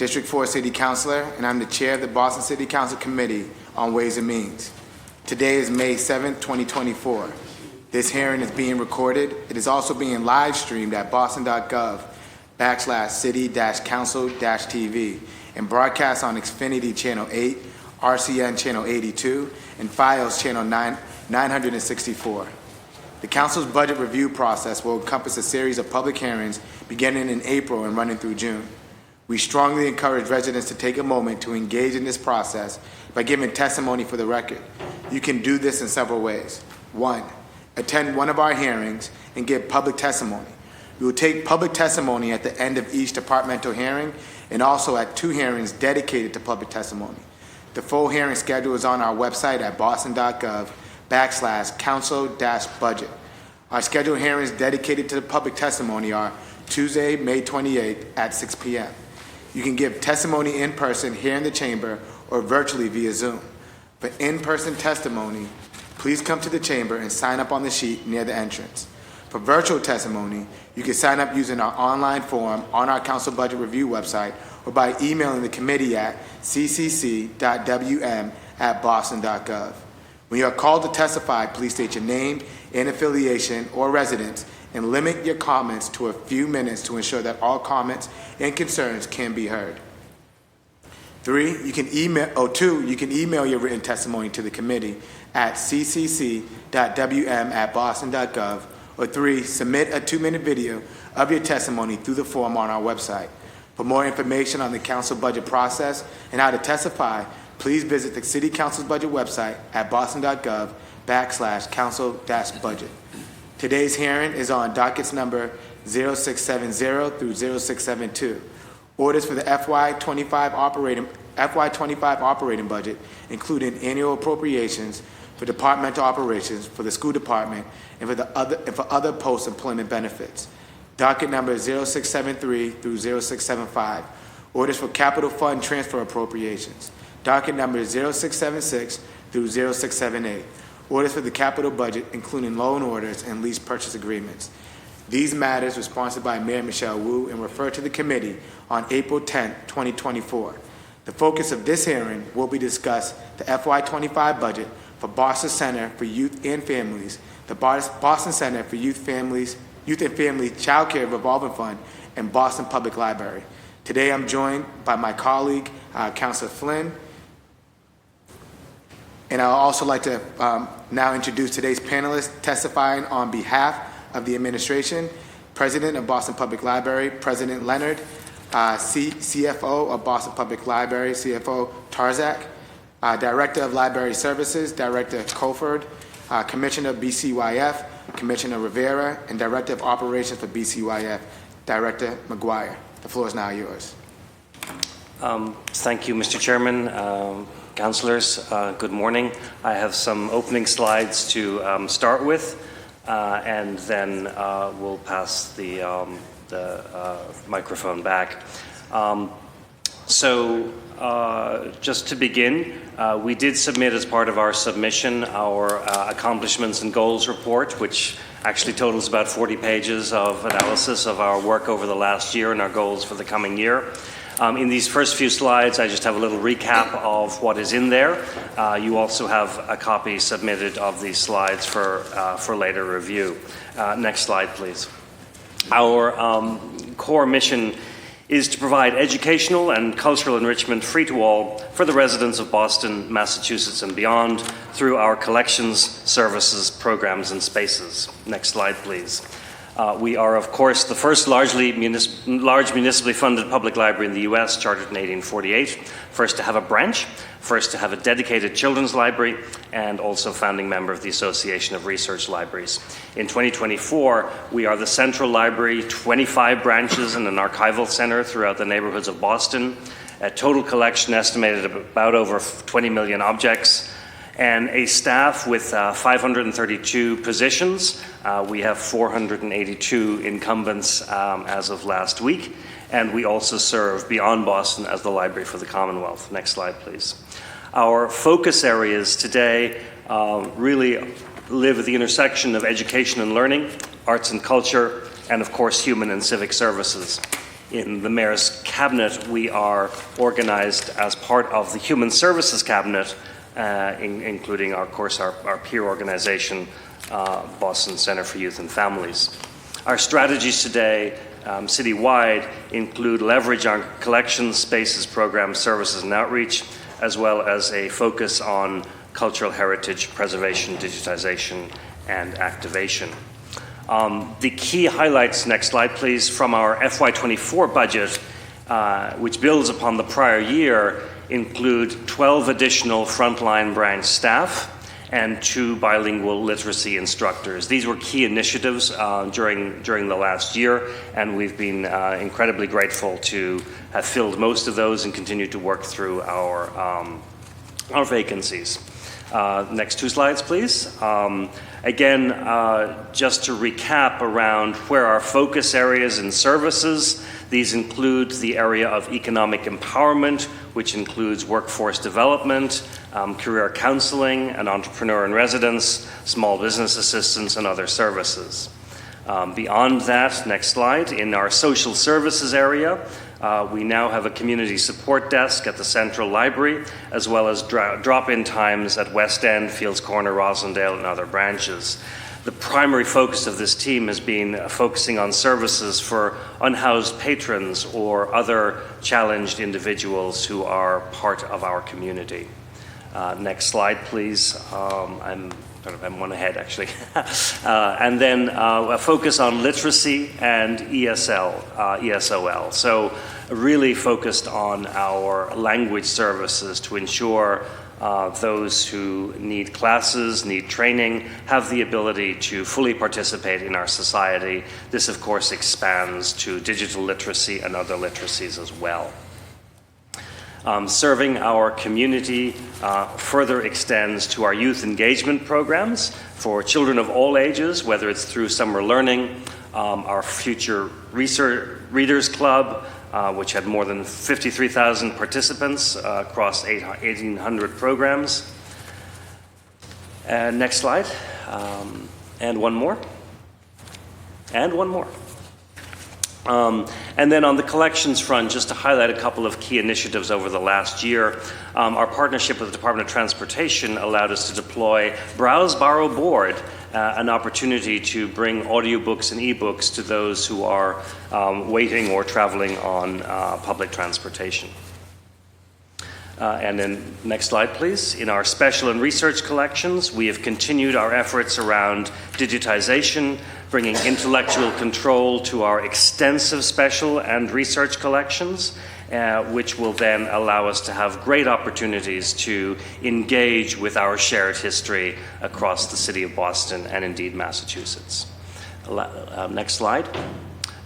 District 4 City Councilor, and I'm the Chair of the Boston City Council Committee on Ways and Means. Today is May 7th, 2024. This hearing is being recorded. It is also being live streamed at boston.gov/city-council-tv and broadcast on Xfinity Channel 8, RCN Channel 82, and Fios Channel 964. The Council's budget review process will encompass a series of public hearings beginning in April and running through June. We strongly encourage residents to take a moment to engage in this process by giving testimony for the record. You can do this in several ways. 1, attend one of our hearings and give public testimony. We will take public testimony at the end of each departmental hearing and also at 2 hearings dedicated to public testimony. The full hearing schedule is on our website at boston.gov/council-budget. Our scheduled hearings dedicated to the public testimony are Tuesday, May 28th at 6 p.m. You can give testimony in person here in the chamber or virtually via Zoom. For in-person testimony, please come to the chamber and sign up on the sheet near the entrance. For virtual testimony, you can sign up using our online form on our Council Budget Review website or by emailing the committee at ccc.wm@boston.gov. When you are called to testify, please state your name and affiliation or residence and limit your comments to a few minutes to ensure that all comments and concerns can be heard. 2, you can email your written testimony to the committee at ccc.wm@boston.gov, or 3, submit a 2-minute video of your testimony through the form on our website. For more information on the council budget process and how to testify, please visit the City Council's budget website at boston.gov/council-budget. Today's hearing is on dockets number 0670 through 0672. Orders for the FY25 operating budget, including annual appropriations for departmental operations for the school department and for other post-employment benefits. Docket number 0673 through 0675. Orders for capital fund transfer appropriations. Docket number 0676 through 0678. Orders for the capital budget, including loan orders and lease purchase agreements. These matters were sponsored by Mayor Michelle Wu and referred to the committee on April 10, 2024. The focus of this hearing will be discuss the FY25 budget for Boston Center for Youth and Families, the Boston Center for Youth and Family Child Care Revolving Fund, and Boston Public Library. Today I'm joined by my colleague, Councilor Flynn, and I'd also like to now introduce today's panelists testifying on behalf of the administration: President of Boston Public Library, President Leonard, CFO of Boston Public Library, CFO Tarzak, Director of Library Services, Director Colford, Commissioner BCYF, Commissioner Rivera, and Director of Operations for BCYF, Director McGuire. The floor is now yours. Thank you, Mr. Chairman. Councillors, good morning. I have some opening slides to start with, and then we'll pass the microphone back. Just to begin, we did submit as part of our submission our accomplishments and goals report, which actually totals about 40 pages of analysis of our work over the last year and our goals for the coming year. In these first few slides, I just have a little recap of what is in there. You also have a copy submitted of these slides for later review. Next slide, please. Our core mission is to provide educational and cultural enrichment free to all for the residents of Boston, Massachusetts, and beyond through our collections, services, programs, and spaces. Next slide, please. We are, of course, the first large municipally funded public library in the U.S., chartered in 1848, first to have a branch, first to have a dedicated children's library, and also founding member of the Association of Research Libraries. In 2024, we are the central library, 25 branches, and an archival center throughout the neighborhoods of Boston, a total collection estimated at about over 20 million objects, and a staff with 532 positions. We have 482 incumbents as of last week, and we also serve beyond Boston as the Library for the Commonwealth. Next slide, please. Our focus areas today really live at the intersection of education and learning, arts and culture, and of course human and civic services. In the Mayor's Cabinet, we are organized as part of the Human Services Cabinet, including, of course, our peer organization, Boston Center for Youth and Families. Our strategies today, citywide, include leverage on collections, spaces, programs, services, and outreach, as well as a focus on cultural heritage preservation, digitization, and activation. The key highlights, next slide please, from our FY24 budget, which builds upon the prior year, include 12 additional frontline branch staff and 2 bilingual literacy instructors. These were key initiatives during the last year, and we've been incredibly grateful to have filled most of those and continue to work through our vacancies. Next 2 slides, please. Again, just to recap around where our focus areas and services, these include the area of economic empowerment, which includes workforce development, career counseling, and entrepreneur in residence, small business assistance, and other services. Beyond that, next slide, in our social services area, we now have a community support desk at the Central Library, as well as drop-in times at West End, Fields Corner, Roslindale, and other branches. The primary focus of this team has been focusing on services for unhoused patrons or other challenged individuals who are part of our community. Next slide, please. I'm one ahead, actually. And then a focus on literacy and ESOL. So really focused on our language services to ensure those who need classes, need training, have the ability to fully participate in our society. This, of course, expands to digital literacy and other literacies as well. Serving our community further extends to our youth engagement programs for children of all ages, whether it's through summer learning, our Future Readers Club, which had more than 53,000 participants across 1,800 programs. And next slide. And one more. And one more. And then on the collections front, just to highlight a couple of key initiatives over the last year, our partnership with the Department of Transportation allowed us to deploy Browse, Borrow, Board, an opportunity to bring audiobooks and ebooks to those who are waiting or traveling on public transportation. And then next slide, please. In our special and research collections, we have continued our efforts around digitization, bringing intellectual control to our extensive special and research collections, which will then allow us to have great opportunities to engage with our shared history across the city of Boston and indeed Massachusetts. Next slide.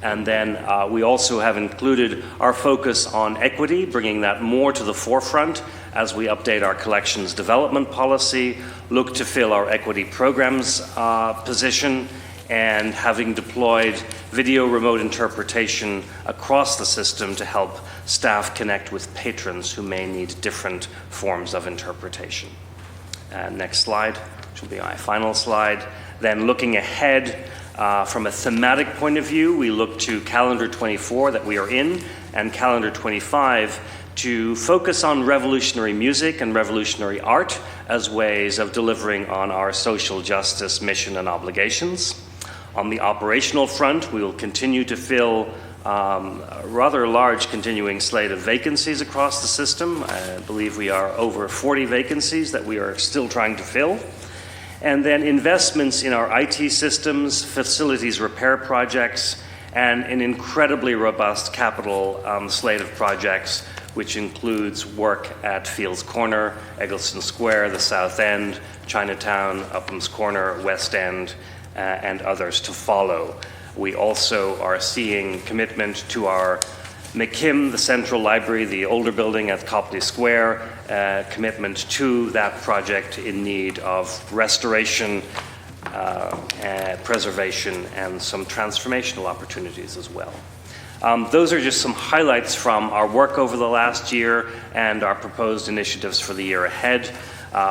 And then we also have included our focus on equity, bringing that more to the forefront as we update our collections development policy, look to fill our equity programs position, and having deployed video remote interpretation across the system to help staff connect with patrons who may need different forms of interpretation. Next slide, which will be my final slide. Then looking ahead, from a thematic point of view, we look to calendar 24 that we are in and calendar 25 to focus on revolutionary music and revolutionary art as ways of delivering on our social justice mission and obligations. On the operational front, we will continue to fill a rather large continuing slate of vacancies across the system. I believe we are over 40 vacancies that we are still trying to fill. And then investments in our IT systems, facilities repair projects, and an incredibly robust capital slate of projects, which includes work at Fields Corner, Eggleston Square, the South End, Chinatown, Upham's Corner, West End, and others to follow. We also are seeing commitment to our McKim, the Central Library, the older building at Copley Square, commitment to that project in need of restoration, preservation, and some transformational opportunities as well. Those are just some highlights from our work over the last year and our proposed initiatives for the year ahead.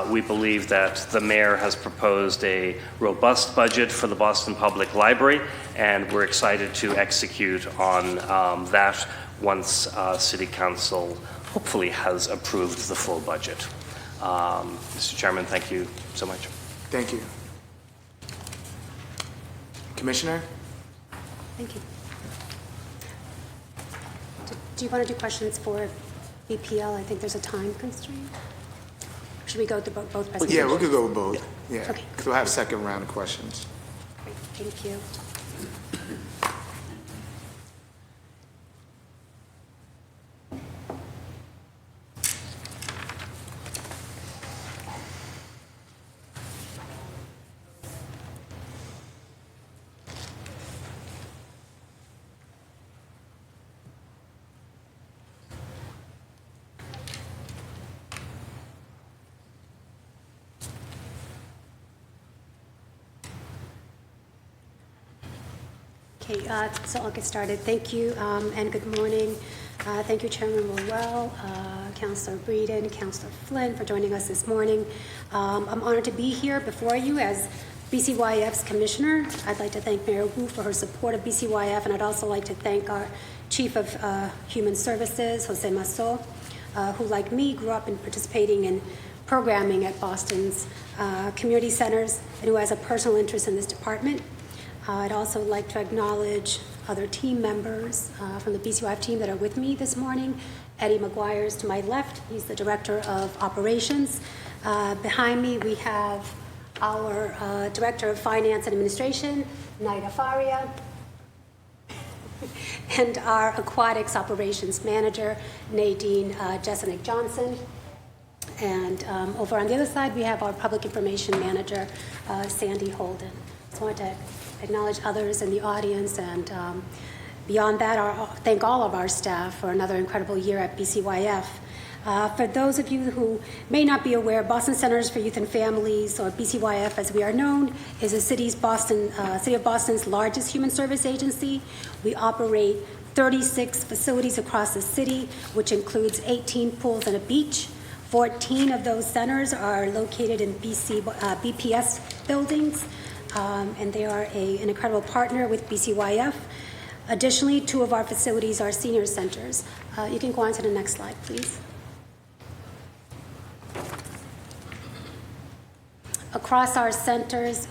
We believe that the mayor has proposed a robust budget for the Boston Public Library, and we're excited to execute on that once City Council hopefully has approved the full budget. Mr. Chairman, thank you so much. Thank you. Commissioner? Thank you. Do you want to do questions for BPL? I think there's a time constraint. Should we go to both presentations? Yeah, we could go with both. Yeah, Okay. because we'll have a second round of questions. Great, thank you. Okay, so I'll get started. Thank you and good morning. Thank you, Chairman Rowell, Councilor Breeden, Councilor Flynn for joining us this morning. I'm honored to be here before you as BCYF's Commissioner. I'd like to thank Mayor Wu for her support of BCYF, and I'd also like to thank our Chief of Human Services, Jose Masso, who, like me, grew up in participating in programming at Boston's community centers and who has a personal interest in this department. I'd also like to acknowledge other team members from the BCYF team that are with me this morning. Eddie McGuire is to my left. He's the Director of Operations. Behind me, we have our Director of Finance and Administration, Naida Faria, and our Aquatics Operations Manager, Nadine Jesenick Johnson. And over on the other side, we have our Public Information Manager, Sandy Holden. So I want to acknowledge others in the audience, and beyond that, thank all of our staff for another incredible year at BCYF. For those of you who may not be aware, Boston Centers for Youth and Families, or BCYF as we are known, is the City of Boston's largest human service agency. We operate 36 facilities across the city, which includes 18 pools and a beach. 14 of those centers are located in BPS buildings. And they are an incredible partner with BCYF. Additionally, 2 of our facilities are senior centers. You can go on to the next slide, please. Across our centers,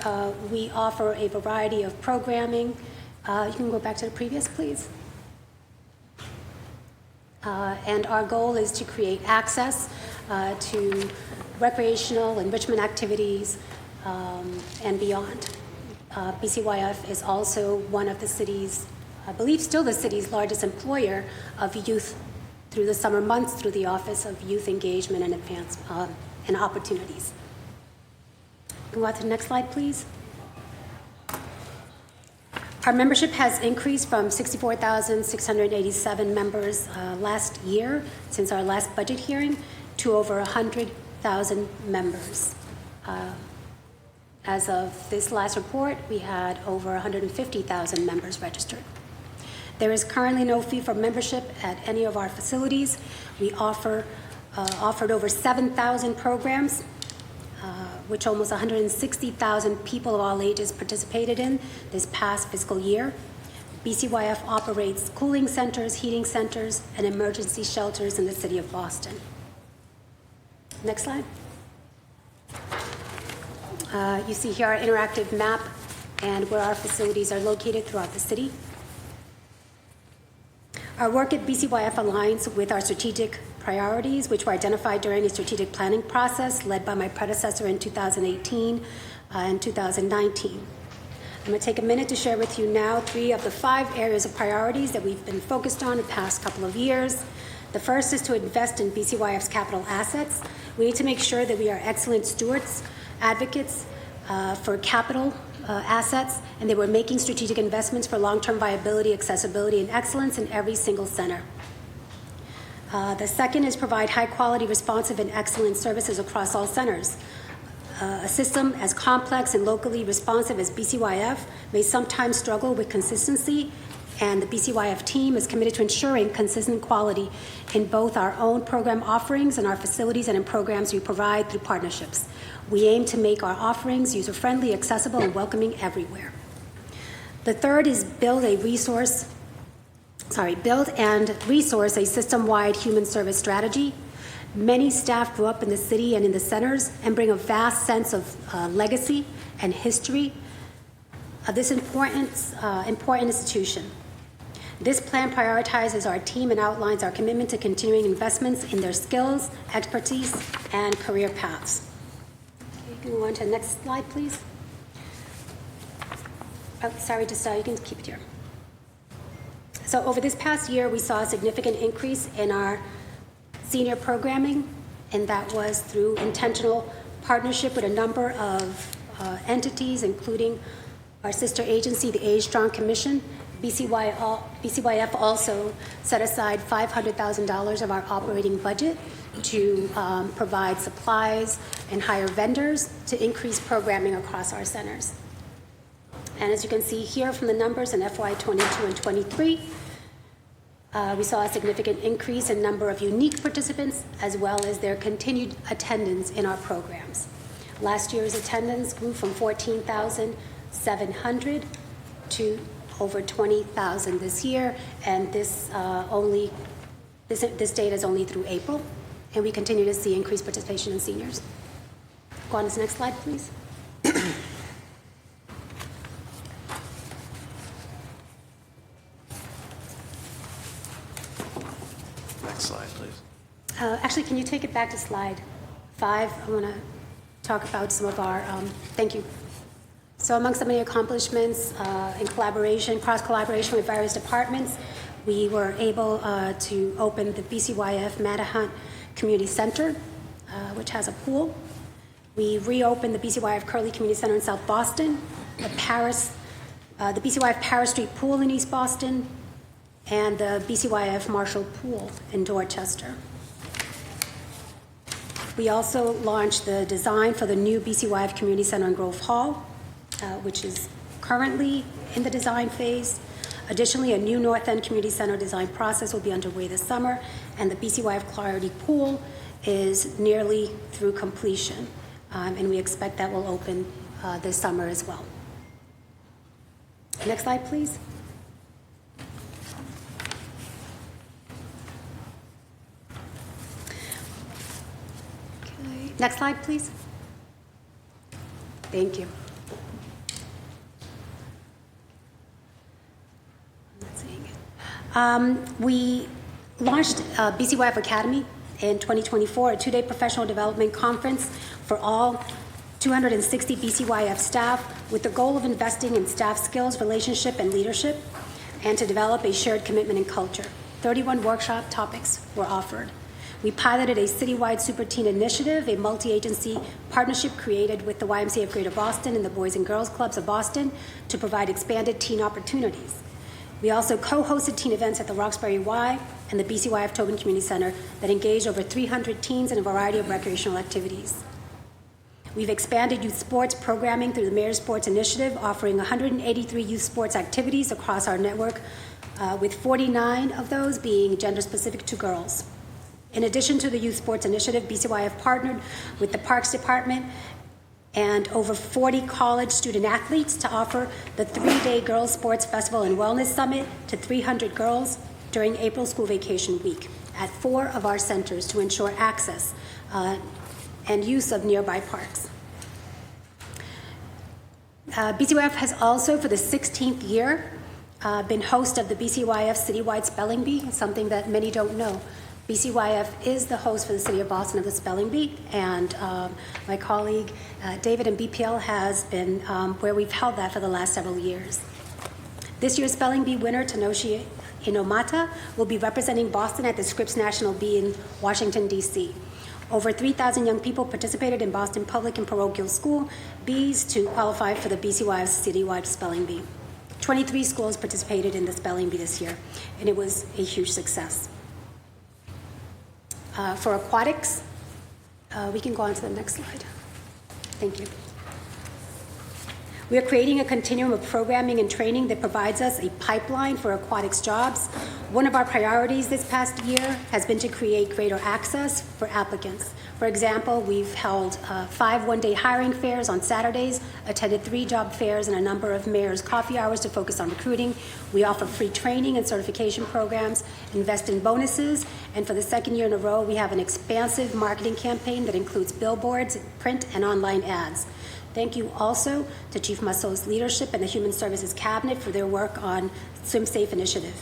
we offer a variety of programming. You can go back to the previous, please. And our goal is to create access to recreational enrichment activities and beyond. BCYF is also one of the city's, I believe still the city's largest employer of youth through the summer months through the Office of Youth Engagement and Advancement and Opportunities. Go on to the next slide, please. Our membership has increased from 64,687 members last year, since our last budget hearing, to over 100,000 members. As of this last report, we had over 150,000 members registered. There is currently no fee for membership at any of our facilities. We offered over 7,000 programs, which almost 160,000 people of all ages participated in this past fiscal year. BCYF operates cooling centers, heating centers, and emergency shelters in the city of Boston. Next slide. You see here our interactive map and where our facilities are located throughout the city. Our work at BCYF aligns with our strategic priorities, which were identified during the strategic planning process led by my predecessor in 2018 and 2019. I'm going to take a minute to share with you now 3 of the 5 areas of priorities that we've been focused on the past couple of years. The first is to invest in BCYF's capital assets. We need to make sure that we are excellent stewards, advocates for capital assets, and they were making strategic investments for long-term viability, accessibility, and excellence in every single center. The second is provide high-quality, responsive, and excellent services across all centers. A system as complex and locally responsive as BCYF may sometimes struggle with consistency and the BCYF team is committed to ensuring consistent quality in both our own program offerings and our facilities and in programs we provide through partnerships. We aim to make our offerings user-friendly, accessible, and welcoming everywhere. The third is build and resource a system-wide human service strategy. Many staff grew up in the city and in the centers and bring a vast sense of legacy and history of this important institution. This plan prioritizes our team and outlines our commitment to continuing investments in their skills, expertise, and career paths. Okay, can we move on to the next slide, please? Oh, sorry, you can keep it here. So over this past year, we saw a significant increase in our senior programming, and that was through intentional partnership with a number of entities, including our sister agency, the Age Strong Commission. BCYF also set aside $500,000 of our operating budget to provide supplies and hire vendors to increase programming across our centers. And as you can see here from the numbers in FY22 and 23, we saw a significant increase in number of unique participants as well as their continued attendance in our programs. Last year's attendance grew from 14,700 to over 20,000 this year, and this data is only through April, and we continue to see increased participation in seniors. Go on to the next slide, please. Next slide, please. Actually, can you take it back to slide 5? I want to talk about some of our, thank you. So among some of the accomplishments in collaboration, cross-collaboration with various departments, we were able to open the BCYF Matahunt Community Center, which has a pool. We reopened the BCYF Curley Community Center in South Boston, the BCYF Paris Street Pool in East Boston, and the BCYF Marshall Pool in Dorchester. We also launched the design for the new BCYF Community Center in Grove Hall, which is currently in the design phase. Additionally, a new North End Community Center design process will be underway this summer, and the BCYF Clarity Pool is nearly through completion, and we expect that will open this summer as well. Next slide, please. Okay. Next slide, please. Thank you. We launched BCYF Academy in 2024, a 2-day professional development conference for all 260 BCYF staff with the goal of investing in staff skills, relationship, and leadership, and to develop a shared commitment and culture. 31 workshop topics were offered. We piloted a citywide super teen initiative, a multi-agency partnership created with the YMCA of Greater Boston and the Boys and Girls Clubs of Boston to provide expanded teen opportunities. We also co-hosted teen events at the Roxbury Y and the BCYF Tobin Community Center that engaged over 300 teens in a variety of recreational activities. We've expanded youth sports programming through the Mayor's Sports Initiative, offering 183 youth sports activities across our network, with 49 of those being gender-specific to girls. In addition to the Youth Sports Initiative, BCYF partnered with the Parks Department and over 40 college student athletes to offer the 3-day Girls Sports Festival and Wellness Summit to 300 girls during April school vacation week at 4 of our centers to ensure access and use of nearby parks. BCYF has also, for the 16th year, been host of the BCYF Citywide Spelling Bee, something that many don't know. BCYF is the host for the City of Boston of the Spelling Bee, and my colleague David in BPL has been where we've held that for the last several years. This year's Spelling Bee winner, Tanoshi Inomata, will be representing Boston at the Scripps National Bee in Washington, D.C. Over 3,000 young people participated in Boston Public and Parochial School Bees to qualify for the BCYF Citywide Spelling Bee. 23 schools participated in the Spelling Bee this year, and it was a huge success. For aquatics, we can go on to the next slide. Thank you. We are creating a continuum of programming and training that provides us a pipeline for aquatics jobs. One of our priorities this past year has been to create greater access for applicants. For example, we've held 5 one-day hiring fairs on Saturdays, attended 3 job fairs, and a number of mayor's coffee hours to focus on recruiting. We offer free training and certification programs, invest in bonuses, and for the second year in a row, we have an expansive marketing campaign that includes billboards, print, and online ads. Thank you also to Chief Musso's leadership and the Human Services Cabinet for their work on Swim Safe initiative.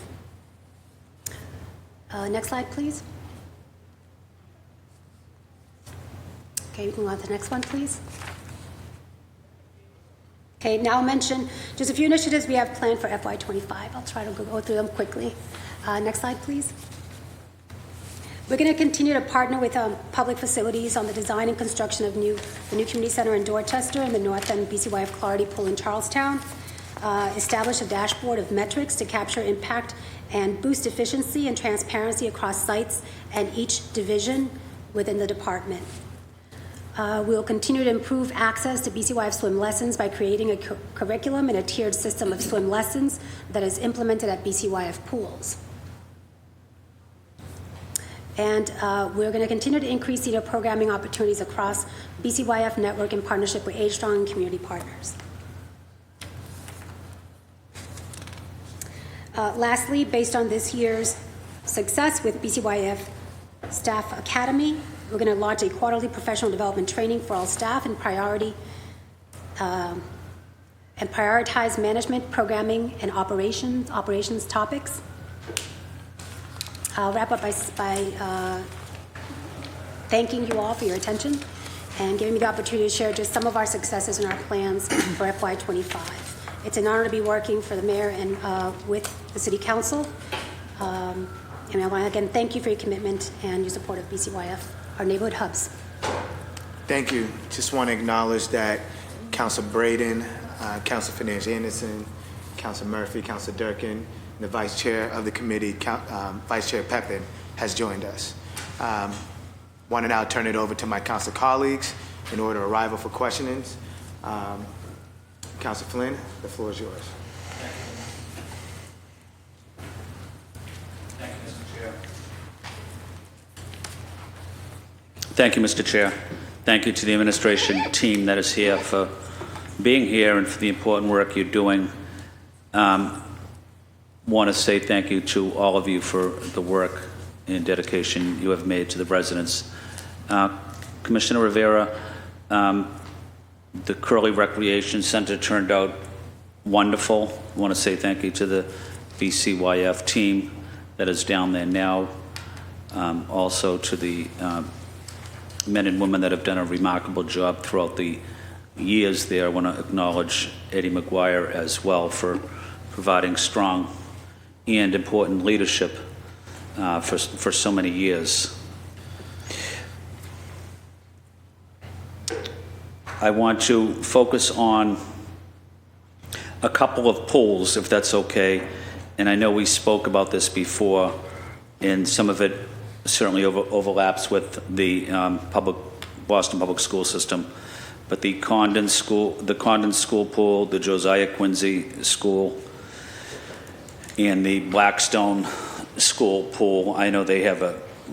Next slide, please. Okay, we can go on to the next one, please. Okay, now I'll mention just a few initiatives we have planned for FY25. I'll try to go through them quickly. Next slide, please. We're going to continue to partner with public facilities on the design and construction of the new community center in Dorchester and the North End BCYF Clarity Pool in Charlestown. Establish a dashboard of metrics to capture impact and boost efficiency and transparency across sites and each division within the department. We'll continue to improve access to BCYF swim lessons by creating a curriculum and a tiered system of swim lessons that is implemented at BCYF pools. And we're going to continue to increase senior programming opportunities across BCYF network in partnership with Age Strong and community partners. Lastly, based on this year's success with BCYF Staff Academy, we're going to launch a quarterly professional development training for all staff and prioritize management, programming, and operations topics. I'll wrap up by thanking you all for your attention and giving me the opportunity to share just some of our successes and our plans for FY25. It's an honor to be working for the mayor and with the city council. And I want to again thank you for your commitment and your support of BCYF, our neighborhood hubs. Thank you. Just want to acknowledge that Council Braden, Council Fernandez-Anderson, Council Murphy, Council Durkin, the Vice Chair of the committee, Vice Chair Pepin, has joined us. Want to now turn it over to my council colleagues in order of arrival for questionings. Council Flynn, the floor is yours. Thank you, Mr. Chair. Thank you to the administration team that is here for being here and for the important work you're doing. Want to say thank you to all of you for the work and dedication you have made to the residents. Commissioner Rivera, the Curly Recreation Center turned out wonderful. I want to say thank you to the BCYF team that is down there now. Also to the men and women that have done a remarkable job throughout the years there. I want to acknowledge Eddie McGuire as well for providing strong and important leadership for so many years. I want to focus on a couple of pools, if that's okay. And I know we spoke about this before, and some of it certainly overlaps with the Boston Public School System. But the Condon School pool, the Josiah Quincy School, and the Blackstone School pool, I know they have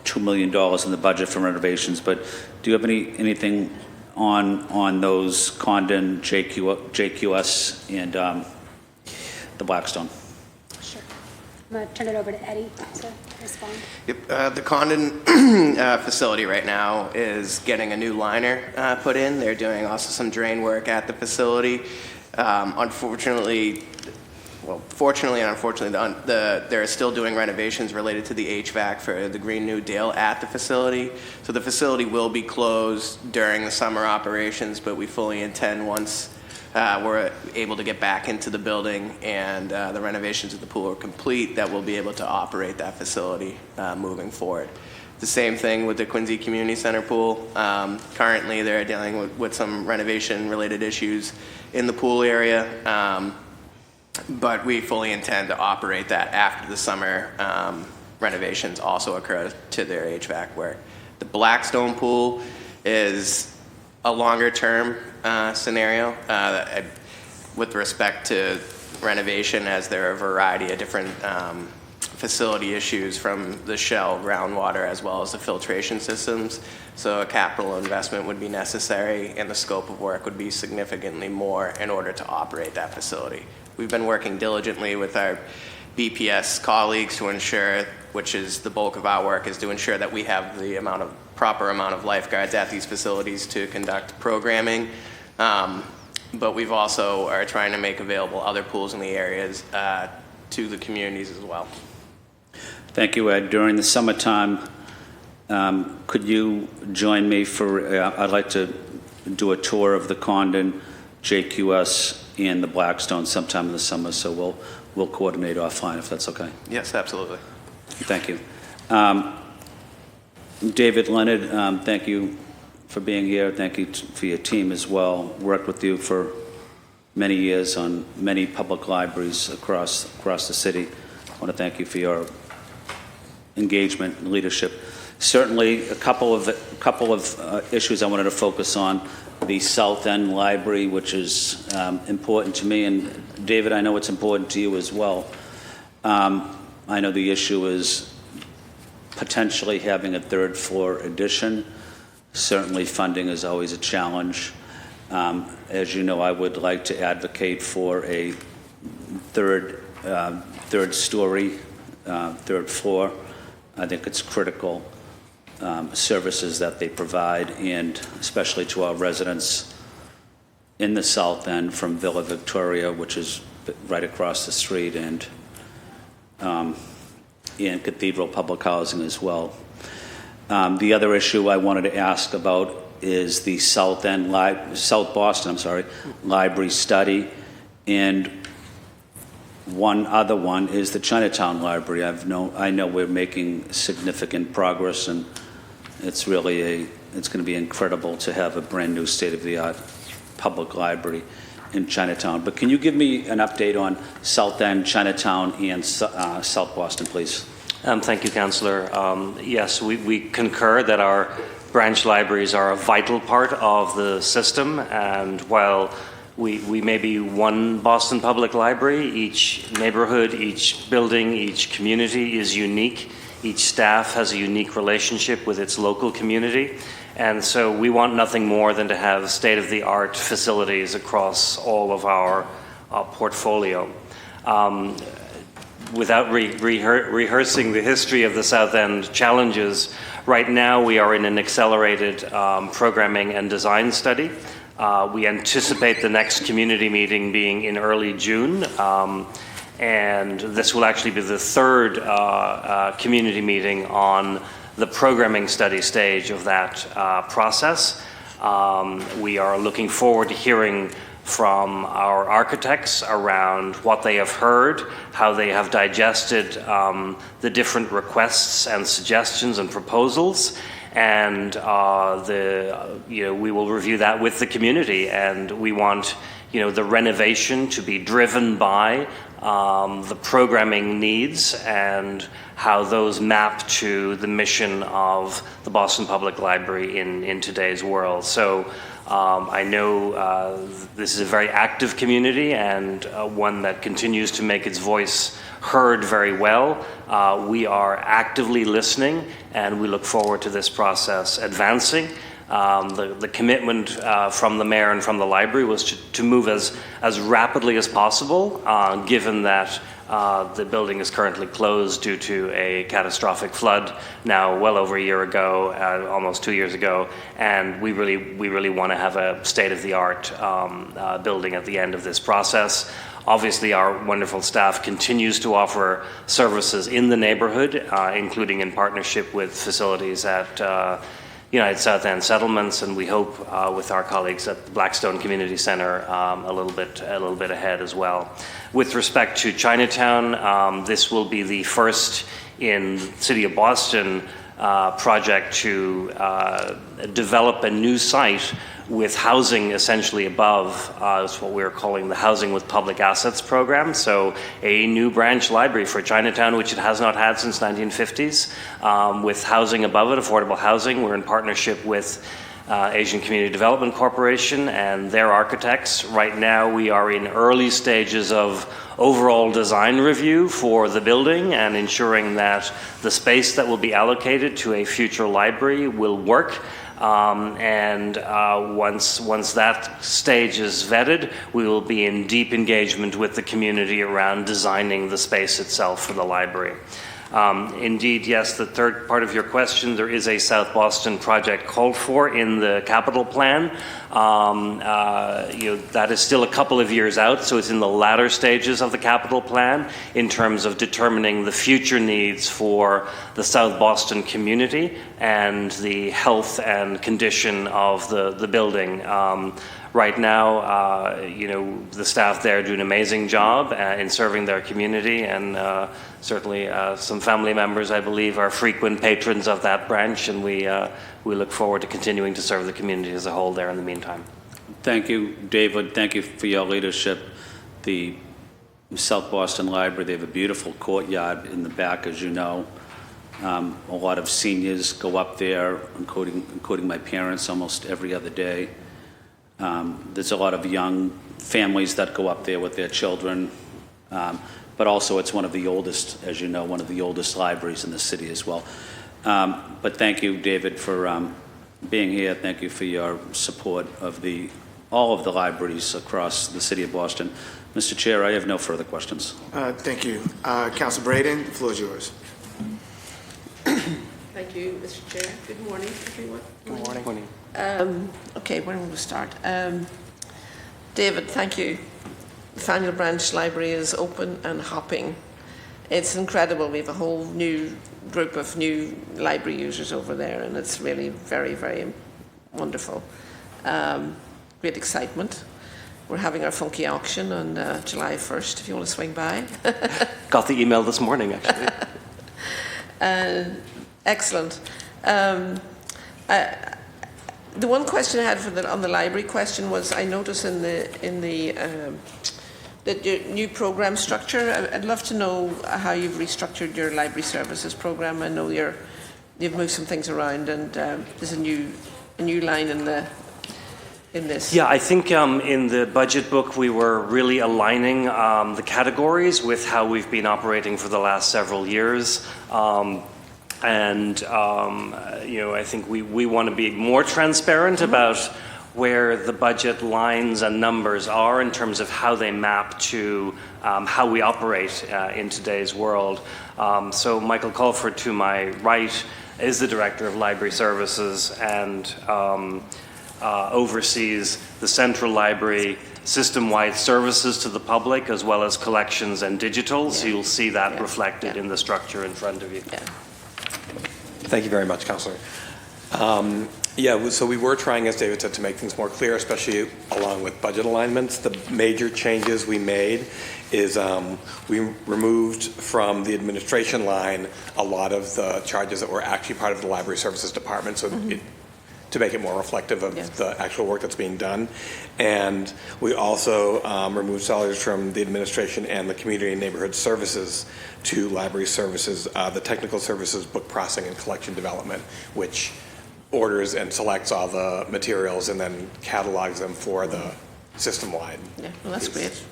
$2 million in the budget for renovations, but do you have anything on those Condon, JQS, and the Blackstone? Sure. I'm going to turn it over to Eddie to respond. Yep. The Condon facility right now is getting a new liner put in. They're doing also some drain work at the facility. Fortunately and unfortunately, they're still doing renovations related to the HVAC for the Green New Deal at the facility. So the facility will be closed during the summer operations, but we fully intend once we're able to get back into the building and the renovations of the pool are complete, that we'll be able to operate that facility moving forward. The same thing with the Quincy Community Center pool. Currently, they're dealing with some renovation-related issues in the pool area. But we fully intend to operate that after the summer renovations also occur to their HVAC work. The Blackstone pool is a longer term scenario. with respect to renovation, as there are a variety of different facility issues from the shell, groundwater, as well as the filtration systems. So a capital investment would be necessary, and the scope of work would be significantly more in order to operate that facility. We've been working diligently with our BPS colleagues to ensure, which is the bulk of our work, is to ensure that we have the proper amount of lifeguards at these facilities to conduct programming. But we've also are trying to make available other pools in the areas to the communities as well. Thank you, Ed. During the summertime, could you join me for, I'd like to do a tour of the Condon, JQS, and the Blackstone sometime in the summer, so we'll coordinate offline if that's okay. Yes, absolutely. Thank you. David Leonard, thank you for being here. Thank you for your team as well. Worked with you for many years on many public libraries across the city. I want to thank you for your engagement and leadership. Certainly, a couple of issues I wanted to focus on. The South End Library, which is important to me, and David, I know it's important to you as well. I know the issue is potentially having a third floor addition. Certainly, funding is always a challenge. As you know, I would like to advocate for a third story, third floor. I think it's critical services that they provide, and especially to our residents in the South End from Villa Victoria, which is right across the street, and Cathedral Public Housing as well. The other issue I wanted to ask about is the South Boston library study, and one other one is the Chinatown Library. I know we're making significant progress, and it's going to be incredible to have a brand new state-of-the-art public library in Chinatown. But can you give me an update on South End, Chinatown, and South Boston, please? Thank you, Councillor. Yes, we concur that our branch libraries are a vital part of the system, and while we may be one Boston Public Library, each neighborhood, each building, each community is unique. Each staff has a unique relationship with its local community, and so we want nothing more than to have state-of-the-art facilities across all of our portfolio. Without rehearsing the history of the South End challenges, right now we are in an accelerated programming and design study. We anticipate the next community meeting being in early June, and this will actually be the third community meeting on the programming study stage of that process. We are looking forward to hearing from our architects around what they have heard, how they have digested the different requests and suggestions and proposals, and we will review that with the community. And we want the renovation to be driven by the programming needs and how those map to the mission of the Boston Public Library in today's world. So I know this is a very active community, and one that continues to make its voice heard very well. We are actively listening, and we look forward to this process advancing. The commitment from the mayor and from the library was to move as rapidly as possible, given that the building is currently closed due to a catastrophic flood now well over a year ago, almost 2 years ago, and we really want to have a state-of-the-art building at the end of this process. Obviously, our wonderful staff continues to offer services in the neighborhood, including in partnership with facilities at United South End Settlements, and we hope with our colleagues at the Blackstone Community Center a little bit ahead as well. With respect to Chinatown, this will be the first in City of Boston project to develop a new site with housing essentially above. It's what we're calling the Housing with Public Assets program. So a new branch library for Chinatown, which it has not had since 1950s, with housing above it, affordable housing. We're in partnership with Asian Community Development Corporation and their architects. Right now, we are in early stages of overall design review for the building and ensuring that the space that will be allocated to a future library will work. Once that stage is vetted, we will be in deep engagement with the community around designing the space itself for the library. Indeed, yes, the third part of your question, there is a South Boston project called for in the capital plan. That is still a couple of years out, so it's in the latter stages of the capital plan in terms of determining the future needs for the South Boston community and the health and condition of the building. Right now, the staff there do an amazing job in serving their community, and certainly some family members, I believe, are frequent patrons of that branch, and we look forward to continuing to serve the community as a whole there in the meantime. Thank you, David. Thank you for your leadership. The South Boston Library, they have a beautiful courtyard in the back, as you know. A lot of seniors go up there, including my parents, almost every other day. There's a lot of young families that go up there with their children, but also it's one of the oldest, as you know, one of the oldest libraries in the city as well. But thank you, David, for being here. Thank you for your support of all of the libraries across the city of Boston. Mr. Chair, I have no further questions. Thank you. Council Braden, the floor is yours. Thank you, Mr. Chair. Good morning, everyone. Good morning. Okay, where will we start? David, thank you. Nathaniel Branch Library is open and hopping. It's incredible. We have a whole new group of new library users over there, and it's really very, very wonderful. Great excitement. We're having our funky auction on July 1st, if you want to swing by. Got the email this morning, actually. Excellent. The one question I had on the library question was, I noticed in the new program structure, I'd love to know how you've restructured your library services program. I know you've moved some things around, and there's a new line in this. Yeah, I think in the budget book we were really aligning the categories with how we've been operating for the last several years. I think we want to be more transparent about where the budget lines and numbers are in terms of how they map to how we operate in today's world. So Michael Colford, to my right, is the Director of Library Services and oversees the Central Library system-wide services to the public, as well as collections and digital. So you'll see that reflected in the structure in front of you. Yeah. Thank you very much, Councillor. So we were trying, as David said, to make things more clear, especially along with budget alignments. The major changes we made is we removed from the administration line a lot of the charges that were actually part of the Library Services Department, so to make it more reflective of the actual work that's being done. And we also removed salaries from the administration and the community and neighborhood services to library services, the technical services, book processing, and collection development, which orders and selects all the materials and then catalogs them for the system-wide. Yeah, well, that's great.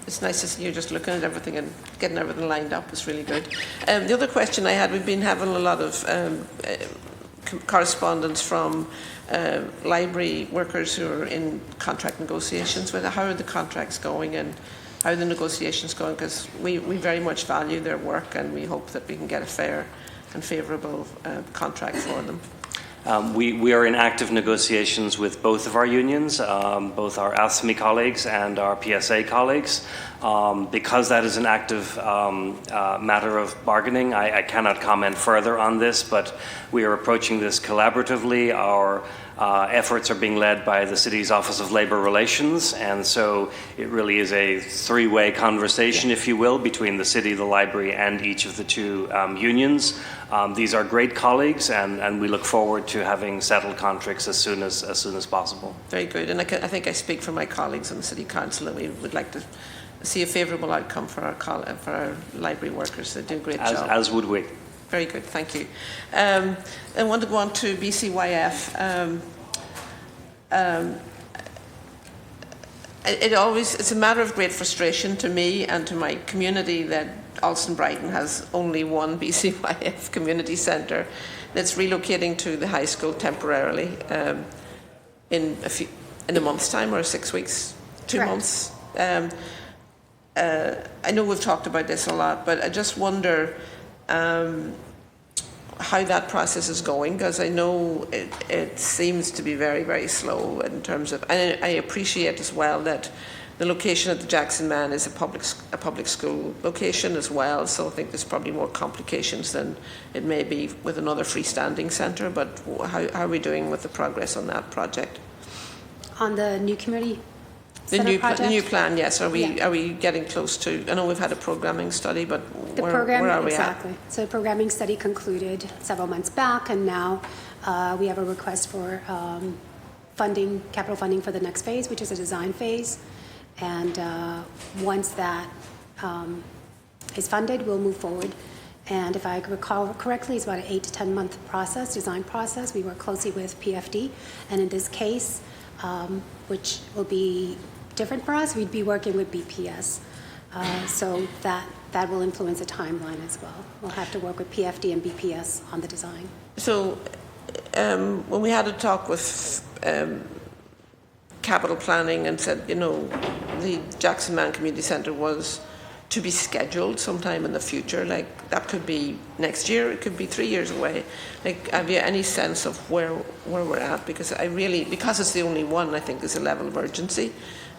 It's nice to see you just looking at everything and getting everything lined up. It's really good. The other question I had, we've been having a lot of correspondence from library workers who are in contract negotiations with how are the contracts going and how are the negotiations going, because we very much value their work and we hope that we can get a fair and favourable contract for them. We are in active negotiations with both of our unions, both our ASME colleagues and our PSA colleagues. Because that is an active matter of bargaining, I cannot comment further on this, but we are approaching this collaboratively. Our efforts are being led by the City's Office of Labour Relations, and so it really is a three-way conversation, if you will, between the City, the Library, and each of the two unions. These are great colleagues, and we look forward to having settled contracts as soon as possible. Very good, and I think I speak for my colleagues on the City Council, and we would like to see a favourable outcome for our library workers. They do a great job. As would we. Very good, thank you. I want to go on to BCYF. It's a matter of great frustration to me and to my community that Alston Brighton has only one BCYF community centre that's relocating to the high school temporarily in a month's time, or 6 weeks, 2 Correct. months. I know we've talked about this a lot, but I just wonder how that process is going, because I know it seems to be very, very slow in terms of, and I appreciate as well that the location at the Jackson Man is a public school location as well, so I think there's probably more complications than it may be with another freestanding centre, but how are we doing with the progress on that project? On the new community The center new, project? the new plan, yes. Are we Yeah. Are we getting close to? I know we've had a programming study, but The where programming, are we exactly. So the programming study concluded several months back, and now we have a request for funding, capital funding for the next phase, which is a design phase. And once that is funded, we'll move forward. And if I recall correctly, it's about an 8 to 10 month process, design process. We work closely with PFD, and in this case, which will be different for us, we'd be working with BPS. So that will influence the timeline as well. We'll have to work with PFD and BPS on the design. So when we had a talk with capital planning and said, you know, the Jackson Man Community Centre was to be scheduled sometime in the future, like that could be next year, it could be 3 years away. Like, have you any sense of where we're at? Because because it's the only one, I think there's a level of urgency,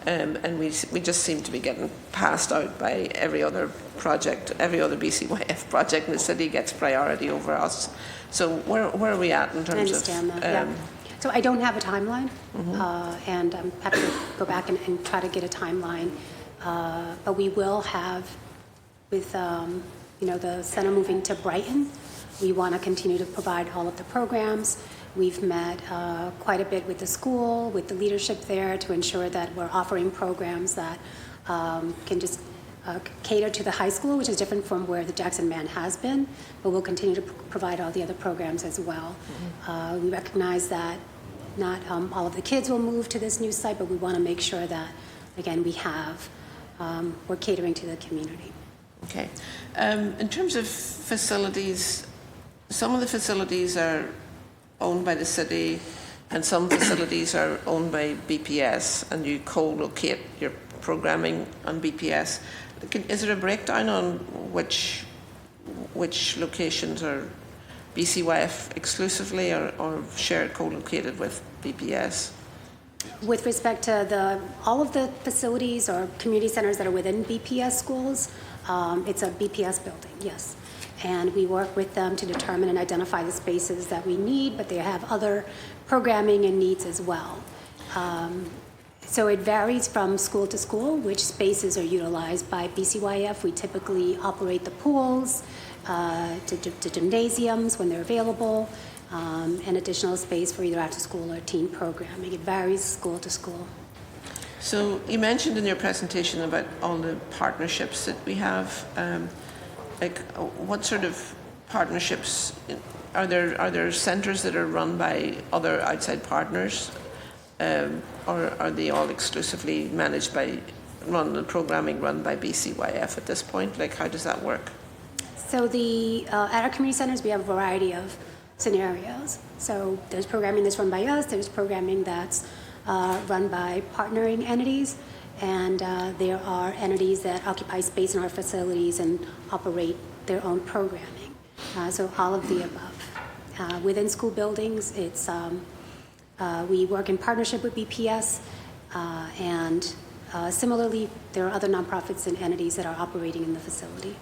and we just seem to be getting passed out by every other project, every other BCYF project in the city gets priority over us. So where are we at in terms of? I understand that, yeah. So I don't have a timeline, and I'm happy to go back and try to get a timeline. But we will have, with the center moving to Brighton, we want to continue to provide all of the programs. We've met quite a bit with the school, with the leadership there, to ensure that we're offering programs that can just cater to the high school, which is different from where the Jackson Man has been, but we'll continue to provide all the other programs as well. We recognize that not all of the kids will move to this new site, but we want to make sure that, again, we're catering to the community. Okay. In terms of facilities, some of the facilities are owned by the city and some facilities are owned by BPS, and you co-locate your programming on BPS. Is there a breakdown on which locations are BCYF exclusively or shared co-located with BPS? With respect to all of the facilities or community centers that are within BPS schools, it's a BPS building, yes. And we work with them to determine and identify the spaces that we need, but they have other programming and needs as well. So it varies from school to school, which spaces are utilized by BCYF. We typically operate the pools, to gymnasiums when they're available, and additional space for either after school or teen programming. It varies school to school. So you mentioned in your presentation about all the partnerships that we have. What sort of partnerships are there centres that are run by other outside partners, or are they all exclusively managed the programming run by BCYF at this point? Like, how does that work? So at our community centers, we have a variety of scenarios. So there's programming that's run by us, there's programming that's run by partnering entities, and there are entities that occupy space in our facilities and operate their own programming. So all of the above. Within school buildings, we work in partnership with BPS, and similarly, there are other nonprofits and entities that are operating in the facility.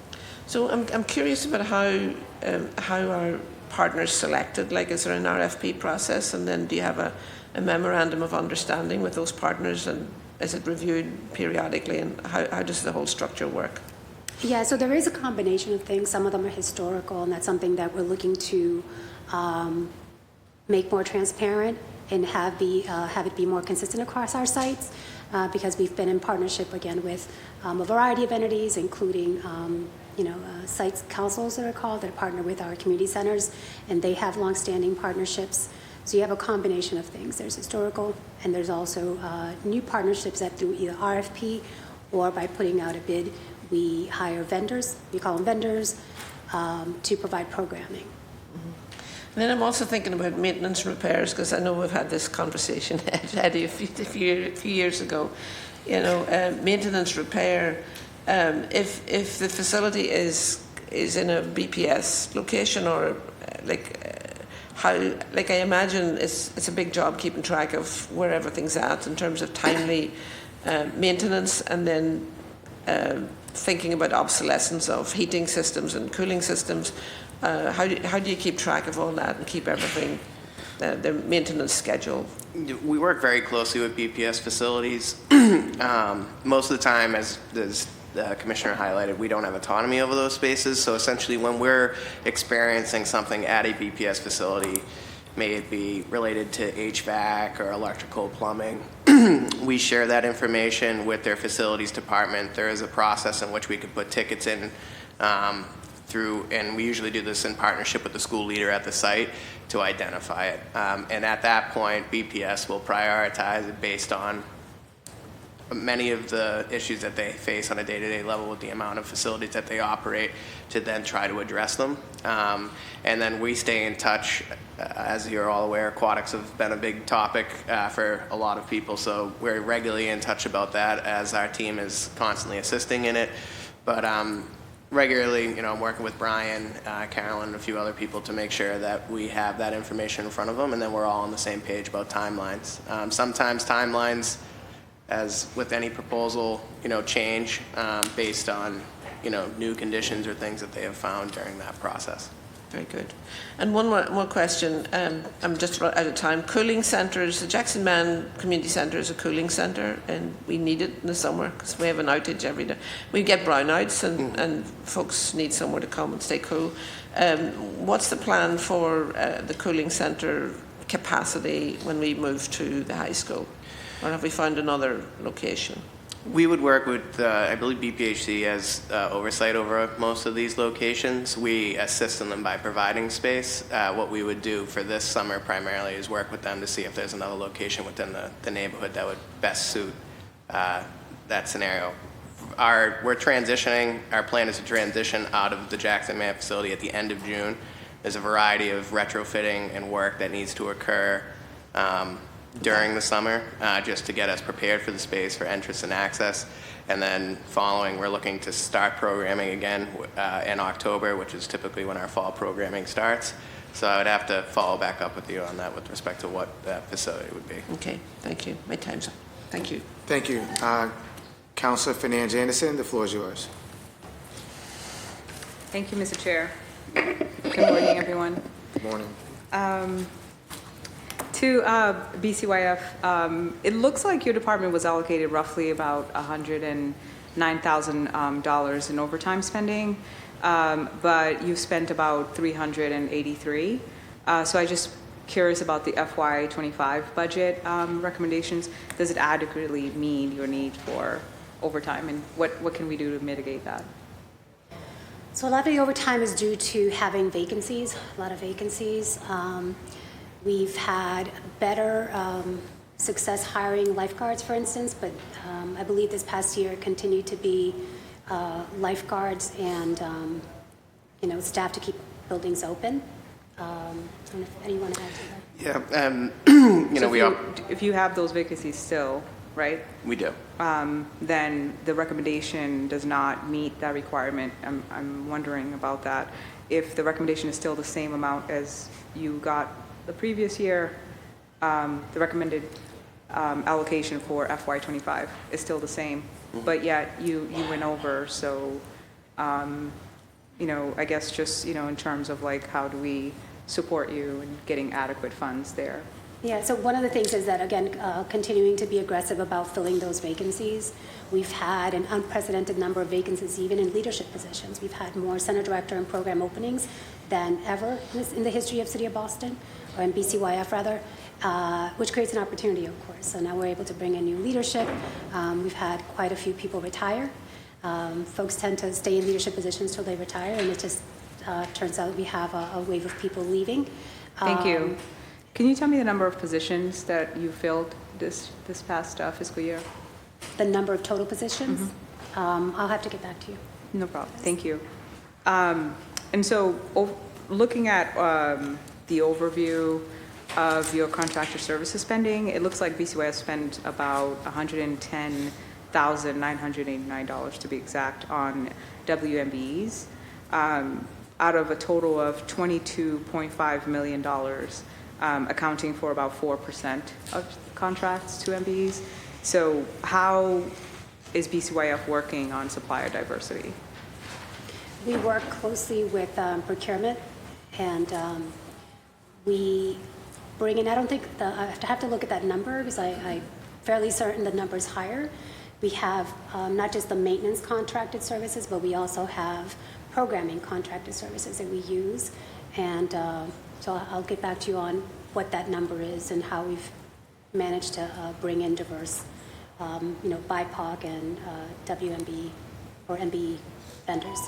So I'm curious about how our partners selected? Like, is there an RFP process, and then do you have a memorandum of understanding with those partners, and is it reviewed periodically, and how does the whole structure work? Yeah, so there is a combination of things. Some of them are historical, and that's something that we're looking to make more transparent and have it be more consistent across our sites. because we've been in partnership, again, with a variety of entities, including sites councils that are called, that partner with our community centers, and they have longstanding partnerships. So you have a combination of things. There's historical, and there's also new partnerships that through either RFP or by putting out a bid, we hire vendors, we call them vendors, to provide programming. And then I'm also thinking about maintenance and repairs, because I know we've had this conversation, Eddie, a few years ago. Maintenance, repair. If the facility is in a BPS location, or I imagine it's a big job keeping track of where everything's at in terms of timely maintenance, and then thinking about obsolescence of heating systems and cooling systems. How do you keep track of all that and keep everything, the maintenance schedule? We work very closely with BPS facilities. Most of the time, as the commissioner highlighted, we don't have autonomy over those spaces. So essentially, when we're experiencing something at a BPS facility, may it be related to HVAC or electrical plumbing, we share that information with their facilities department. There is a process in which we could put tickets in and we usually do this in partnership with the school leader at the site to identify it. And at that point, BPS will prioritize it based on many of the issues that they face on a day-to-day level with the amount of facilities that they operate, to then try to address them. And then we stay in touch. As you're all aware, aquatics have been a big topic for a lot of people, so we're regularly in touch about that as our team is constantly assisting in it. But regularly, I'm working with Brian, Carolyn, and a few other people to make sure that we have that information in front of them, and then we're all on the same page about timelines. Sometimes timelines, as with any proposal, change based on, new conditions or things that they have found during that process. Very good. And one more question. I'm just out of time. Cooling centres. The Jackson Man Community Centre is a cooling centre, and we need it in the summer because we have an outage every day. We get brownouts, and folks need somewhere to come and stay cool. What's the plan for the cooling centre capacity when we move to the high school? Or have we found another location? We would work with, I believe BPHC has oversight over most of these locations. We assist in them by providing space. What we would do for this summer primarily is work with them to see if there's another location within the neighborhood that would best suit that scenario. We're transitioning, our plan is to transition out of the Jackson Man facility at the end of June. There's a variety of retrofitting and work that needs to occur during the summer, just to get us prepared for the space for entrance and access. And then following, we're looking to start programming again in October, which is typically when our fall programming starts. So I would have to follow back up with you on that with respect to what that facility would be. Okay, thank you. My time's up. Thank you. Thank you. Councilor Fernandez Anderson, the floor is yours. Thank you, Mr. Chair. Good morning, everyone. Good morning. To BCYF, it looks like your department was allocated roughly about $109,000 in overtime spending, but you spent about $383. So I just curious about the FY25 budget recommendations. Does it adequately meet your need for overtime, and what can we do to mitigate that? So a lot of the overtime is due to having vacancies, a lot of vacancies. We've had better success hiring lifeguards, for instance, but I believe this past year continued to be lifeguards and staff to keep buildings open. I don't know if anyone adds to that. Yeah, So if you have those vacancies still, right? We do. Then the recommendation does not meet that requirement. I'm wondering about that. If the recommendation is still the same amount as you got the previous year, the recommended allocation for FY25 is still the same, but yet you went over. So, I guess just, in terms of like, how do we support you in getting adequate funds there? Yeah, so one of the things is that, again, continuing to be aggressive about filling those vacancies. We've had an unprecedented number of vacancies, even in leadership positions. We've had more center director and program openings than ever in the history of City of Boston, or in BCYF rather, which creates an opportunity, of course. So now we're able to bring in new leadership. We've had quite a few people retire. Folks tend to stay in leadership positions till they retire, and it just turns out we have a wave of people leaving. Thank you. Can you tell me the number of positions that you filled this past fiscal year? The number of total positions? I'll have to get back to you. No problem. Thank you. And so looking at the overview of your contractor services spending, it looks like BCYS spent about $110,989 to be exact on WMBs, out of a total of $22.5 million, accounting for about 4% of contracts to MBEs. So how is BCYF working on supplier diversity? We work closely with procurement, and we bring in, I don't think, I have to look at that number because I'm fairly certain the number is higher. We have not just the maintenance contracted services, but we also have programming contracted services that we use. And so I'll get back to you on what that number is and how we've managed to bring in diverse, BIPOC and WMB or MBE vendors.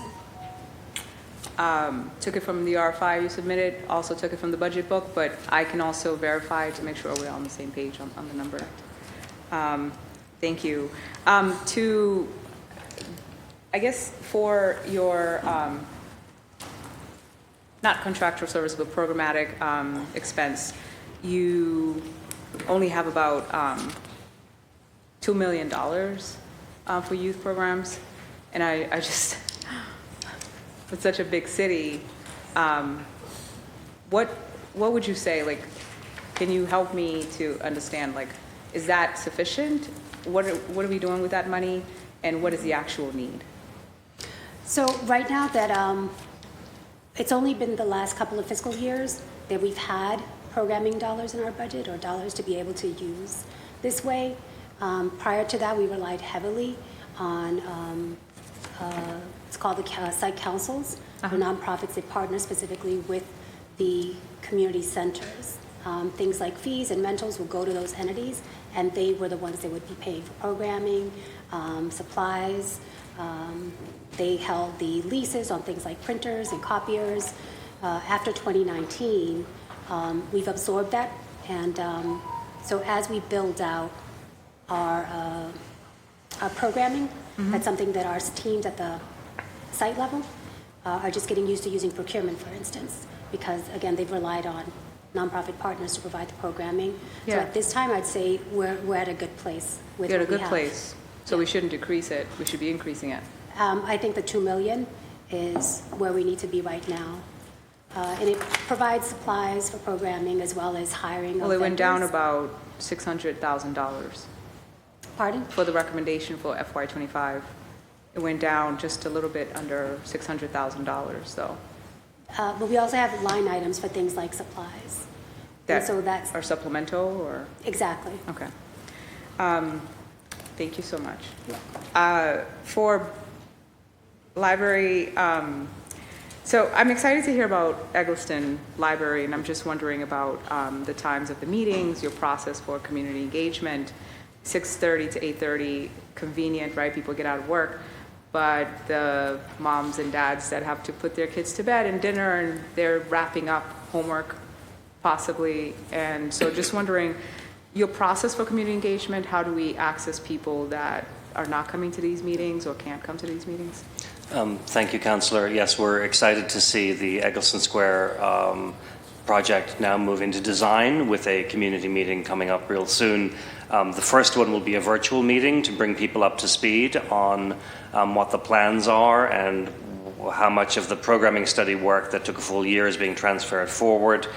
Took it from the RFI you submitted, also took it from the budget book, but I can also verify to make sure we're on the same page on the number. Thank you. I guess for your, not contractual service, but programmatic expense, you only have about $2 million for youth programs. And I just, with such a big city, what would you say, like, can you help me to understand, like, is that sufficient? What are we doing with that money, and what is the actual need? So right now that it's only been the last couple of fiscal years that we've had programming dollars in our budget, or dollars to be able to use this way. Prior to that, we relied heavily on it's called the site councils, or nonprofits that partner specifically with the community centers. Things like fees and rentals will go to those entities, and they were the ones that would be paying for programming, supplies. They held the leases on things like printers and copiers. After 2019, we've absorbed that, and so as we build out our programming, that's something that our teams at the site level are just getting used to using procurement, for instance, because again, they've relied on nonprofit partners to provide the programming. Yeah. So at this time, I'd say we're at a good place with You're at a what we good have. place, so we shouldn't decrease it. We should be increasing it. I think the $2 million is where we need to be right now. And it provides supplies for programming as well as hiring Well, of it went down vendors. about $600,000 Pardon? for the recommendation for FY25. It went down just a little bit under $600,000, though. But we also have line items for things like supplies. And so that's, are supplemental, or? exactly. Okay. Thank you so much. For library, so I'm excited to hear about Eggleston Library, and I'm just wondering about the times of the meetings, your process for community engagement. 6:30 to 8:30, convenient, right? People get out of work, but the moms and dads that have to put their kids to bed and dinner, and they're wrapping up homework possibly. And so just wondering, your process for community engagement, how do we access people that are not coming to these meetings or can't come to these meetings? Thank you, Councillor. Yes, we're excited to see the Eggleston Square project now move into design, with a community meeting coming up real soon. The first one will be a virtual meeting to bring people up to speed on what the plans are and how much of the programming study work that took a full year is being transferred forward.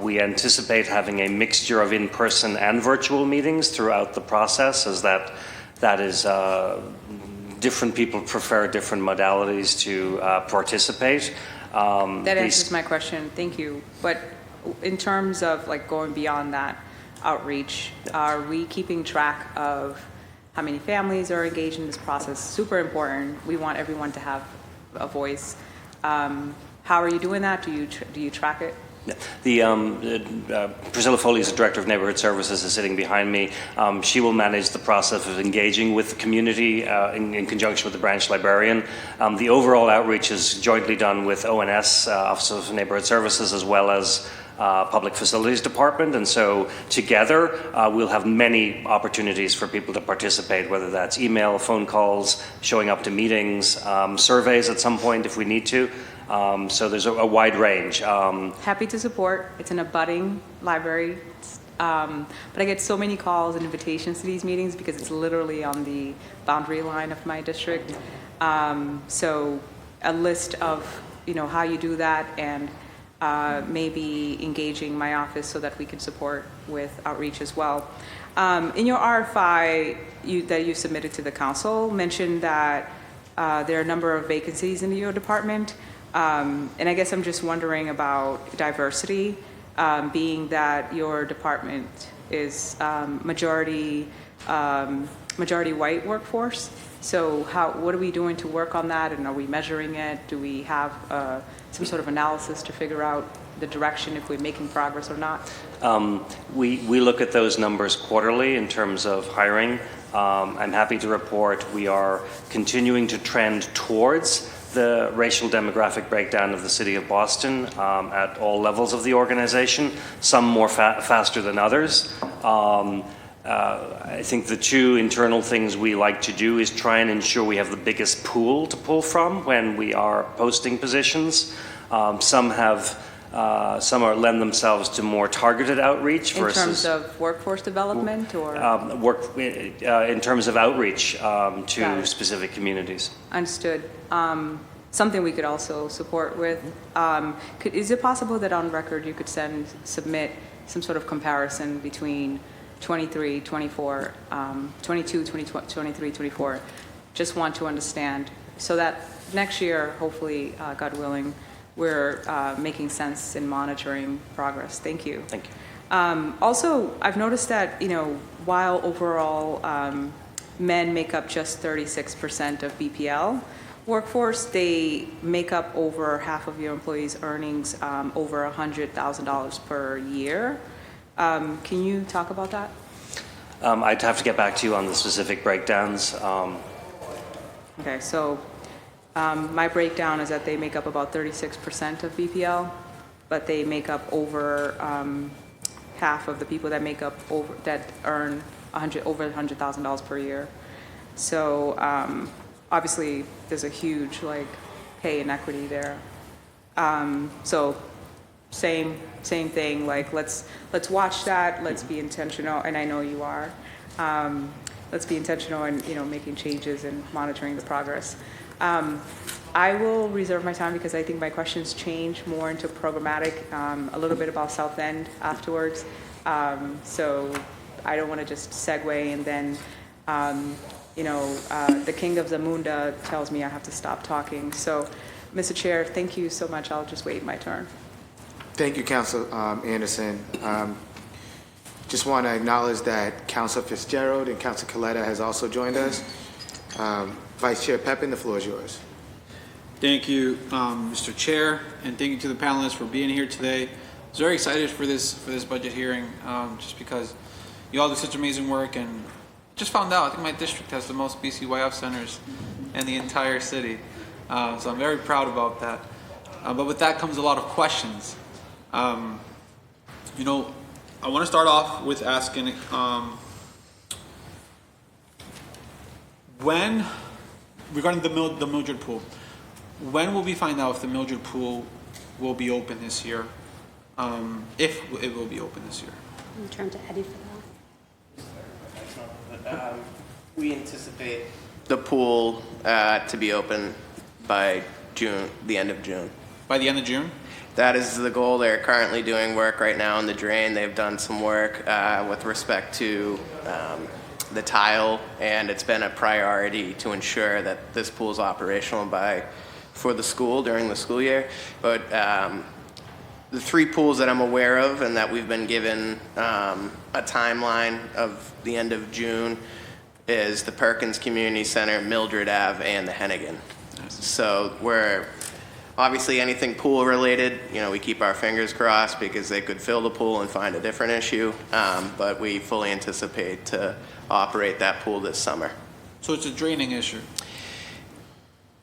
We anticipate having a mixture of in-person and virtual meetings throughout the process, as that is different people prefer different modalities to participate. That answers my question. Thank you. But in terms of like going beyond that outreach, are we keeping track of how many families are engaged in this process? Super important. We want everyone to have a voice. How are you doing that? Do you track it? Priscilla Foley is the Director of Neighbourhood Services, is sitting behind me. She will manage the process of engaging with the community in conjunction with the branch librarian. The overall outreach is jointly done with ONS, Office of Neighbourhood Services, as well as Public Facilities Department, and so together we'll have many opportunities for people to participate, whether that's email, phone calls, showing up to meetings, surveys at some point if we need to. So there's a wide range. Happy to support. It's an abutting library. But I get so many calls and invitations to these meetings because it's literally on the boundary line of my district. So a list of, how you do that, and maybe engaging my office so that we can support with outreach as well. In your RFI that you submitted to the council, mentioned that there are a number of vacancies in your department. And I guess I'm just wondering about diversity, being that your department is majority white workforce. So what are we doing to work on that, and are we measuring it? Do we have some sort of analysis to figure out the direction, if we're making progress or not? We look at those numbers quarterly in terms of hiring. I'm happy to report we are continuing to trend towards the racial demographic breakdown of the city of Boston at all levels of the organization, some more faster than others. I think the two internal things we like to do is try and ensure we have the biggest pool to pull from when we are posting positions. Some lend themselves to more targeted outreach versus... In terms of workforce development, or? In terms of outreach to specific communities. Understood. Something we could also support with. Is it possible that on record you could submit some sort of comparison between 23, 24, 22, 23, 24? Just want to understand so that next year, hopefully, God willing, we're making sense in monitoring progress. Thank you. Thank you. Also, I've noticed that, while overall men make up just 36% of BPL workforce, they make up over half of your employees' earnings, over $100,000 per year. Can you talk about that? I'd have to get back to you on the specific breakdowns. Okay, so my breakdown is that they make up about 36% of BPL, but they make up over half of the people that make up that earn over $100,000 per year. So obviously, there's a huge pay inequity there. So same thing. Let's watch that. Let's be intentional, and I know you are. Let's be intentional in making changes and monitoring the progress. I will reserve my time because I think my questions change more into programmatic. A little bit about South End afterwards. So I don't want to just segue and then. The king of Zamunda tells me I have to stop talking. So, Mr. Chair, thank you so much. I'll just wait my turn. Thank you, Council Anderson. Just want to acknowledge that Council Fitzgerald and Council Coletta has also joined us. Vice Chair Pepin, the floor is yours. Thank you, Mr. Chair, and thank you to the panelists for being here today. I was very excited for this budget hearing, just because you all do such amazing work, and just found out I think my district has the most BCYF centers in the entire city, so I'm very proud about that. But with that comes a lot of questions. I want to start off with asking when, regarding the Mildred pool, when will we find out if the Mildred pool will be open this year? If it will be open this year? I'm trying to Eddie for that. We anticipate the pool to be open by June, the end of June. By the end of June? That is the goal. They're currently doing work right now on the drain. They've done some work with respect to the tile, and it's been a priority to ensure that this pool is operational for the school during the school year. But The 3 pools that I'm aware of and that we've been given a timeline of the end of June is the Perkins Community Center, Mildred Ave, and the Hennigan. So we're, obviously anything pool related, you know, we keep our fingers crossed because they could fill the pool and find a different issue, but we fully anticipate to operate that pool this summer. So it's a draining issue.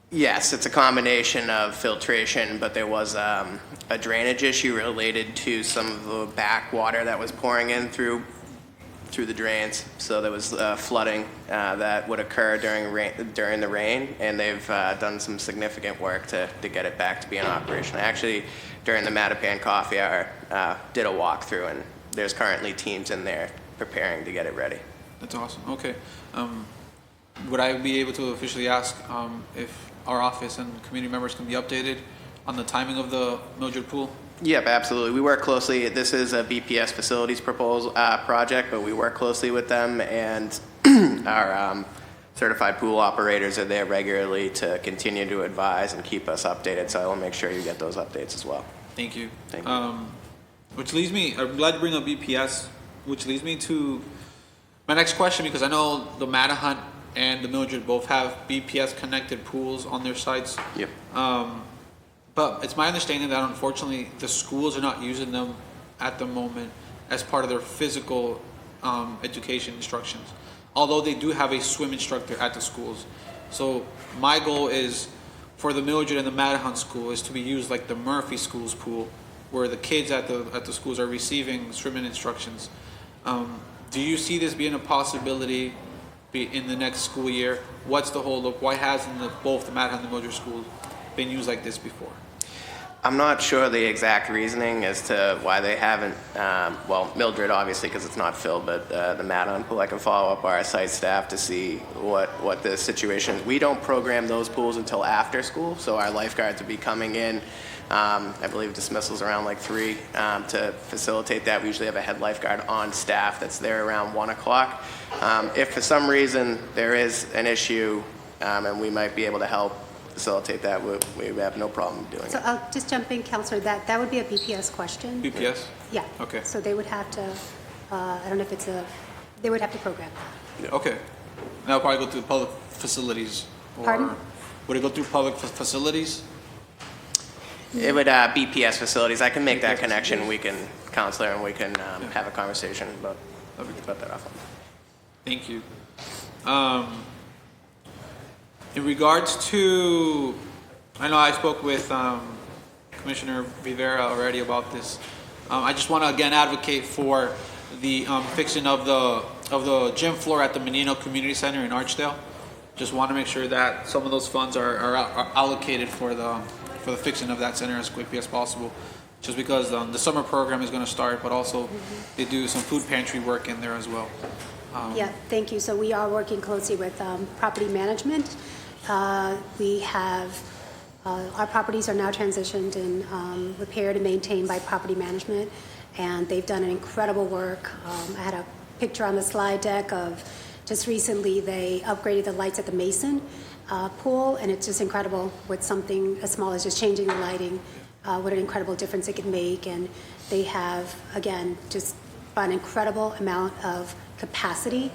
Yes, it's a combination of filtration, but there was a drainage issue related to some of the backwater that was pouring in through the drains. So there was flooding that would occur during the rain, and they've done some significant work to get it back to being operational. Actually, during the Mattapan Coffee Hour, did a walkthrough, and there's currently teams in there preparing to get it ready. That's awesome. Okay. Would I be able to officially ask if our office and community members can be updated on the timing of the Mildred pool? Yep, absolutely. We work closely. This is a BPS facilities proposal project, but we work closely with them, and our certified pool operators are there regularly to continue to advise and keep us updated. So I will make sure you get those updates as well. Thank you. Thank you. Which leads me, I'm glad to bring up BPS, which leads me to my next question, because I know the Mattahunt and the Mildred both have BPS connected pools on their sites. Yep. But it's my understanding that unfortunately the schools are not using them at the moment as part of their physical education instructions, although they do have a swim instructor at the schools. So my goal is for the Mildred and the Mattahunt school is to be used like the Murphy Schools pool, where the kids at the schools are receiving swimming instructions. Do you see this being a possibility in the next school year? What's the holdup? Why hasn't both the Mattahunt and the Mildred schools been used like this before? I'm not sure the exact reasoning as to why they haven't. Well, Mildred obviously because it's not filled, but the Mattahunt pool, I can follow up our site staff to see what the situation is. We don't program those pools until after school, so our lifeguards will be coming in. I believe dismissals around like 3 to facilitate that. We usually have a head lifeguard on staff that's there around 1 o'clock. If for some reason there is an issue and we might be able to help facilitate that, we have no problem doing So it. I'll just jump in, Counselor, that would be a BPS question. BPS? Yeah. Okay. So they would have to, I don't know if it's they would have to program that. Okay. Now probably go through public facilities. Or Pardon? Would it go through public facilities? It would BPS facilities. I can make that connection. We can, Counselor, and we can have a conversation about that often. Thank you. In regards to, I know I spoke with Commissioner Rivera already about this. I just want to again advocate for the fixing of the gym floor at the Menino Community Center in Archdale. Just want to make sure that some of those funds are allocated for the fixing of that center as quickly as possible. Just because the summer program is going to start, but also they do some food pantry work in there as well. Yeah, thank you. So we are working closely with property management. We have, our properties are now transitioned and repaired and maintained by property management, and they've done an incredible work. I had a picture on the slide deck of just recently they upgraded the lights at the Mason pool, and it's just incredible with something as small as just changing the lighting, what an incredible difference it can make. And they have, again, just an incredible amount of capacity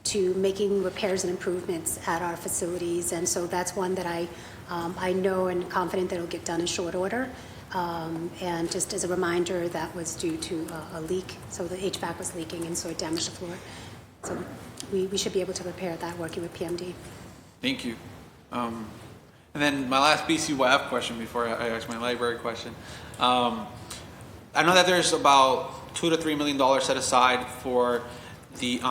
to making repairs and improvements at our facilities. And so that's one that I know and confident that it'll get done in short order. And just as a reminder, that was due to a leak. So the HVAC was leaking, and so it damaged the floor. So we should be able to repair that working with PMD. Thank you. And then my last BCYF question before I ask my library question. I know that there's about $2 to $3 million set aside for the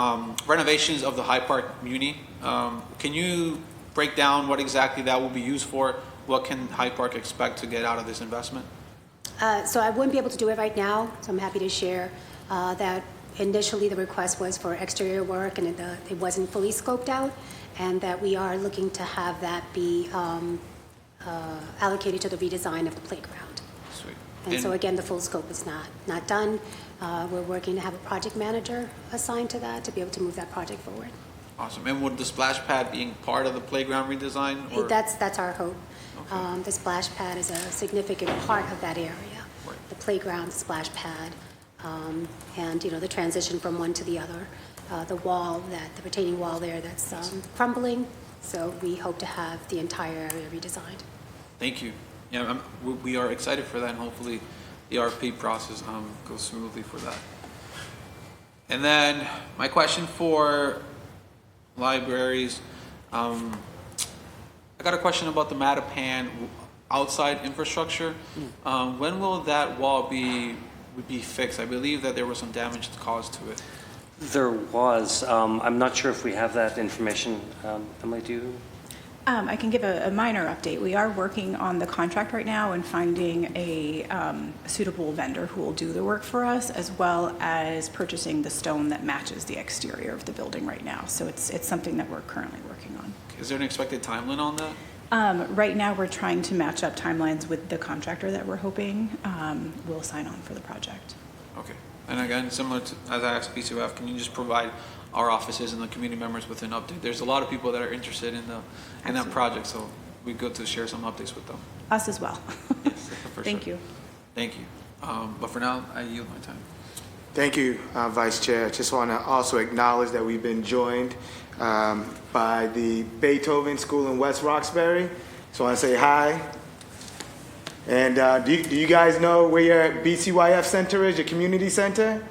renovations of the High Park Muni. Can you break down what exactly that will be used for? What can High Park expect to get out of this investment? So I wouldn't be able to do it right now, so I'm happy to share that initially the request was for exterior work and it wasn't fully scoped out, and that we are looking to have that be allocated to the redesign of the playground. Sweet. And so again, the full scope is not done. We're working to have a project manager assigned to that to be able to move that project forward. Awesome. And would the splash pad being part of the playground redesign? Or? That's our hope. Okay. The splash pad is a significant part of that area. Right. the playground, splash pad, and, the transition from one to the other. The the retaining wall there that's crumbling, so we hope to have the entire area redesigned. Thank you. Yeah, we are excited for that, and hopefully the RFP process goes smoothly for that. And then my question for libraries, I got a question about the Mattapan outside infrastructure. When will that wall be fixed? I believe that there was some damage caused to it. There was. I'm not sure if we have that information. Emily, do you? I can give a minor update. We are working on the contract right now and finding a suitable vendor who will do the work for us, as well as purchasing the stone that matches the exterior of the building right now. So it's something that we're currently working on. Is there an expected timeline on that? Right now, we're trying to match up timelines with the contractor that we're hoping will sign on for the project. Okay. And again, similar to, as I asked PCOF, can you just provide our offices and the community members with an update? There's a lot of people that are interested in that project, so we'd go to share some updates with them. Us as well. Yes, for Thank sure. you. Thank you. But for now, I yield my time. Thank you, Vice Chair. Just want to also acknowledge that we've been joined by the Beethoven School in West Roxbury. So I want to say hi. And do you guys know where your BCYF center is, your community center?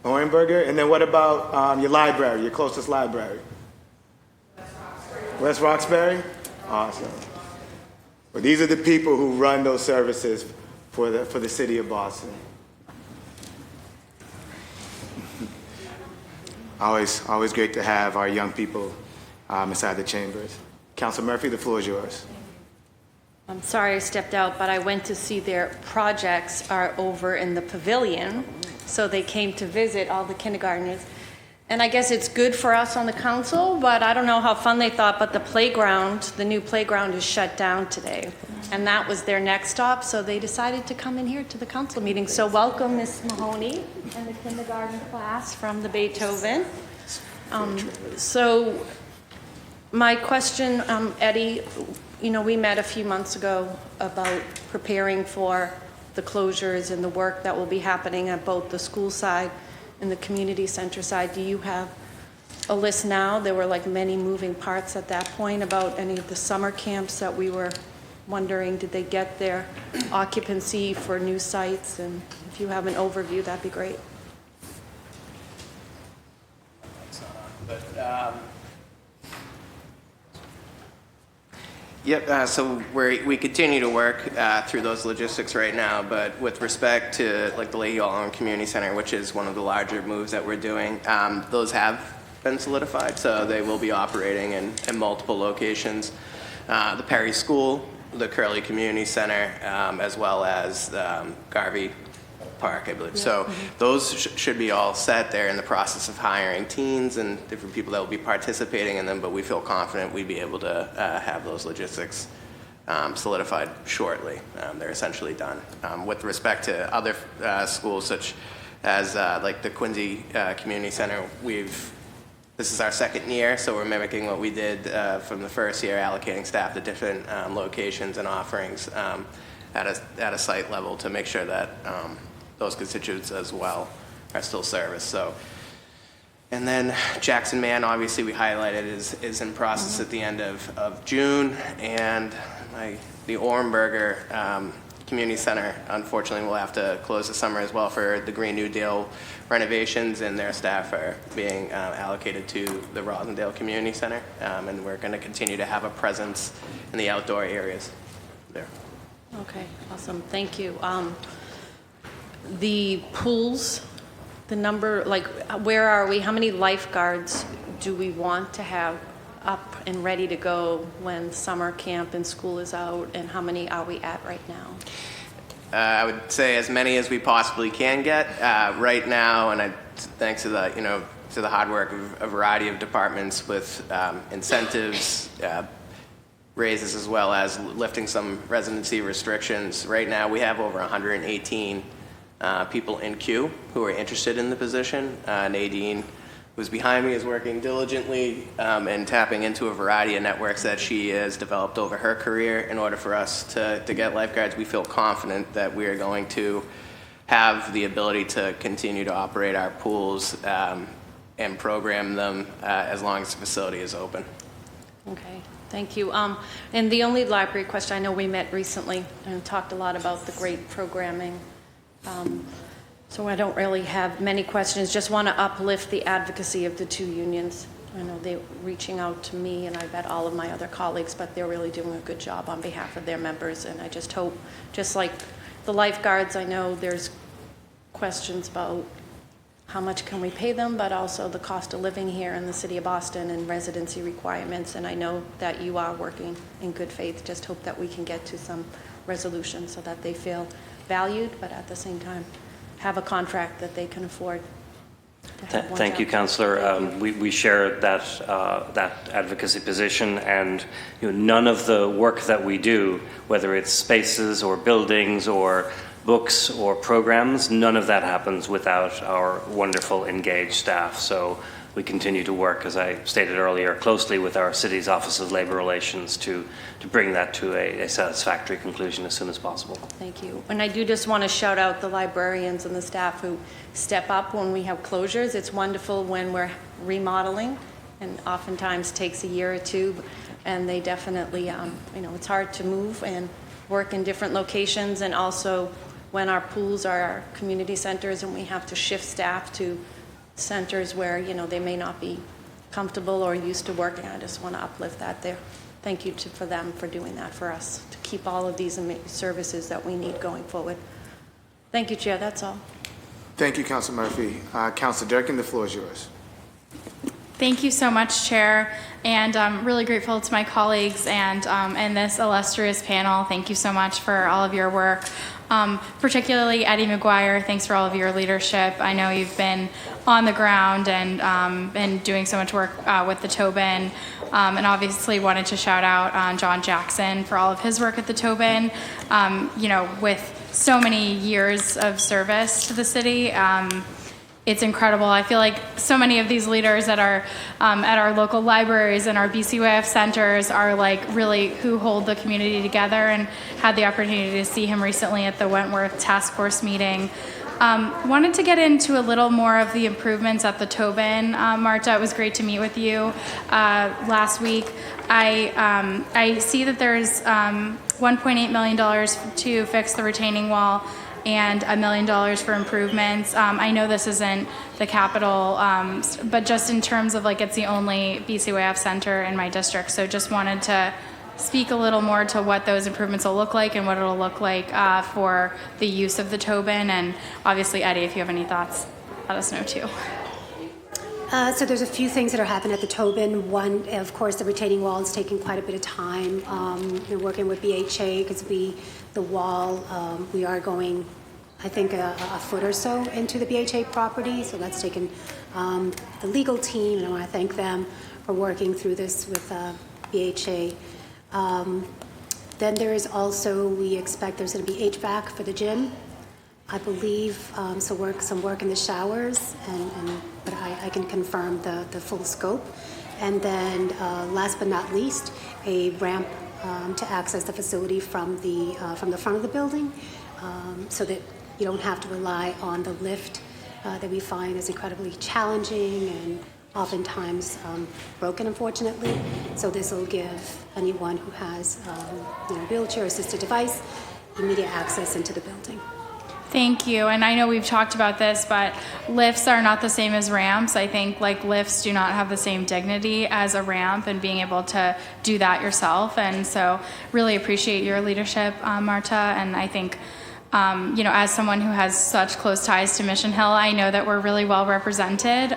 Orenberger. And then what about your library, your closest library? West Roxbury? Awesome. Well, these are the people who run those services for the city of Boston. Always great to have our young people inside the chambers. Councilor Murphy, the floor is yours. I'm sorry I stepped out, but I went to see their projects are over in the pavilion. So they came to visit all the kindergartners. And I guess it's good for us on the council, but I don't know how fun they thought, but the new playground is shut down today. And that was their next stop, so they decided to come in here to the council meeting. So welcome, Ms. Mahoney and the kindergarten class from the Beethoven. So my question, Eddie, we met a few months ago about preparing for the closures and the work that will be happening at both the school side and the community center side. Do you have a list now? There were like many moving parts at that point about any of the summer camps that we were wondering, did they get their occupancy for new sites? And if you have an overview, that'd be great. Yep, so we continue to work through those logistics right now, but with respect to like the Leahy Hall Community Center, which is one of the larger moves that we're doing, those have been solidified, so they will be operating in multiple locations. The Perry School, the Curley Community Center, as well as Garvey Park, I believe. So those should be all set. They're in the process of hiring teams and different people that will be participating in them, but we feel confident we'd be able to have those logistics solidified shortly. They're essentially done. With respect to other schools, such as like the Quincy Community Center, this is our second year, so we're mimicking what we did from the first year, allocating staff to different locations and offerings at a site level to make sure that those constituents as well are still serviced. So, and then Jackson Man, obviously we highlighted, is in process at the end of June, and the Orenberger Community Center, unfortunately, will have to close this summer as well for the Green New Deal renovations, and their staff are being allocated to the Rosendale Community Center, and we're going to continue to have a presence in the outdoor areas there. Okay, awesome, thank you. The pools, the number, like, where are we? How many lifeguards do we want to have up and ready to go when summer camp and school is out, and how many are we at right now? I would say as many as we possibly can get right now, and thanks to the hard work of a variety of departments with incentives, raises, as well as lifting some residency restrictions. Right now, we have over 118 people in queue who are interested in the position. Nadine who's behind me, is working diligently and tapping into a variety of networks that she has developed over her career in order for us to get lifeguards. We feel confident that we are going to have the ability to continue to operate our pools and program them as long as the facility is open. Okay, thank you. And the only library question, I know we met recently and talked a lot about the great programming. So I don't really have many questions, just want to uplift the advocacy of the two unions. I know they're reaching out to me, and I bet all of my other colleagues, but they're really doing a good job on behalf of their members, and I just hope, just like the lifeguards, I know there's questions about how much can we pay them, but also the cost of living here in the city of Boston and residency requirements, and I know that you are working in good faith. Just hope that we can get to some resolution so that they feel valued, but at the same time have a contract that they can afford. Thank you, Councillor. We share that advocacy position, and none of the work that we do, whether it's spaces or buildings or books or programs, none of that happens without our wonderful engaged staff. So we continue to work, as I stated earlier, closely with our city's Office of Labour Relations to bring that to a satisfactory conclusion as soon as possible. Thank you. And I do just want to shout out the librarians and the staff who step up when we have closures. It's wonderful when we're remodeling, and oftentimes takes a year or two, and they definitely, it's hard to move and work in different locations, and also when our pools are our community centers and we have to shift staff to centers where, they may not be comfortable or used to working. I just want to uplift that there. Thank you for them for doing that for us, to keep all of these services that we need going forward. Thank you, Chair. That's all. Thank you, Councilor Murphy. Councilor Durkin, the floor is yours. Thank you so much, Chair, and I'm really grateful to my colleagues and this illustrious panel. Thank you so much for all of your work. Particularly Eddie McGuire, thanks for all of your leadership. I know you've been on the ground and doing so much work with the Tobin, and obviously wanted to shout out John Jackson for all of his work at the Tobin. With so many years of service to the city, it's incredible. I feel like so many of these leaders that are at our local libraries and our BCYF centers are like really who hold the community together, and had the opportunity to see him recently at the Wentworth Task Force meeting. Wanted to get into a little more of the improvements at the Tobin. Marta, it was great to meet with you last week. I see that there's $1.8 million to fix the retaining wall and $1 million for improvements. I know this isn't the capital, but just in terms of it's the only BCYF center in my district. So just wanted to speak a little more to what those improvements will look like and what it'll look like for the use of the Tobin. And obviously, Eddie, if you have any thoughts, let us know too. So there's a few things that are happening at the Tobin. One, of course, the retaining wall is taking quite a bit of time. We're working with BHA because the wall, we are going, I think, a foot or so into the BHA property. So that's taken the legal team, and I want to thank them for working through this with BHA. Then there is also, we expect there's going to be HVAC for the gym. I believe some work in the showers, but I can confirm the full scope. And then last but not least, a ramp to access the facility from the front of the building, so that you don't have to rely on the lift that we find is incredibly challenging and oftentimes broken, unfortunately. So this will give anyone who has wheelchair-assisted device immediate access into the building. Thank you. And I know we've talked about this, but lifts are not the same as ramps. I think lifts do not have the same dignity as a ramp, and being able to do that yourself. And so really appreciate your leadership, Marta. And I think, as someone who has such close ties to Mission Hill, I know that we're really well represented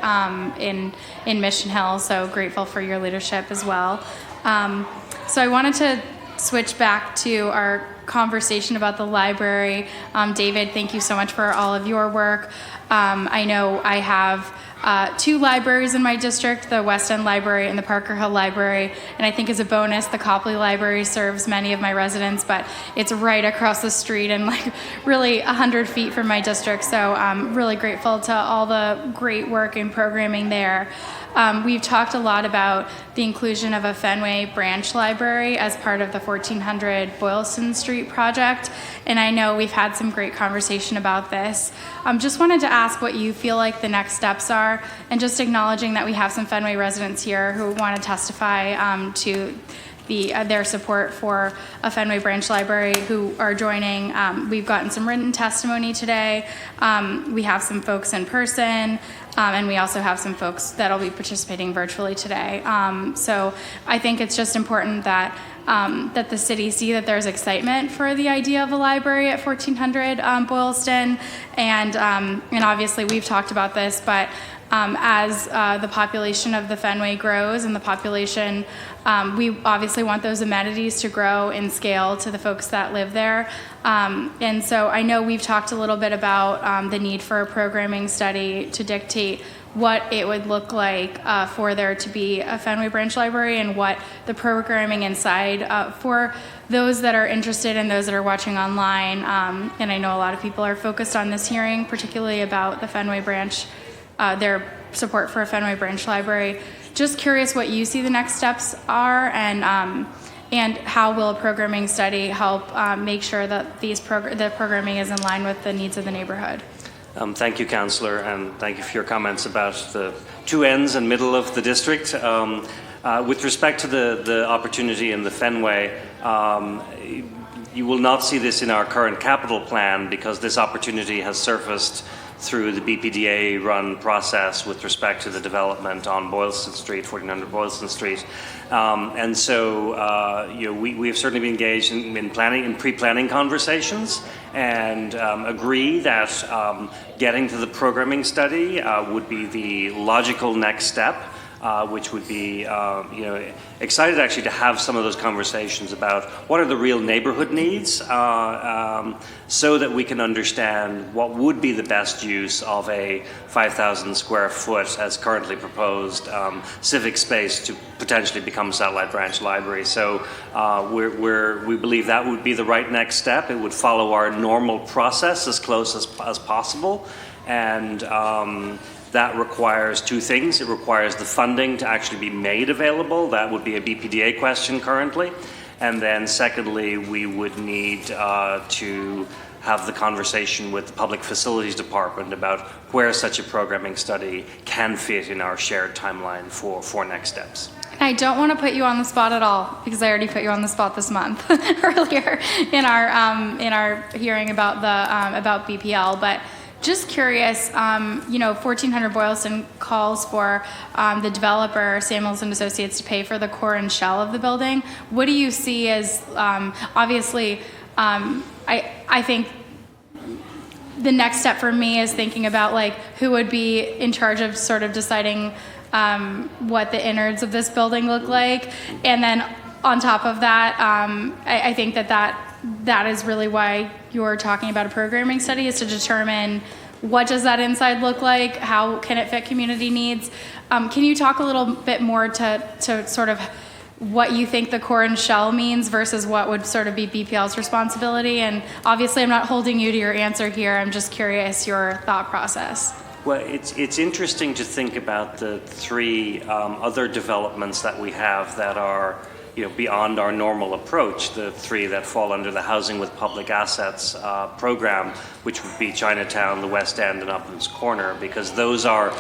in Mission Hill. So grateful for your leadership as well. So I wanted to switch back to our conversation about the library. David, thank you so much for all of your work. I know I have 2 libraries in my district, the West End Library and the Parker Hill Library, and I think as a bonus, the Copley Library serves many of my residents, but it's right across the street and like really 100 feet from my district, so I'm really grateful to all the great work and programming there. We've talked a lot about the inclusion of a Fenway branch library as part of the 1400 Boylston Street project, and I know we've had some great conversation about this. Just wanted to ask what you feel like the next steps are, and just acknowledging that we have some Fenway residents here who want to testify to their support for a Fenway branch library who are joining. We've gotten some written testimony today. We have some folks in person, and we also have some folks that'll be participating virtually today. So I think it's just important that that the city see that there's excitement for the idea of a library at 1400 Boylston, and obviously we've talked about this, but as the population of the Fenway grows and the population, we obviously want those amenities to grow in scale to the folks that live there. And so I know we've talked a little bit about the need for a programming study to dictate what it would look like for there to be a Fenway branch library and what the programming inside for those that are interested and those that are watching online. And I know a lot of people are focused on this hearing, particularly about the Fenway branch, their support for a Fenway branch library. Just curious what you see the next steps are, and how will a programming study help make sure that the programming is in line with the needs of the neighborhood? Thank you, Councillor, and thank you for your comments about the 2 ends and middle of the district. With respect to the opportunity in the Fenway, you will not see this in our current capital plan because this opportunity has surfaced through the BPDA run process with respect to the development on Boylston Street, 1400 Boylston Street. And so we have certainly been engaged in planning and pre-planning conversations, and agree that getting to the programming study would be the logical next step, which would be excited actually to have some of those conversations about what are the real neighborhood needs, so that we can understand what would be the best use of a 5,000 square foot as currently proposed civic space to potentially become a satellite branch library. So we believe that would be the right next step. It would follow our normal process as close as possible, and that requires 2 things. It requires the funding to actually be made available. That would be a BPDA question currently. And then secondly, we would need to have the conversation with the Public Facilities Department about where such a programming study can fit in our shared timeline for next steps. I don't want to put you on the spot at all, because I already put you on the spot this month earlier in our hearing about the about BPL, but just curious, 1400 Boylston calls for the developer, Samuels and Associates, to pay for the core and shell of the building. What do you see as, obviously, I think the next step for me is thinking about like who would be in charge of sort of deciding what the innards of this building look like. And then on top of that, I think that is really why you're talking about a programming study, is to determine what does that inside look like, how can it fit community needs. Can you talk a little bit more to sort of what you think the core and shell means versus what would sort of be BPL's responsibility? And obviously I'm not holding you to your answer here, I'm just curious your thought process. Well, it's interesting to think about the 3 other developments that we have that are beyond our normal approach, the 3 that fall under the Housing with Public Assets program, which would be Chinatown, the West End, and Uplands Corner, because those are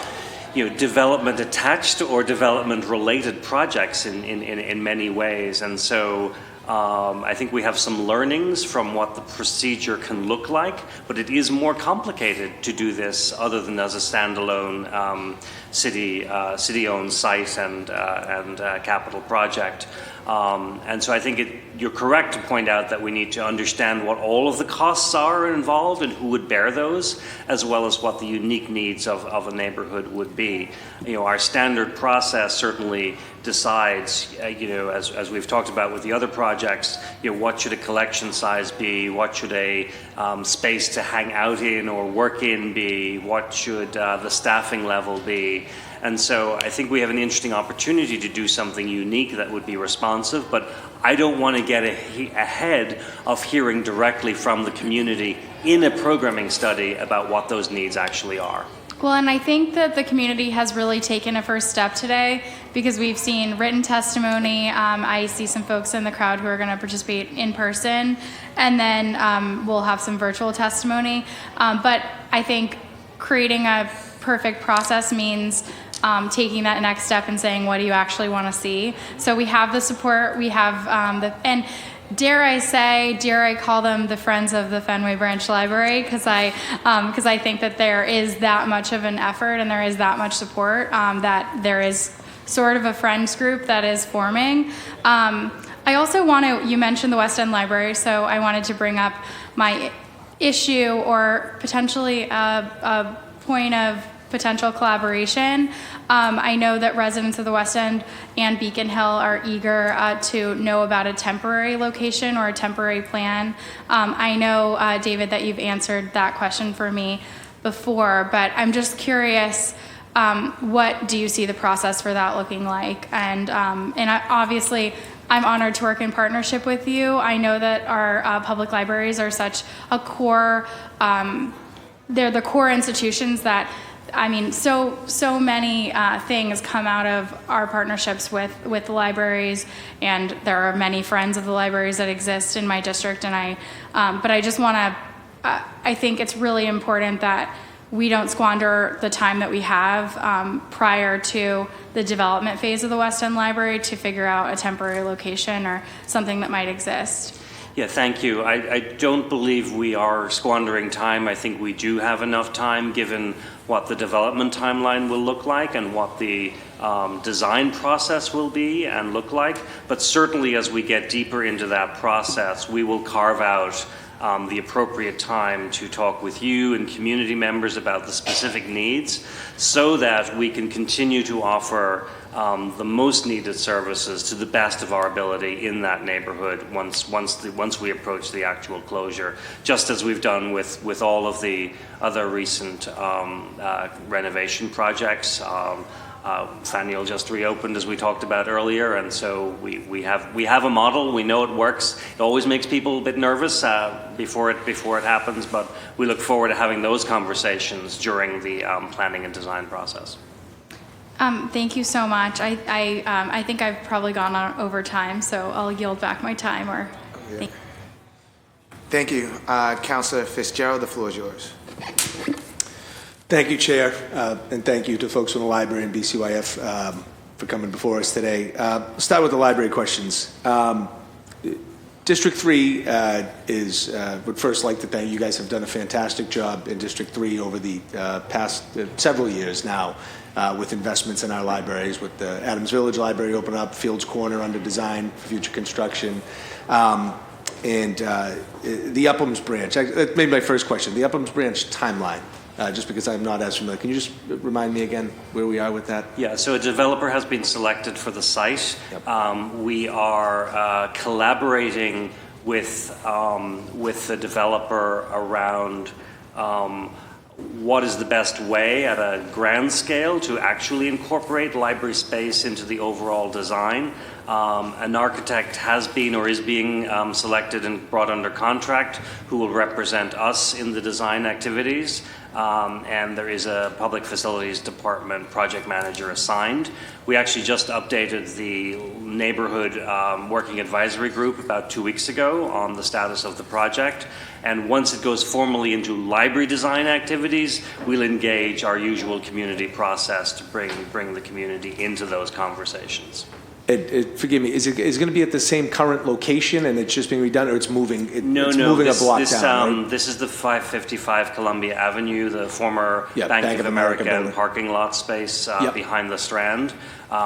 development attached or development related projects in many ways. And so I think we have some learnings from what the procedure can look like, but it is more complicated to do this other than as a standalone city-owned site and capital project. And so I think you're correct to point out that we need to understand what all of the costs are involved and who would bear those, as well as what the unique needs of a neighborhood would be. Our standard process certainly decides, as we've talked about with the other projects, what should a collection size be, what should a space to hang out in or work in be, what should the staffing level be. And so I think we have an interesting opportunity to do something unique that would be responsive, but I don't want to get ahead of hearing directly from the community in a programming study about what those needs actually are. Well, and I think that the community has really taken a first step today because we've seen written testimony. I see some folks in the crowd who are going to participate in person, and then we'll have some virtual testimony. But I think creating a perfect process means taking that next step and saying, what do you actually want to see? So we have the support, we have and dare I call them the Friends of the Fenway Branch Library, because I think that there is that much of an effort and there is that much support, that there is sort of a friends group that is forming. I also you mentioned the West End Library, so I wanted to bring up my issue or potentially a point of potential collaboration. I know that residents of the West End and Beacon Hill are eager to know about a temporary location or a temporary plan. I know, David, that you've answered that question for me before, but I'm just curious, what do you see the process for that looking like? And obviously, I'm honored to work in partnership with you. I know that our public libraries are such a core, they're the core institutions that so many things come out of our partnerships with the libraries, and there are many friends of the libraries that exist in my district. And but I just want to, I think it's really important that we don't squander the time that we have prior to the development phase of the West End Library to figure out a temporary location or something that might exist. Yeah, thank you. I don't believe we are squandering time. I think we do have enough time given what the development timeline will look like and what the design process will be and look like. But certainly as we get deeper into that process, we will carve out the appropriate time to talk with you and community members about the specific needs so that we can continue to offer the most needed services to the best of our ability in that neighborhood once we approach the actual closure, just as we've done with all of the other recent renovation projects. Faneuil just reopened, as we talked about earlier, and so we have a model. We know it works. It always makes people a bit nervous before it happens, but we look forward to having those conversations during the planning and design process. Thank you so much. I think I've probably gone on over time, so I'll yield back my time. Thank you. Councilor Fitzgerald, the floor is yours. Thank you, Chair, and thank you to folks from the library and BCYF for coming before us today. Start with the library questions. District 3 would first like to thank you. Guys have done a fantastic job in District 3 over the past several years now with investments in our libraries, with the Adams Village Library open up, Fields Corner under design for future construction, and the Upham's branch. That may be my first question. The Upham's branch timeline. Just because I'm not as familiar. Can you just remind me again where we are with that? Yeah, so a developer has been selected for the site. Yep. We are collaborating with the developer around what is the best way at a grand scale to actually incorporate library space into the overall design. An architect has been or is being selected and brought under contract who will represent us in the design activities. And there is a public facilities department project manager assigned. We actually just updated the neighborhood working advisory group about 2 weeks ago on the status of the project. And once it goes formally into library design activities, we'll engage our usual community process to bring the community into those conversations. Forgive me, is it going to be at the same current location and it's just being redone, or it's moving? No, moving a block down, right? This is the 555 Columbia Avenue, the former Bank of America parking lot space behind the Strand,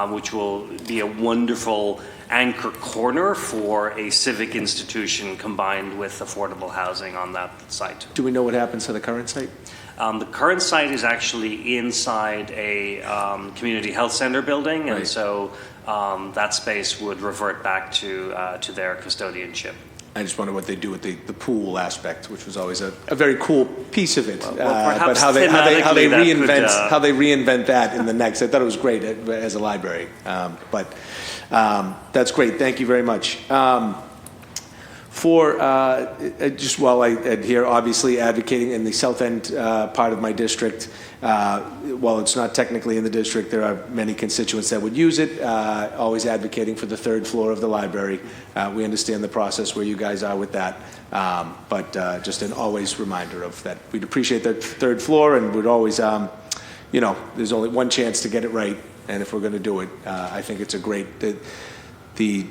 which will be a wonderful anchor corner for a civic institution combined with affordable housing on that site. Do we know what happens to the current site? The current site is actually inside a community health center building, and Right. so that space would revert back to their custodianship. I just wonder what they do with the pool aspect, which was always a very cool piece of it. Well, but perhaps how they thematically that reinvent could, how they reinvent that in the next. I thought it was great as a library. But that's great. Thank you very much. Just while I adhere, obviously advocating in the south end part of my district, while it's not technically in the district, there are many constituents that would use it, always advocating for the third floor of the library. We understand the process where you guys are with that, but just an always reminder of that. We'd appreciate that third floor, and would always, there's only one chance to get it right, and if we're going to do it, I think it's a great, the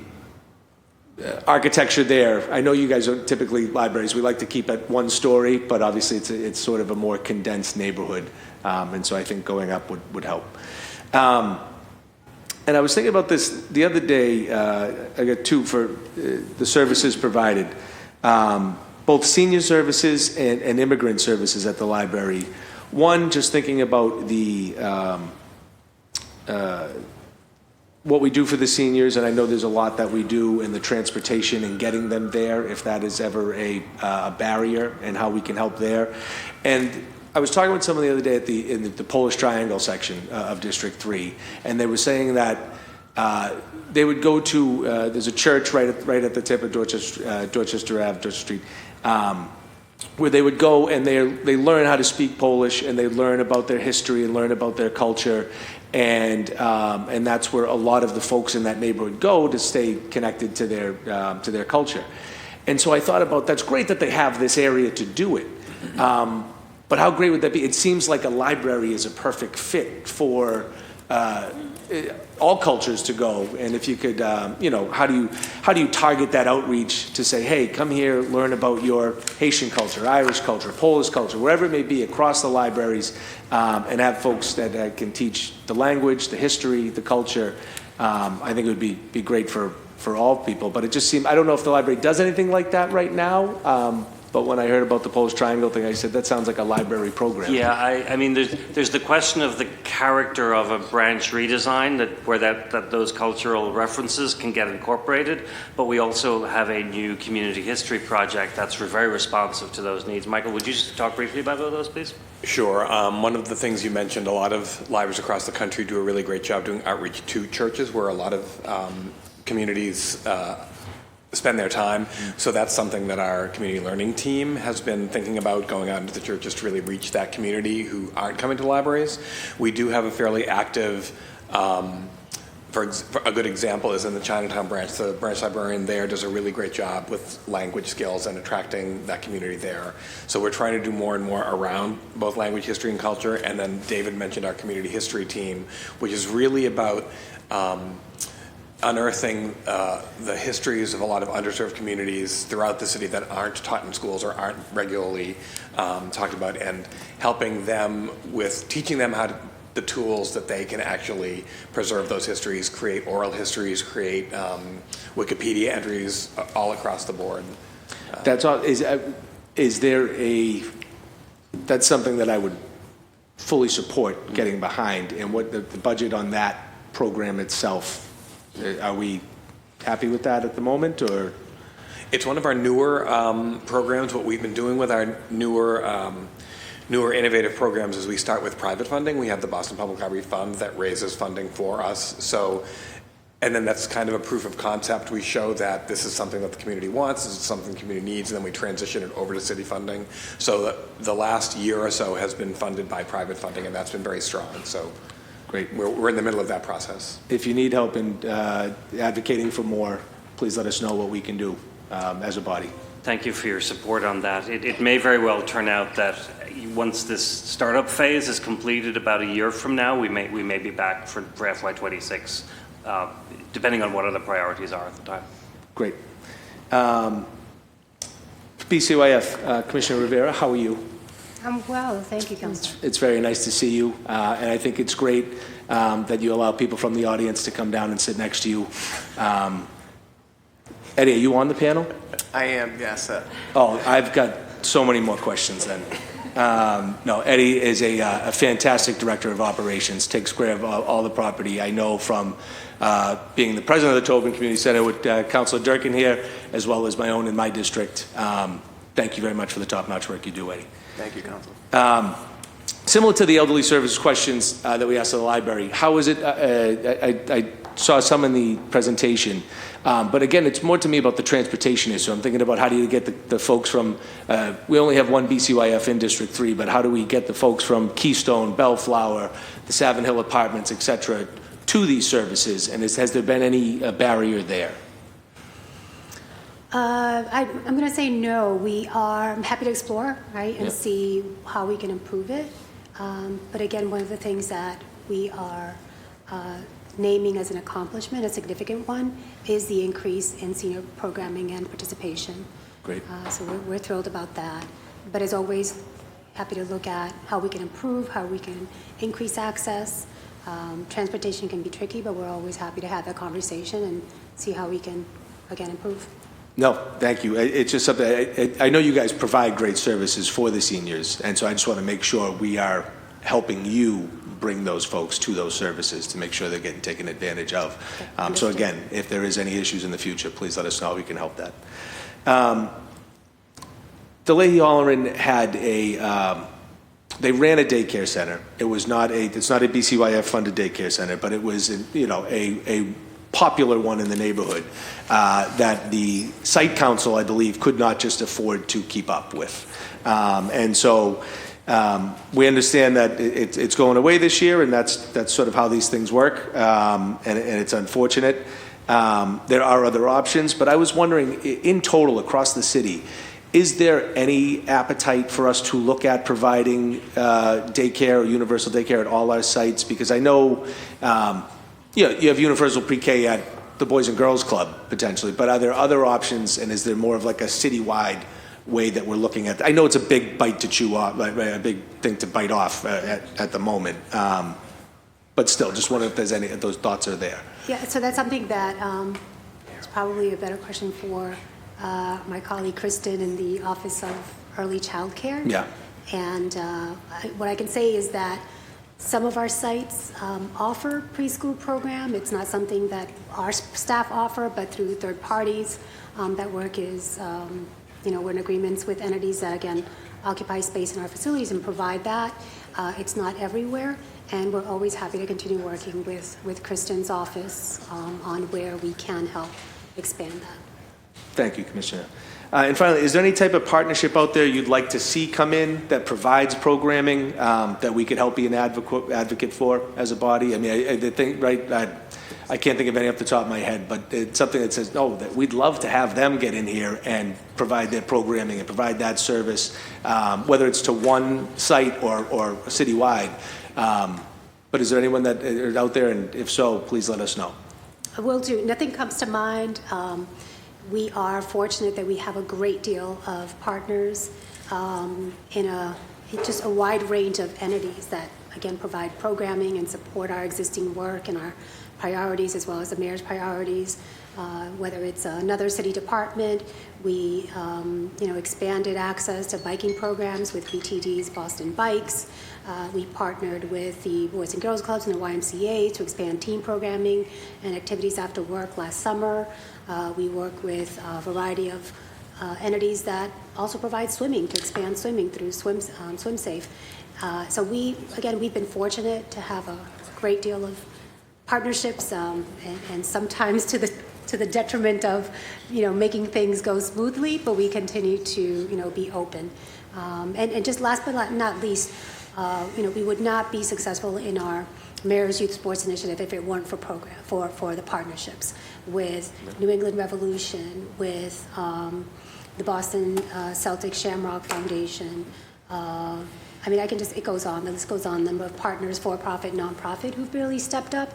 architecture there. I know you guys are typically libraries. We like to keep it one story, but obviously it's sort of a more condensed neighborhood, and so I think going up would help. And I was thinking about this the other day. I got two for the services provided, both senior services and immigrant services at the library. One, just thinking about the what we do for the seniors, and I know there's a lot that we do in the transportation and getting them there, if that is ever a barrier, and how we can help there. And I was talking with someone the other day in the Polish Triangle section of District 3, and they were saying that they would go to, there's a church right at the tip of Dorchester Street, where they would go and they learn how to speak Polish, and they learn about their history and learn about their culture. And that's where a lot of the folks in that neighborhood go to stay connected to their culture. And so I thought about, that's great that they have this area to do it. But how great would that be? It seems like a library is a perfect fit for all cultures to go. And if you could, how do you target that outreach to say, hey, come here, learn about your Haitian culture, Irish culture, Polish culture, wherever it may be across the libraries, and have folks that can teach the language, the history, the culture. I think it would be great for all people. But it just seemed, I don't know if the library does anything like that right now. But when I heard about the Polish Triangle thing, I said, that sounds like a library program. Yeah, I mean, there's the question of the character of a branch redesign, where those cultural references can get incorporated, but we also have a new community history project that's very responsive to those needs. Michael, would you just talk briefly about those, please? Sure. One of the things you mentioned, a lot of libraries across the country do a really great job doing outreach to churches, where a lot of communities spend their time. So that's something that our community learning team has been thinking about, going out into the churches to really reach that community who aren't coming to libraries. We do have a fairly active, a good example is in the Chinatown branch. The branch librarian there does a really great job with language skills and attracting that community there. So we're trying to do more and more around both language, history, and culture. And then David mentioned our community history team, which is really about unearthing the histories of a lot of underserved communities throughout the city that aren't taught in schools or aren't regularly talked about, and helping them with teaching them the tools that they can actually preserve those histories, create oral histories, create Wikipedia entries all across the board. That's all. Is there that's something that I would fully support getting behind, and what the budget on that program itself. Are we happy with that at the moment, or? It's one of our newer programs. What we've been doing with our newer innovative programs is we start with private funding. We have the Boston Public Library Fund that raises funding for us. So, and then that's kind of a proof of concept. We show that this is something that the community wants, this is something the community needs, and then we transition it over to city funding. So the last year or so has been funded by private funding, and that's been very strong. So. Great. We're in the middle of that process. If you need help in advocating for more, please let us know what we can do as a body. Thank you for your support on that. It may very well turn out that once this startup phase is completed about a year from now, we may be back for FY26, depending on what other priorities are at the time. Great. BCYF, Commissioner Rivera, how are you? I'm well, thank you, Councilor. It's very nice to see you, and I think it's great that you allow people from the audience to come down and sit next to you. Eddie, are you on the panel? I am, yes. Oh, I've got so many more questions then. No, Eddie is a fantastic director of operations, takes care of all the property. I know from being the president of the Tobin Community Center with Councilor Durkin here, as well as my own in my district. Thank you very much for the top-notch work you do, Eddie. Thank you, Councilor. Similar to the elderly services questions that we asked of the library, how is it, I saw some in the presentation, but again, it's more to me about the transportation issue. I'm thinking about how do you get the folks from, we only have one BCYF in District 3, but how do we get the folks from Keystone, Bellflower, the Savin Hill Apartments, et cetera, to these services, and has there been any barrier there? I'm going to say no. We are happy to explore, right, and see how we can improve it. But again, one of the things that we are naming as an accomplishment, a significant one, is the increase in senior programming and participation. Great. So we're thrilled about that. But as always, happy to look at how we can improve, how we can increase access. Transportation can be tricky, but we're always happy to have that conversation and see how we can, again, improve. No, thank you. It's just something, I know you guys provide great services for the seniors, and so I just want to make sure we are helping you bring those folks to those services to make sure they're getting taken advantage of. So again, if there is any issues in the future, please let us know. We can help that. The Leahy-Holleran had they ran a daycare center. It's not a BCYF funded daycare center, but it was, a popular one in the neighborhood that the site council, I believe, could not just afford to keep up with. And so we understand that it's going away this year, and that's sort of how these things work, and it's unfortunate. There are other options, but I was wondering, in total, across the city, is there any appetite for us to look at providing daycare or universal daycare at all our sites? Because I know you have universal pre-K at the Boys and Girls Club, potentially, but are there other options, and is there more of like a citywide way that we're looking at? I know it's a big bite to chew off, a big thing to bite off at the moment, but still, just wondering if there's any of those thoughts are there. Yeah, so that's something that is probably a better question for my colleague Kristen in the Office of Early Child Care. Yeah. And what I can say is that some of our sites offer preschool program. It's not something that our staff offer, but through third parties. That work is, we're in agreements with entities that, again, occupy space in our facilities and provide that. It's not everywhere, and we're always happy to continue working with Kristen's office on where we can help expand that. Thank you, Commissioner. And finally, is there any type of partnership out there you'd like to see come in that provides programming that we could help be an advocate for as a body? I mean, I think, right, I can't think of any off the top of my head, but it's something that says, no, that we'd love to have them get in here and provide their programming and provide that service, whether it's to one site or citywide. But is there anyone that is out there? And if so, please let us know. I will do. Nothing comes to mind. We are fortunate that we have a great deal of partners in just a wide range of entities that, again, provide programming and support our existing work and our priorities as well as the mayor's priorities. Whether it's another city department, we expanded access to biking programs with BTD's Boston Bikes. We partnered with the Boys and Girls Clubs and the YMCA to expand team programming and activities after work last summer. We work with a variety of entities that also provide swimming to expand swimming through SwimSafe. So we've been fortunate to have a great deal of partnerships, and sometimes to the detriment of making things go smoothly, but we continue to be open. And just last but not least, we would not be successful in our Mayor's Youth Sports Initiative if it weren't for the partnerships with New England Revolution, with the Boston Celtics Shamrock Foundation. It goes on, the list goes on, number of partners, for-profit, non-profit, who've really stepped up,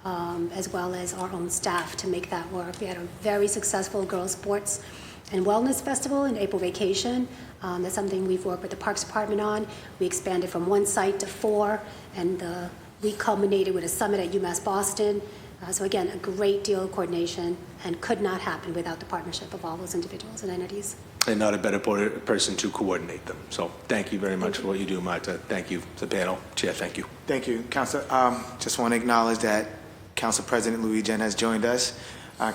as well as our own staff to make that work. We had a very successful girls' sports and Wellness Festival and April Vacation. That's something we've worked with the Parks Department on. We expanded from 1 site to 4, and we culminated with a summit at UMass Boston. So again, a great deal of coordination, and could not happen without the partnership of all those individuals and entities. And not a better person to coordinate them. So thank you very much for what you do, Marta. Thank you to the panel. Chair, thank you. Thank you, Council. Just want to acknowledge that Council President Louis Jen has joined us.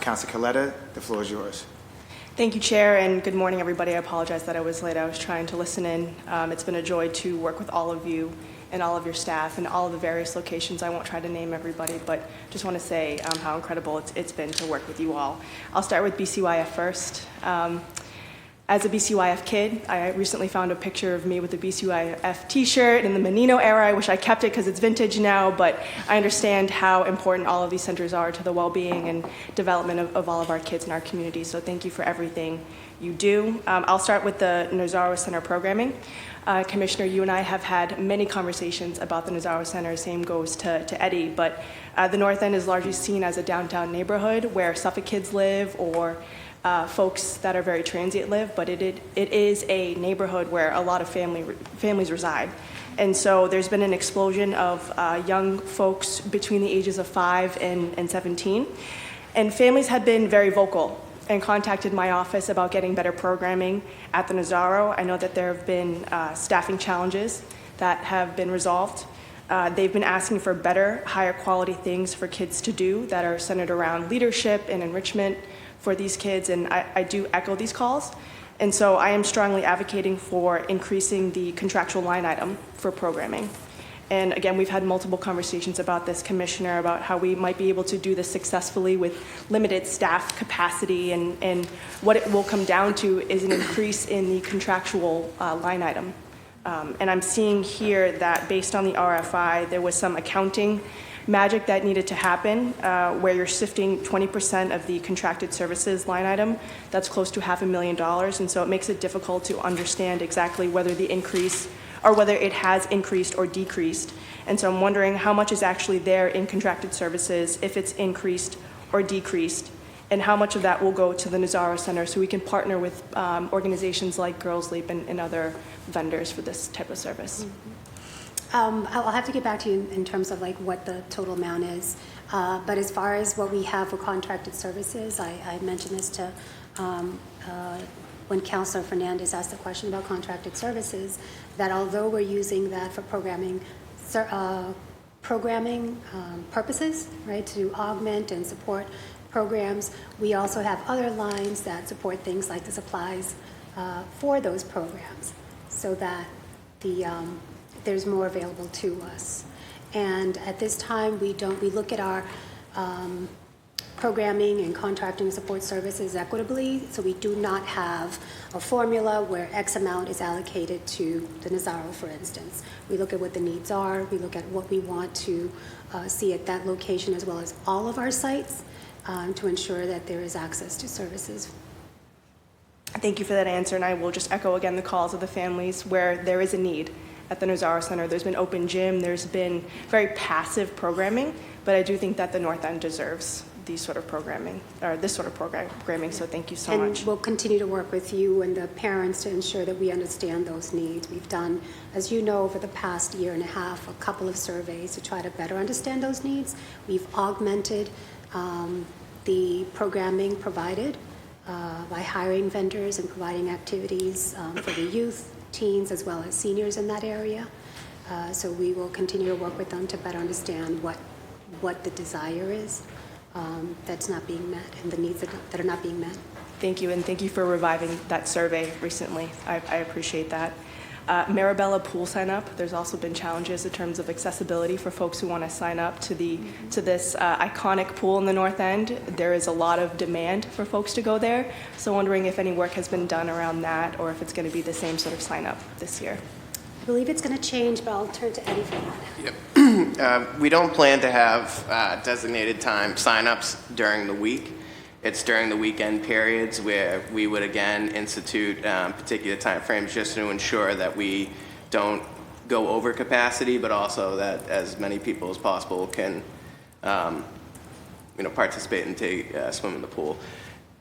Council Coletta, the floor is yours. Thank you, Chair, and good morning, everybody. I apologize that I was late. I was trying to listen in. It's been a joy to work with all of you and all of your staff and all of the various locations. I won't try to name everybody, but just want to say how incredible it's been to work with you all. I'll start with BCYF first. As a BCYF kid, I recently found a picture of me with a BCYF t-shirt in the Menino era. I wish I kept it because it's vintage now, but I understand how important all of these centers are to the well-being and development of all of our kids in our community. So thank you for everything you do. I'll start with the Nazaro Center programming. Commissioner, you and I have had many conversations about the Nazaro Center. Same goes to Eddie, but the North End is largely seen as a downtown neighborhood where Suffolk kids live, or folks that are very transient live, but it is a neighborhood where a lot of families reside. And so there's been an explosion of young folks between the ages of 5 and 17. And families had been very vocal and contacted my office about getting better programming at the Nazaro. I know that there have been staffing challenges that have been resolved. They've been asking for better, higher quality things for kids to do that are centered around leadership and enrichment for these kids, and I do echo these calls. And so I am strongly advocating for increasing the contractual line item for programming. And again, we've had multiple conversations about this, Commissioner, about how we might be able to do this successfully with limited staff capacity, and what it will come down to is an increase in the contractual line item. And I'm seeing here that based on the RFI, there was some accounting magic that needed to happen, where you're shifting 20% of the contracted services line item. That's close to $500,000, and so it makes it difficult to understand exactly whether the increase, or whether it has increased or decreased. And so I'm wondering how much is actually there in contracted services, if it's increased or decreased, and how much of that will go to the Nazaro Center so we can partner with organizations like Girls Leap and other vendors for this type of service. Mm-hmm. I'll have to get back to you in terms of like what the total amount is. But as far as what we have for contracted services, I mentioned this to when Councilor Fernandez asked the question about contracted services, that although we're using that for programming purposes, right, to augment and support programs, we also have other lines that support things like the supplies for those programs, so that there's more available to us. And at this time, we look at our programming and contracting support services equitably, so we do not have a formula where X amount is allocated to the Nazaro, for instance. We look at what the needs are, we look at what we want to see at that location as well as all of our sites to ensure that there is access to services. Thank you for that answer, and I will just echo again the calls of the families where there is a need. At the Nazaro Center, there's been open gym, there's been very passive programming, but I do think that the North End deserves these sort of programming, or this sort of programming, so thank you so much. And we'll continue to work with you and the parents to ensure that we understand those needs. We've done, as you know, over the past year and a half, a couple of surveys to try to better understand those needs. We've augmented the programming provided by hiring vendors and providing activities for the youth, teens, as well as seniors in that area. So we will continue to work with them to better understand what the desire is that's not being met and the needs that are not being met. Thank you, and thank you for reviving that survey recently. I appreciate that. Marabella pool sign up. There's also been challenges in terms of accessibility for folks who want to sign up to this iconic pool in the North End. There is a lot of demand for folks to go there. So wondering if any work has been done around that, or if it's going to be the same sort of sign up this year. I believe it's going to change, but I'll turn to Eddie for that. Yep. We don't plan to have designated time sign-ups during the week. It's during the weekend periods where we would again institute particular time frames just to ensure that we don't go over capacity, but also that as many people as possible can participate and swim in the pool.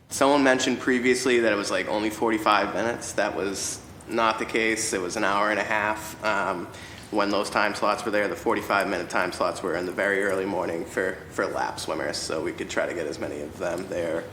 Someone mentioned previously that it was like only 45 minutes. That was not the case. It was an hour and a half. When those time slots were there, the 45-minute time slots were in the very early morning for lap swimmers, so we could try to get as many of them. They're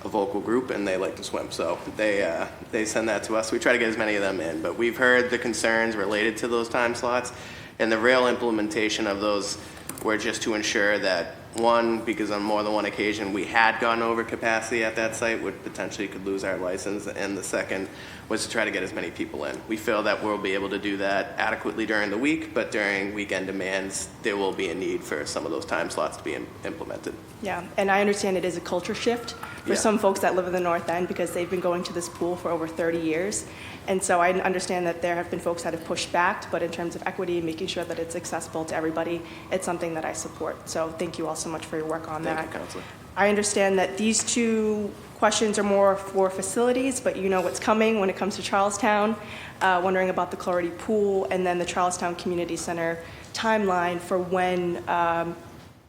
a vocal group and they like to swim, so they send that to us. We try to get as many of them in, but we've heard the concerns related to those time slots, and the real implementation of those were just to ensure that, one, because on more than one occasion we had gone over capacity at that site, would potentially could lose our license, and the second was to try to get as many people in. We feel that we'll be able to do that adequately during the week, but during weekend demands, there will be a need for some of those time slots to be implemented. Yeah, and I understand it is a culture shift for some folks that live in the North End because they've been going to this pool for over 30 years. And so I understand that there have been folks that have pushed back, but in terms of equity, making sure that it's accessible to everybody, it's something that I support. So thank you all so much for your work on that. Thank you, Counselor. I understand that these two questions are more for facilities, but you know what's coming when it comes to Charlestown. Wondering about the Clarity Pool and then the Charlestown Community Center timeline for when at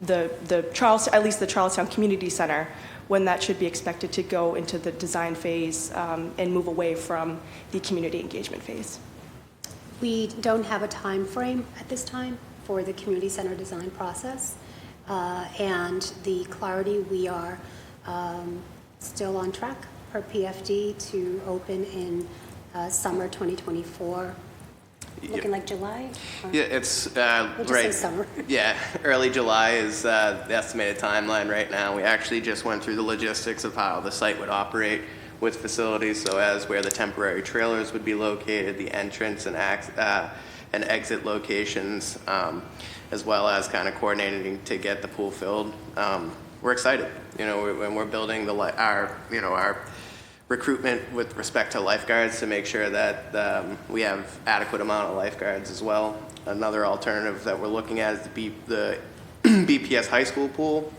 least the Charlestown Community Center, when that should be expected to go into the design phase and move away from the community engagement phase. We don't have a time frame at this time for the community center design process. And the Clarity, we are still on track for PFD to open in summer 2024. Looking like July? Or Yeah, it's we'll just say summer. Yeah, early July is the estimated timeline right now. We actually just went through the logistics of how the site would operate with facilities, so as where the temporary trailers would be located, the entrance and exit locations, as well as kind of coordinating to get the pool filled. We're excited, when we're building our recruitment with respect to lifeguards to make sure that we have adequate amount of lifeguards as well. Another alternative that we're looking at is the BPS high school pool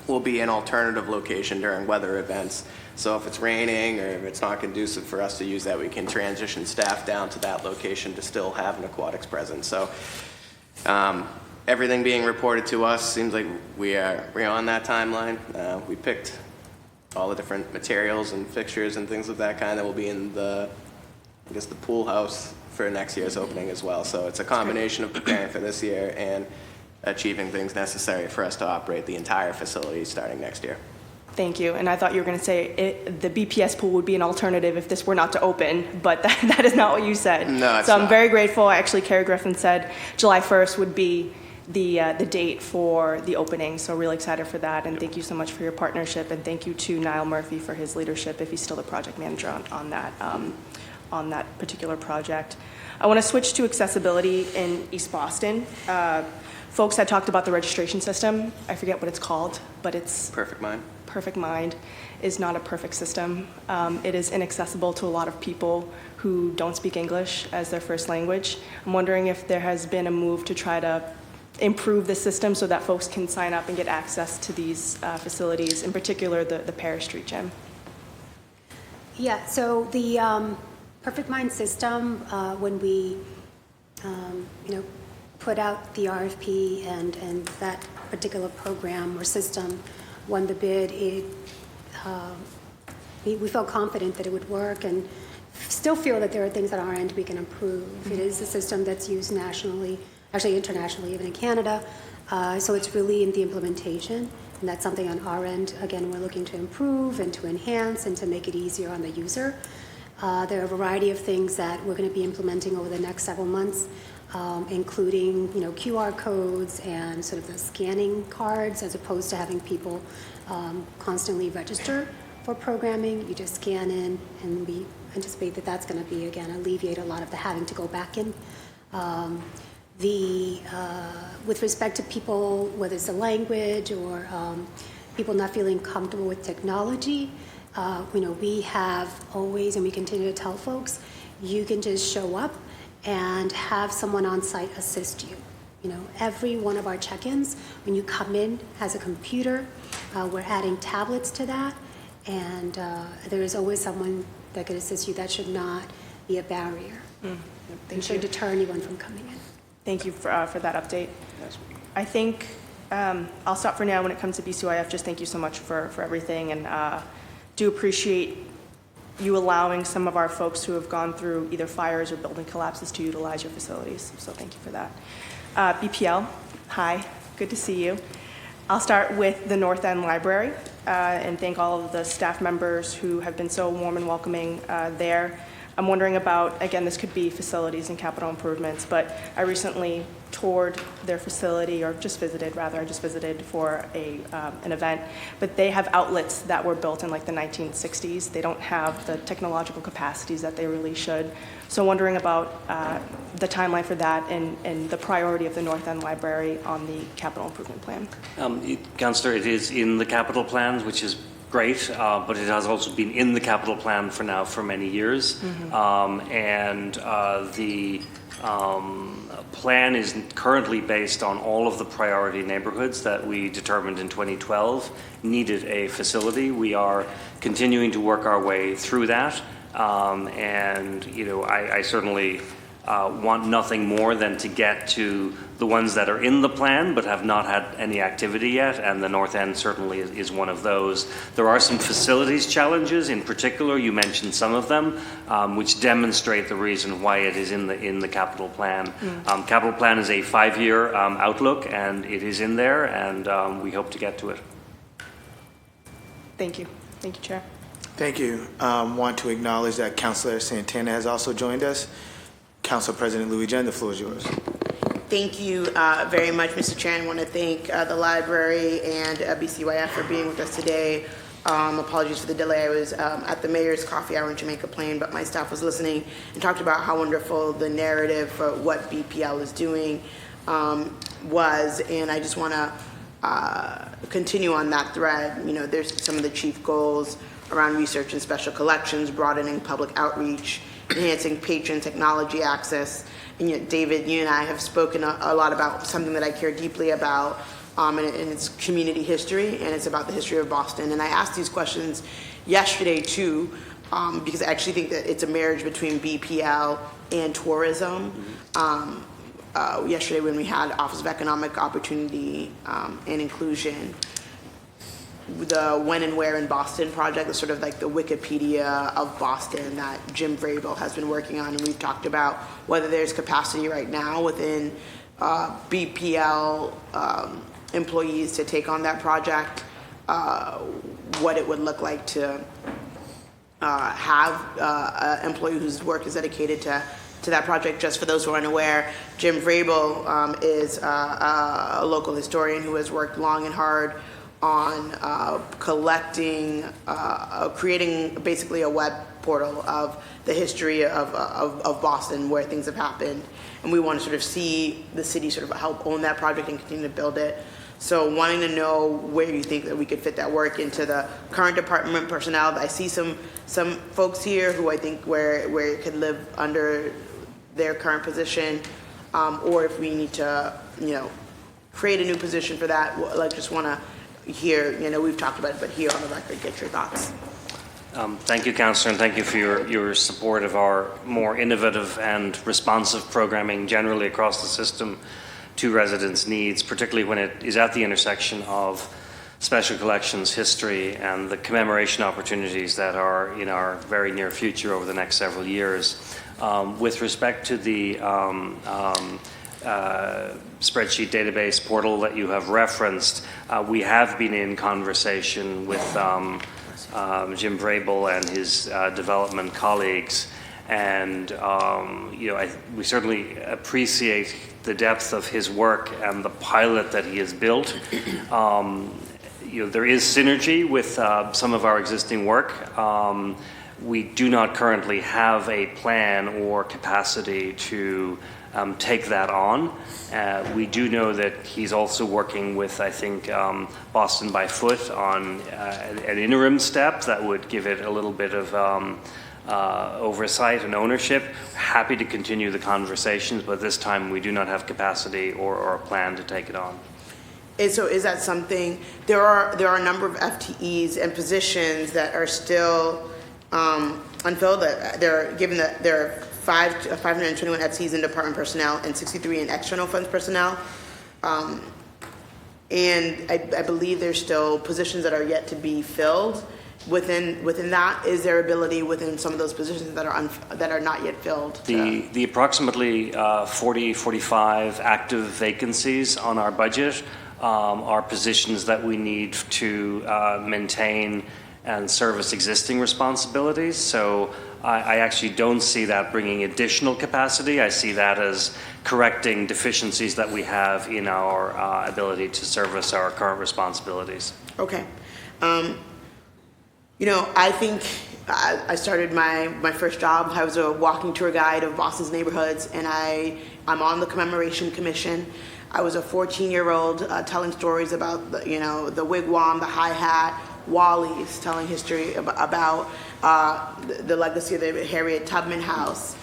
will be an alternative location during weather events. So if it's raining or if it's not conducive for us to use that, we can transition staff down to that location to still have an aquatics presence. So everything being reported to us seems like we're on that timeline. We picked all the different materials and fixtures and things of that kind that will be in the pool house for next year's opening as well. So it's a combination of preparing for this year and achieving things necessary for us to operate the entire facility starting next year. Thank you. And I thought you were going to say the BPS pool would be an alternative if this were not to open, but that is not what you said. No, it's so I'm not. very grateful. Actually, Carrie Griffin said July 1st would be the date for the opening. So really excited for that. And thank you so much for your partnership. And thank you to Niall Murphy for his leadership, if he's still the project manager on that particular project. I want to switch to accessibility in East Boston. Folks had talked about the registration system. I forget what it's called, but it's Perfect Mind. Perfect Mind is not a perfect system. It is inaccessible to a lot of people who don't speak English as their first language. I'm wondering if there has been a move to try to improve the system so that folks can sign up and get access to these facilities, in particular the Paris Street Gym. Yeah, so the Perfect Mind system, when we put out the RFP and that particular program or system won the bid, we felt confident that it would work and still feel that there are things on our end we can improve. Mm-hmm. It is a system that's used nationally, actually internationally, even in Canada. So it's really in the implementation, and that's something on our end, again, we're looking to improve and to enhance and to make it easier on the user. There are a variety of things that we're going to be implementing over the next several months, including QR codes and sort of the scanning cards, as opposed to having people constantly register for programming. You just scan in, and we anticipate that that's going to be, again, alleviate a lot of the having to go back in. With respect to people, whether it's the language or people not feeling comfortable with technology, we have always, and we continue to tell folks, you can just show up and have someone on site assist you. Every one of our check-ins, when you come in, has a computer. We're adding tablets to that, and there is always someone that could assist you. That should not be a barrier. It should deter anyone from coming in. Thank you for that update. I think I'll stop for now. When it comes to BCYF, just thank you so much for everything, and do appreciate you allowing some of our folks who have gone through either fires or building collapses to utilize your facilities. So thank you for that. BPL, hi, good to see you. I'll start with the North End Library and thank all of the staff members who have been so warm and welcoming there. I'm wondering about, again, this could be facilities and capital improvements, but I recently toured their facility, or just visited, rather. I just visited for an event, but they have outlets that were built in like the 1960s. They don't have the technological capacities that they really should. So wondering about the timeline for that and the priority of the North End Library on the capital improvement plan. Councillor, it is in the capital plans, which is great, but it has also been in the capital plan for many years. The plan is currently based on all of the priority neighborhoods that we determined in 2012 needed a facility. We are continuing to work our way through that, I certainly want nothing more than to get to the ones that are in the plan but have not had any activity yet, and the North End certainly is one of those. There are some facilities challenges in particular, you mentioned some of them, which demonstrate the reason why it is in the capital plan. Capital plan is a 5-year outlook, and it is in there, and we hope to get to it. Thank you. Thank you, Chair. Thank you. Want to acknowledge that Councillor Santana has also joined us. Council President Louis Jen, the floor is yours. Thank you very much, Mr. Chair. I want to thank the library and BCYF for being with us today. Apologies for the delay. I was at the mayor's coffee hour in Jamaica Plain, but my staff was listening and talked about how wonderful the narrative for what BPL is doing was, and I just want to continue on that thread. You know, there's some of the chief goals around research and special collections, broadening public outreach, enhancing patron technology access. And yet, David, you and I have spoken a lot about something that I care deeply about, and it's community history, and it's about the history of Boston. And I asked these questions yesterday too, because I actually think that it's a marriage between BPL and tourism. Yesterday when we had Office of Economic Opportunity and Inclusion, the When and Where in Boston project, the sort of like the Wikipedia of Boston that Jim Vrabel has been working on, and we've talked about whether there's capacity right now within BPL employees to take on that project, what it would look like to have an employee whose work is dedicated to that project. Just for those who are unaware, Jim Vrabel is a local historian who has worked long and hard on collecting, creating basically a web portal of the history of Boston, where things have happened. And we want to sort of see the city sort of help own that project and continue to build it. So wanting to know where you think that we could fit that work into the current department personnel. I see some folks here who I think where it could live under their current position, or if we need to, create a new position for that. Like, just want to hear, we've talked about it, but here on the record, get your thoughts. Thank you, Councillor, and thank you for your support of our more innovative and responsive programming generally across the system to residents' needs, particularly when it is at the intersection of special collections, history, and the commemoration opportunities that are in our very near future over the next several years. With respect to the spreadsheet database portal that you have referenced, we have been in conversation with Jim Vrabel and his development colleagues, and we certainly appreciate the depth of his work and the pilot that he has built. There is synergy with some of our existing work. We do not currently have a plan or capacity to take that on. We do know that he's also working with, I think, Boston by Foot on an interim step that would give it a little bit of oversight and ownership. Happy to continue the conversations, but this time we do not have capacity or a plan to take it on. And so is that something, there are a number of FTEs and positions that are still unfilled, that given that there are 521 FTEs in department personnel and 63 in external funds personnel. And I believe there's still positions that are yet to be filled. Within that, is there ability within some of those positions that are not yet filled? The approximately 45 active vacancies on our budget are positions that we need to maintain and service existing responsibilities. So I actually don't see that bringing additional capacity. I see that as correcting deficiencies that we have in our ability to service our current responsibilities. Okay. I think I started my first job. I was a walking tour guide of Boston's neighborhoods, and I'm on the commemoration commission. I was a 14-year-old telling stories about the wigwam, the hi-hat, Wally's, telling history about the legacy of the Harriet Tubman House,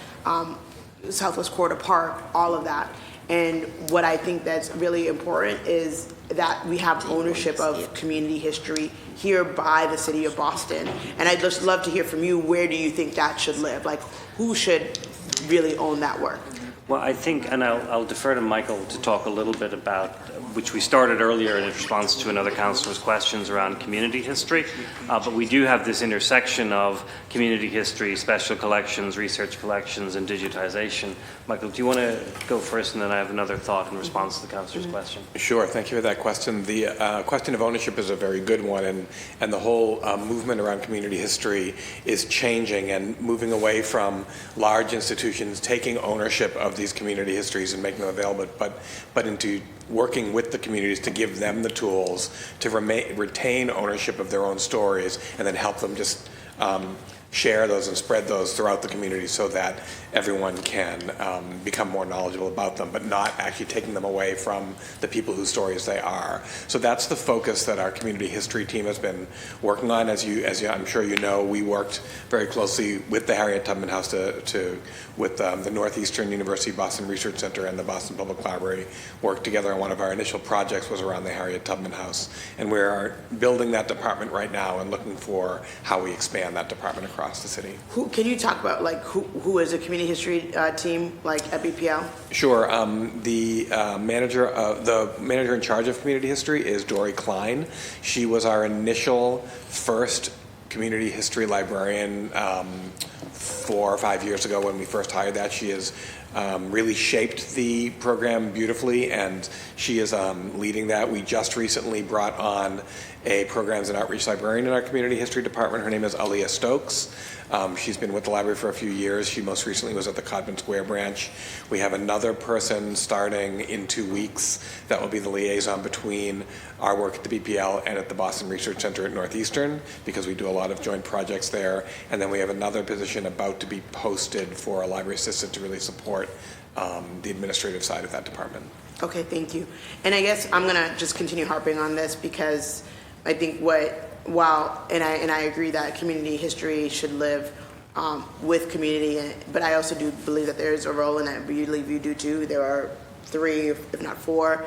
Southwest Quarter Park, all of that. And what I think that's really important is that we have ownership of community history here by the city of Boston. And I'd just love to hear from you, where do you think that should live? Like, who should really own that work? Well, I think, and I'll defer to Michael to talk a little bit about, which we started earlier in response to another councillor's questions around community history, but we do have this intersection of community history, special collections, research collections, and digitization. Michael, do you want to go first, and then I have another thought in response to the councillor's question? Sure, thank you for that question. The question of ownership is a very good one, and the whole movement around community history is changing and moving away from large institutions taking ownership of these community histories and making them available, but into working with the communities to give them the tools to retain ownership of their own stories, and then help them just share those and spread those throughout the community so that everyone can become more knowledgeable about them, but not actually taking them away from the people whose stories they are. So that's the focus that our community history team has been working on. As I'm sure you know, we worked very closely with the Harriet Tubman House with the Northeastern University Boston Research Center and the Boston Public Library worked together, and one of our initial projects was around the Harriet Tubman House. And we are building that department right now and looking for how we expand that department across the city. Can you talk about who is a community history team like at BPL? Sure. The manager in charge of community history is Dory Klein. She was our initial first community history librarian 4 or 5 years ago when we first hired that. She has really shaped the program beautifully, and she is leading that. We just recently brought on a programs and outreach librarian in our community history department. Her name is Aaliyah Stokes. She's been with the library for a few years. She most recently was at the Codman Square branch. We have another person starting in 2 weeks that will be the liaison between our work at the BPL and at the Boston Research Center at Northeastern, because we do a lot of joint projects there. And then we have another position about to be posted for a library assistant to really support the administrative side of that department. Okay, thank you. And I guess I'm gonna just continue harping on this, because I think I agree that community history should live with community, but I also do believe that there is a role, and I believe you do too. There are 3, if not 4.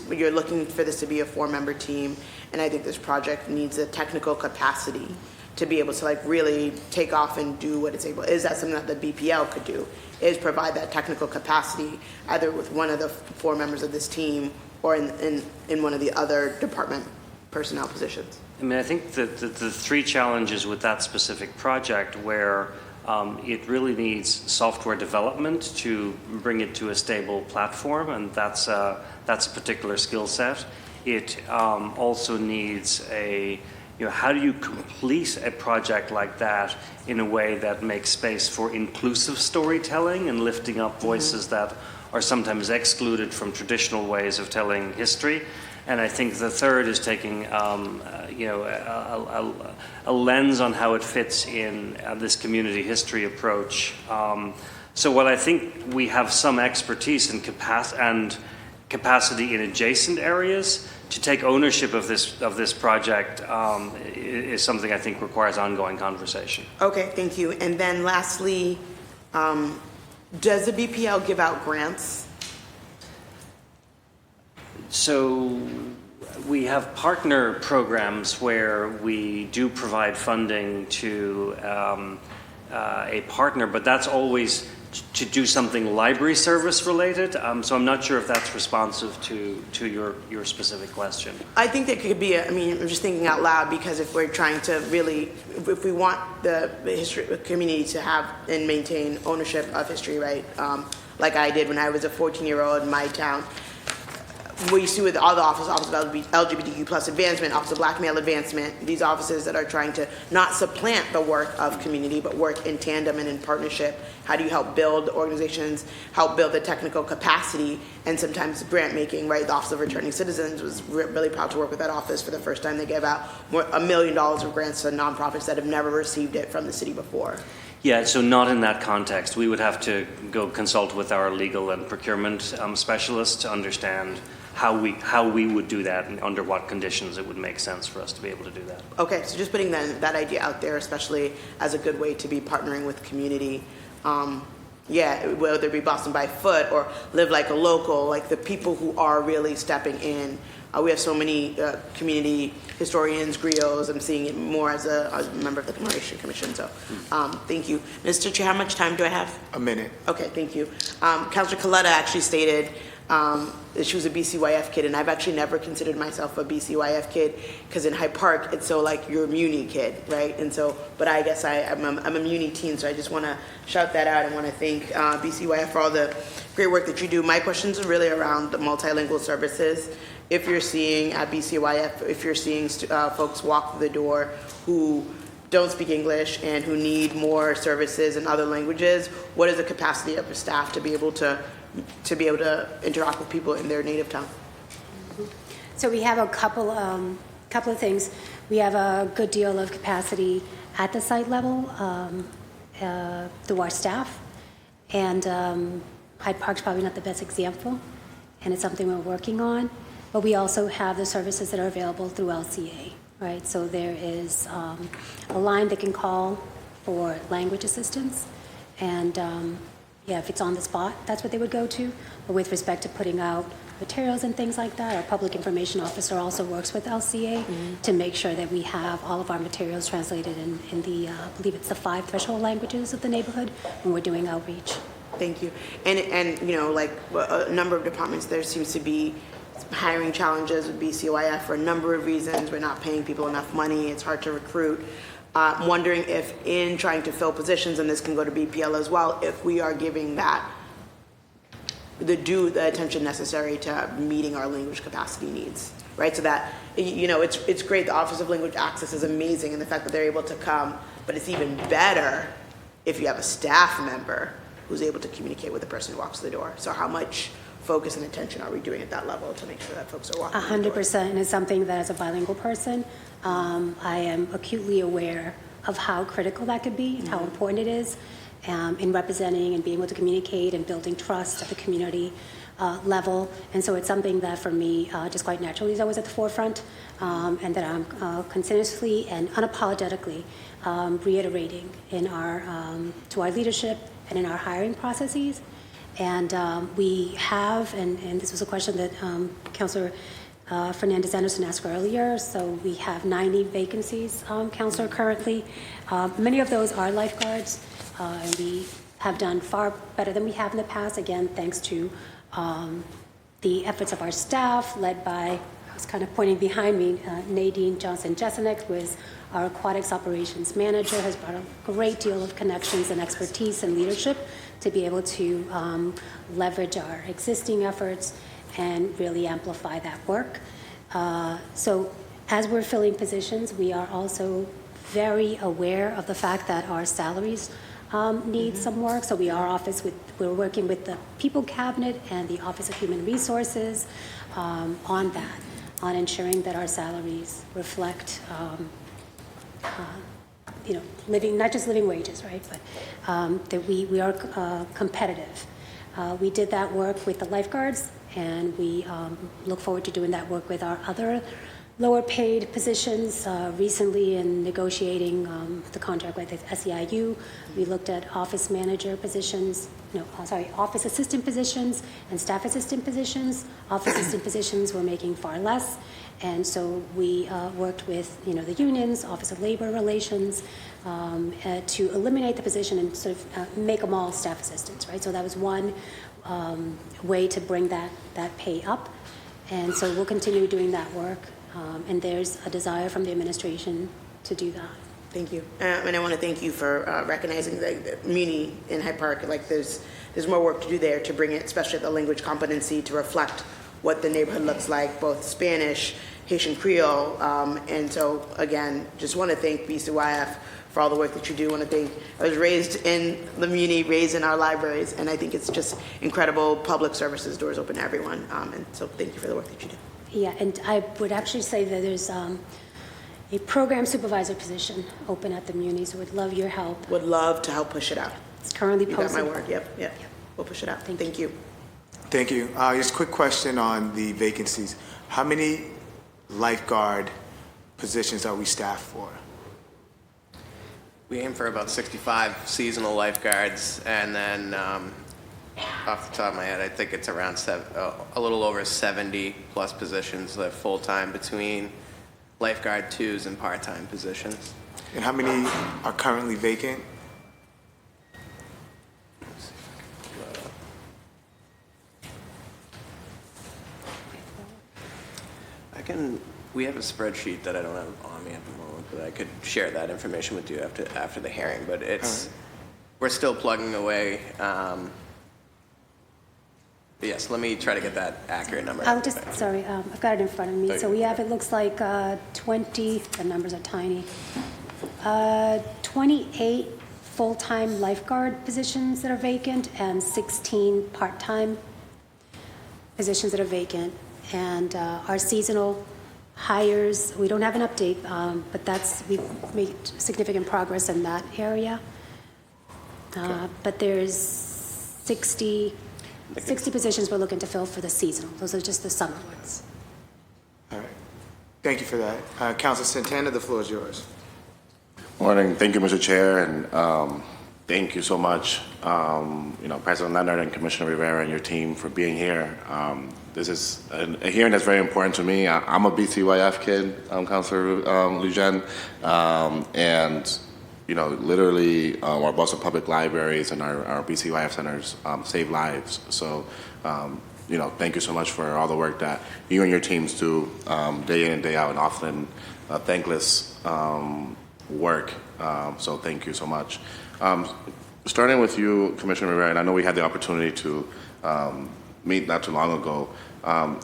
You're looking for this to be a 4-member team, and I think this project needs a technical capacity to be able to really take off and do what it's able. Is that something that the BPL could do? Is provide that technical capacity either with one of the 4 members of this team or in one of the other department personnel positions? I mean, I think that the 3 challenges with that specific project, where it really needs software development to bring it to a stable platform, and that's a particular skill set. It also needs how do you complete a project like that in a way that makes space for inclusive storytelling and lifting up voices that are sometimes excluded from traditional ways of telling history. And I think the third is taking a lens on how it fits in this community history approach. So while I think we have some expertise and capacity in adjacent areas, to take ownership of this project is something I think requires ongoing conversation. Okay, thank you. And then lastly, does the BPL give out grants? So we have partner programs where we do provide funding to a partner, but that's always to do something library service related. So I'm not sure if that's responsive to your specific question. I think there could be, I'm just thinking out loud, because if we're trying to really, if we want the history community to have and maintain ownership of history, right? Like I did when I was a 14-year-old in my town. We see with all the office of LGBTQ plus advancement, Office of Black Male Advancement, these offices that are trying to not supplant the work of community, but work in tandem and in partnership. How do you help build organizations, help build the technical capacity, and sometimes grant making, right? The Office of Returning Citizens was really proud to work with that office. For the first time, they gave out $1 million of grants to nonprofits that have never received it from the city before. Yeah, so not in that context. We would have to go consult with our legal and procurement specialists to understand how we would do that and under what conditions it would make sense for us to be able to do that. Okay, so just putting that idea out there, especially as a good way to be partnering with community. Whether it be Boston by Foot or Live Like a Local, like the people who are really stepping in. We have so many community historians, griots. I'm seeing it more as a member of the Commemoration Commission. So thank you. Mr. Chair, how much time do I have? A minute. Okay, thank you. Councilor Coletta actually stated that she was a BCYF kid, and I've actually never considered myself a BCYF kid, because in Hyde Park, it's so like you're a Muni kid, right? And so, but I guess I'm a Muni teen, so I just want to shout that out and want to thank BCYF for all the great work that you do. My questions are really around the multilingual services. If you're seeing at BCYF, if you're seeing folks walk through the door who don't speak English and who need more services in other languages, what is the capacity of the staff to be able to interact with people in their native tongue? So we have a couple of things. We have a good deal of capacity at the site level through our staff, and Hyde Park's probably not the best example, and it's something we're working on. But we also have the services that are available through LCA, right? So there is a line they can call for language assistance, and if it's on the spot, that's what they would go to. But with respect to putting out materials and things like that, our public information officer also works with LCA to make sure that we have all of our materials translated in the, I believe it's the 5 threshold languages of the neighborhood when we're doing outreach. Thank you. And like a number of departments, there seems to be hiring challenges with BCYF for a number of reasons. We're not paying people enough money. It's hard to recruit. Wondering if in trying to fill positions, and this can go to BPL as well, if we are giving that the attention necessary to meeting our language capacity needs, right? So that, it's great. The Office of Language Access is amazing, and the fact that they're able to come, but it's even better if you have a staff member who's able to communicate with the person who walks through the door. So how much focus and attention are we doing at that level to make sure that folks are walking through the door? 100%, and it's something that as a bilingual person, I am acutely aware of how critical that could be and how important it is in representing and being able to communicate and building trust at the community level. And so it's something that for me just quite naturally is always at the forefront, and that I'm continuously and unapologetically reiterating in to our leadership and in our hiring processes. And we have, and this was a question that Councilor Fernandez Anderson asked earlier, so we have 90 vacancies, Councilor, currently. Many of those are lifeguards, and we have done far better than we have in the past, again, thanks to the efforts of our staff, led by, I was kind of pointing behind me, Nadine Johnson-Jesenik, who is our aquatics operations manager, has brought a great deal of connections and expertise and leadership to be able to leverage our existing efforts and really amplify that work. So as we're filling positions, we are also very aware of the fact that our salaries need some work. So we're working with the People Cabinet and the Office of Human Resources on that, on ensuring that our salaries reflect living, not just living wages, right, but that we are competitive. We did that work with the lifeguards, and we look forward to doing that work with our other lower paid positions. Recently, in negotiating the contract with SEIU, we looked at office manager positions, office assistant positions and staff assistant positions. Office assistant positions were making far less, and so we worked with the unions, Office of Labor Relations, to eliminate the position and sort of make them all staff assistants, right? So that was one way to bring that pay up, and so we'll continue doing that work. And there's a desire from the administration to do that. Thank you. And I want to thank you for recognizing the Muni in Hyde Park. Like there's more work to do there to bring it, especially the language competency, to reflect what the neighborhood looks like, both Spanish, Haitian Creole. And so, again, just want to thank BCYF for all the work that you do. I want to thank, I was raised in the Muni, raised in our libraries, and I think it's just incredible public services, doors open to everyone. And so thank you for the work that you do. Yeah, and I would actually say that there's a program supervisor position open at the Muni, so would love your help. Would love to help push it out. It's currently You posted. got my word, yep. We'll push it out. Thank you. Thank you. Just a quick question on the vacancies. How many lifeguard positions are we staffed for? We aim for about 65 seasonal lifeguards, and then off the top of my head, I think it's around a little over 70 plus positions that are full-time between lifeguard 2s and part-time positions. And how many are currently vacant? We have a spreadsheet that I don't have on me at the moment, but I could share that information with you after the hearing, but we're still plugging away. Yes, let me try to get that accurate number. I've got it in front of me. So we have, it looks like 20, the numbers are tiny, 28 full-time lifeguard positions that are vacant and 16 part-time positions that are vacant. And our seasonal hires, we don't have an update, but we've made significant progress in that area. But there's 60 positions we're looking to fill for the seasonal. Those are just the summer ones. All right. Thank you for that. Councilor Santana, the floor is yours. Morning. Thank you, Mr. Chair, and thank you so much, President Leonard and Commissioner Rivera and your team for being here. This is a hearing that's very important to me. I'm a BCYF kid, Councilor Lujan, and literally our Boston Public Libraries and our BCYF centers save lives. So, thank you so much for all the work that you and your teams do day in and day out, and often thankless work. So thank you so much. Starting with you, Commissioner Rivera, and I know we had the opportunity to meet not too long ago, and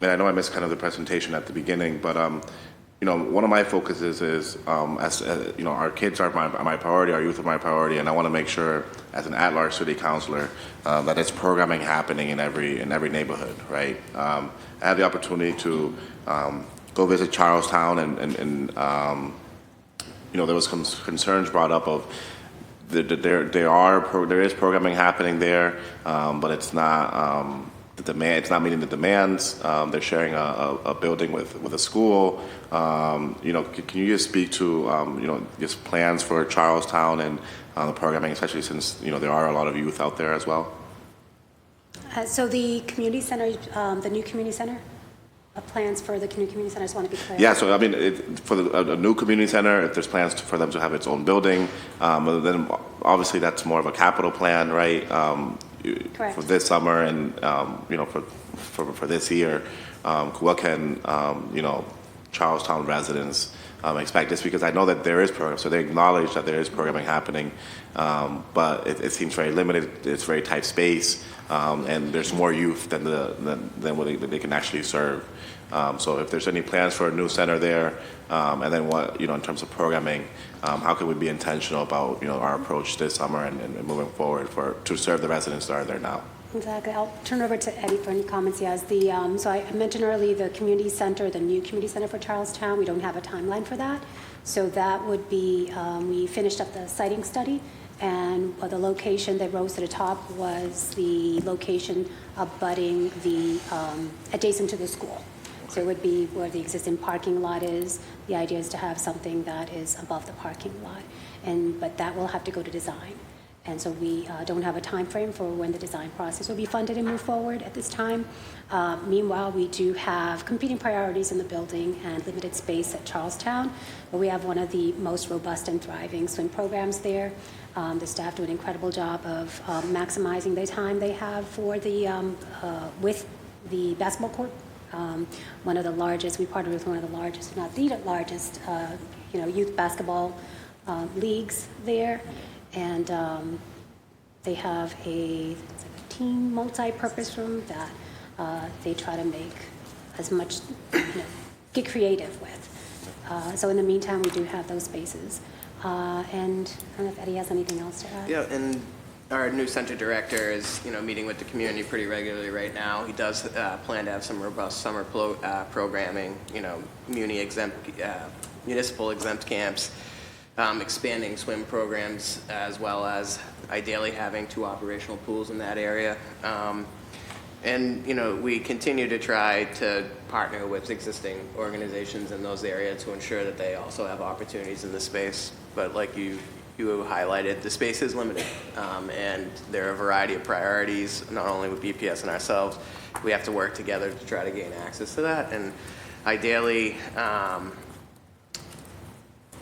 I know I missed kind of the presentation at the beginning, but one of my focuses is, our kids are my priority, our youth are my priority, and I want to make sure, as an at-large city councilor, that there's programming happening in every neighborhood, right? I had the opportunity to go visit Charlestown, and there was some concerns brought up of there is programming happening there, but it's not it's not meeting the demands. They're sharing a building with a school. Can you just speak to just plans for Charlestown and the programming, especially since there are a lot of youth out there as well? So the community center, the new community center, plans for the new community center, I just want to be clear. Yeah, so I mean, for a new community center, if there's plans for them to have its own building, then obviously that's more of a capital plan, right? Correct. For this summer and for this year, what can Charlestown residents expect? Just because I know that there is program, so they acknowledge that there is programming happening, but it seems very limited. It's very tight space, and there's more youth than what they can actually serve. So if there's any plans for a new center there, and then what in terms of programming, how can we be intentional about our approach this summer and moving forward to serve the residents that are there now? Exactly. I'll turn over to Eddie for any comments he has. So I mentioned earlier the community center, the new community center for Charlestown. We don't have a timeline for that. So that would be, we finished up the siting study, and the location that rose to the top was the location abutting adjacent to the school. So it would be where the existing parking lot is. The idea is to have something that is above the parking lot, but that will have to go to design. And so we don't have a time frame for when the design process will be funded and move forward at this time. Meanwhile, we do have competing priorities in the building and limited space at Charlestown, but we have one of the most robust and thriving swim programs there. The staff do an incredible job of maximizing the time they have for with the basketball court. One of the largest, we partner with one of the largest, if not the largest, youth basketball leagues there. And they have a team multi-purpose room that they try to make as much, get creative with. So in the meantime, we do have those spaces. And I don't know if Eddie has anything else to add. Yeah, and our new center director is, meeting with the community pretty regularly right now. He does plan to have some robust summer programming, municipal exempt camps, expanding swim programs, as well as ideally having 2 operational pools in that area. And we continue to try to partner with existing organizations in those areas to ensure that they also have opportunities in the space. But like you highlighted, the space is limited, and there are a variety of priorities, not only with BPS and ourselves. We have to work together to try to gain access to that, and ideally,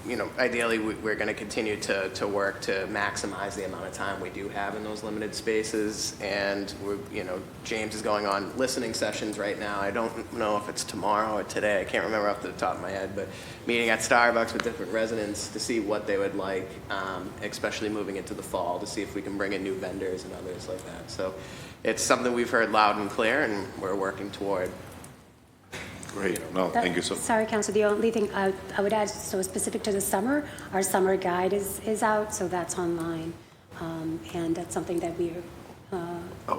we're going to continue to work to maximize the amount of time we do have in those limited spaces. And James is going on listening sessions right now. I don't know if it's tomorrow or today. I can't remember off the top of my head, but meeting at Starbucks with different residents to see what they would like, especially moving into the fall, to see if we can bring in new vendors and others like that. So it's something we've heard loud and clear, and we're working toward. Great. No, thank you so much. Sorry, Council, the only thing I would add, so specific to the summer, our summer guide is out, so that's online. And that's something that we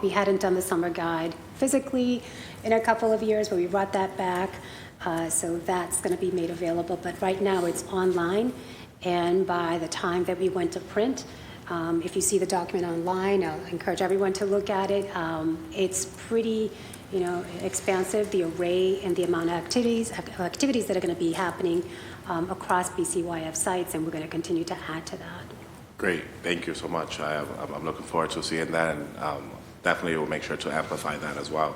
hadn't done the summer guide physically in a couple of years, but we brought that back. So that's going to be made available. But right now it's online, and by the time that we went to print, if you see the document online, I'll encourage everyone to look at it. It's pretty expansive, the array and the amount of activities that are going to be happening across BCYF sites, and we're going to continue to add to that. Great, thank you so much. I'm looking forward to seeing that, and definitely will make sure to amplify that as well.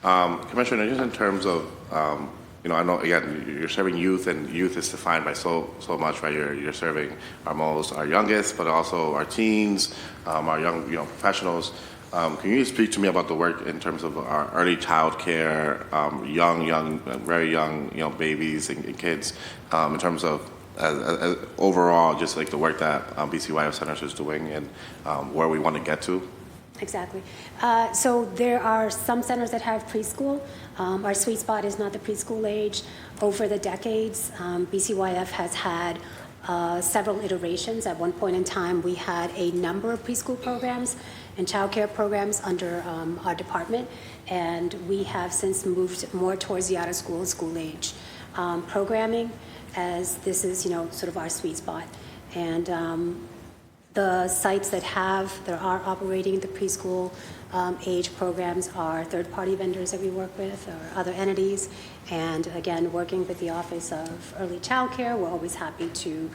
Commissioner, just in terms of, I know, again, you're serving youth, and youth is defined by so much, right? You're serving our youngest, but also our teens, our young, professionals. Can you speak to me about the work in terms of our early child care, very young, babies and kids, in terms of as overall, just like the work that BCYF Centers is doing and where we want to get to? Exactly. So there are some centers that have preschool. Our sweet spot is not the preschool age. Over the decades, BCYF has had several iterations. At one point in time, we had a number of preschool programs and child care programs under our department, and we have since moved more towards the school age programming, as this is, sort of our sweet spot. And the sites that are operating the preschool age programs are third-party vendors that we work with or other entities. And again, working with the Office of Early Child Care, we're always happy to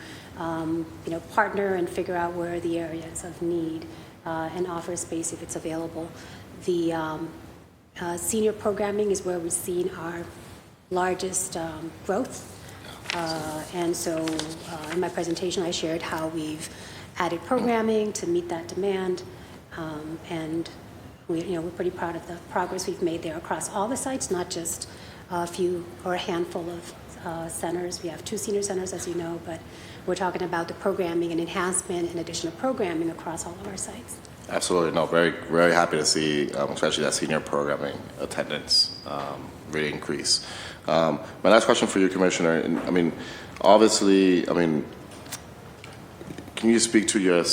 partner and figure out where are the areas of need and offer space if it's available. The senior programming is where we've seen our largest growth. And so in my presentation, I shared how we've added programming to meet that demand. And we're pretty proud of the progress we've made there across all the sites, not just a few or a handful of centers. We have 2 senior centers, as you know, but we're talking about the programming and enhancement and additional programming across all of our sites. Absolutely. No, very, very happy to see, especially that senior programming attendance really increase. My last question for you, Commissioner, and obviously, can you speak to your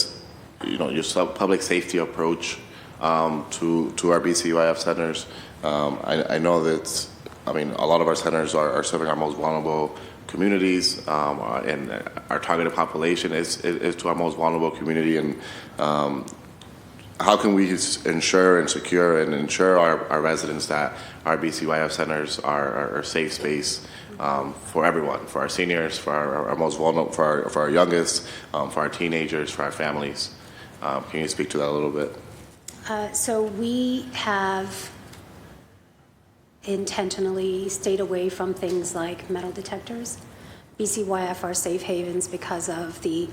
public safety approach to our BCYF centers? I know that, a lot of our centers are serving our most vulnerable communities, and our targeted population is to our most vulnerable community. And how can we ensure and secure and ensure our residents that our BCYF centers are a safe space for everyone, for our seniors, for our most vulnerable, for our youngest, for our teenagers, for our families. Can you speak to that a little bit? So we have intentionally stayed away from things like metal detectors. BCYF are safe havens because of the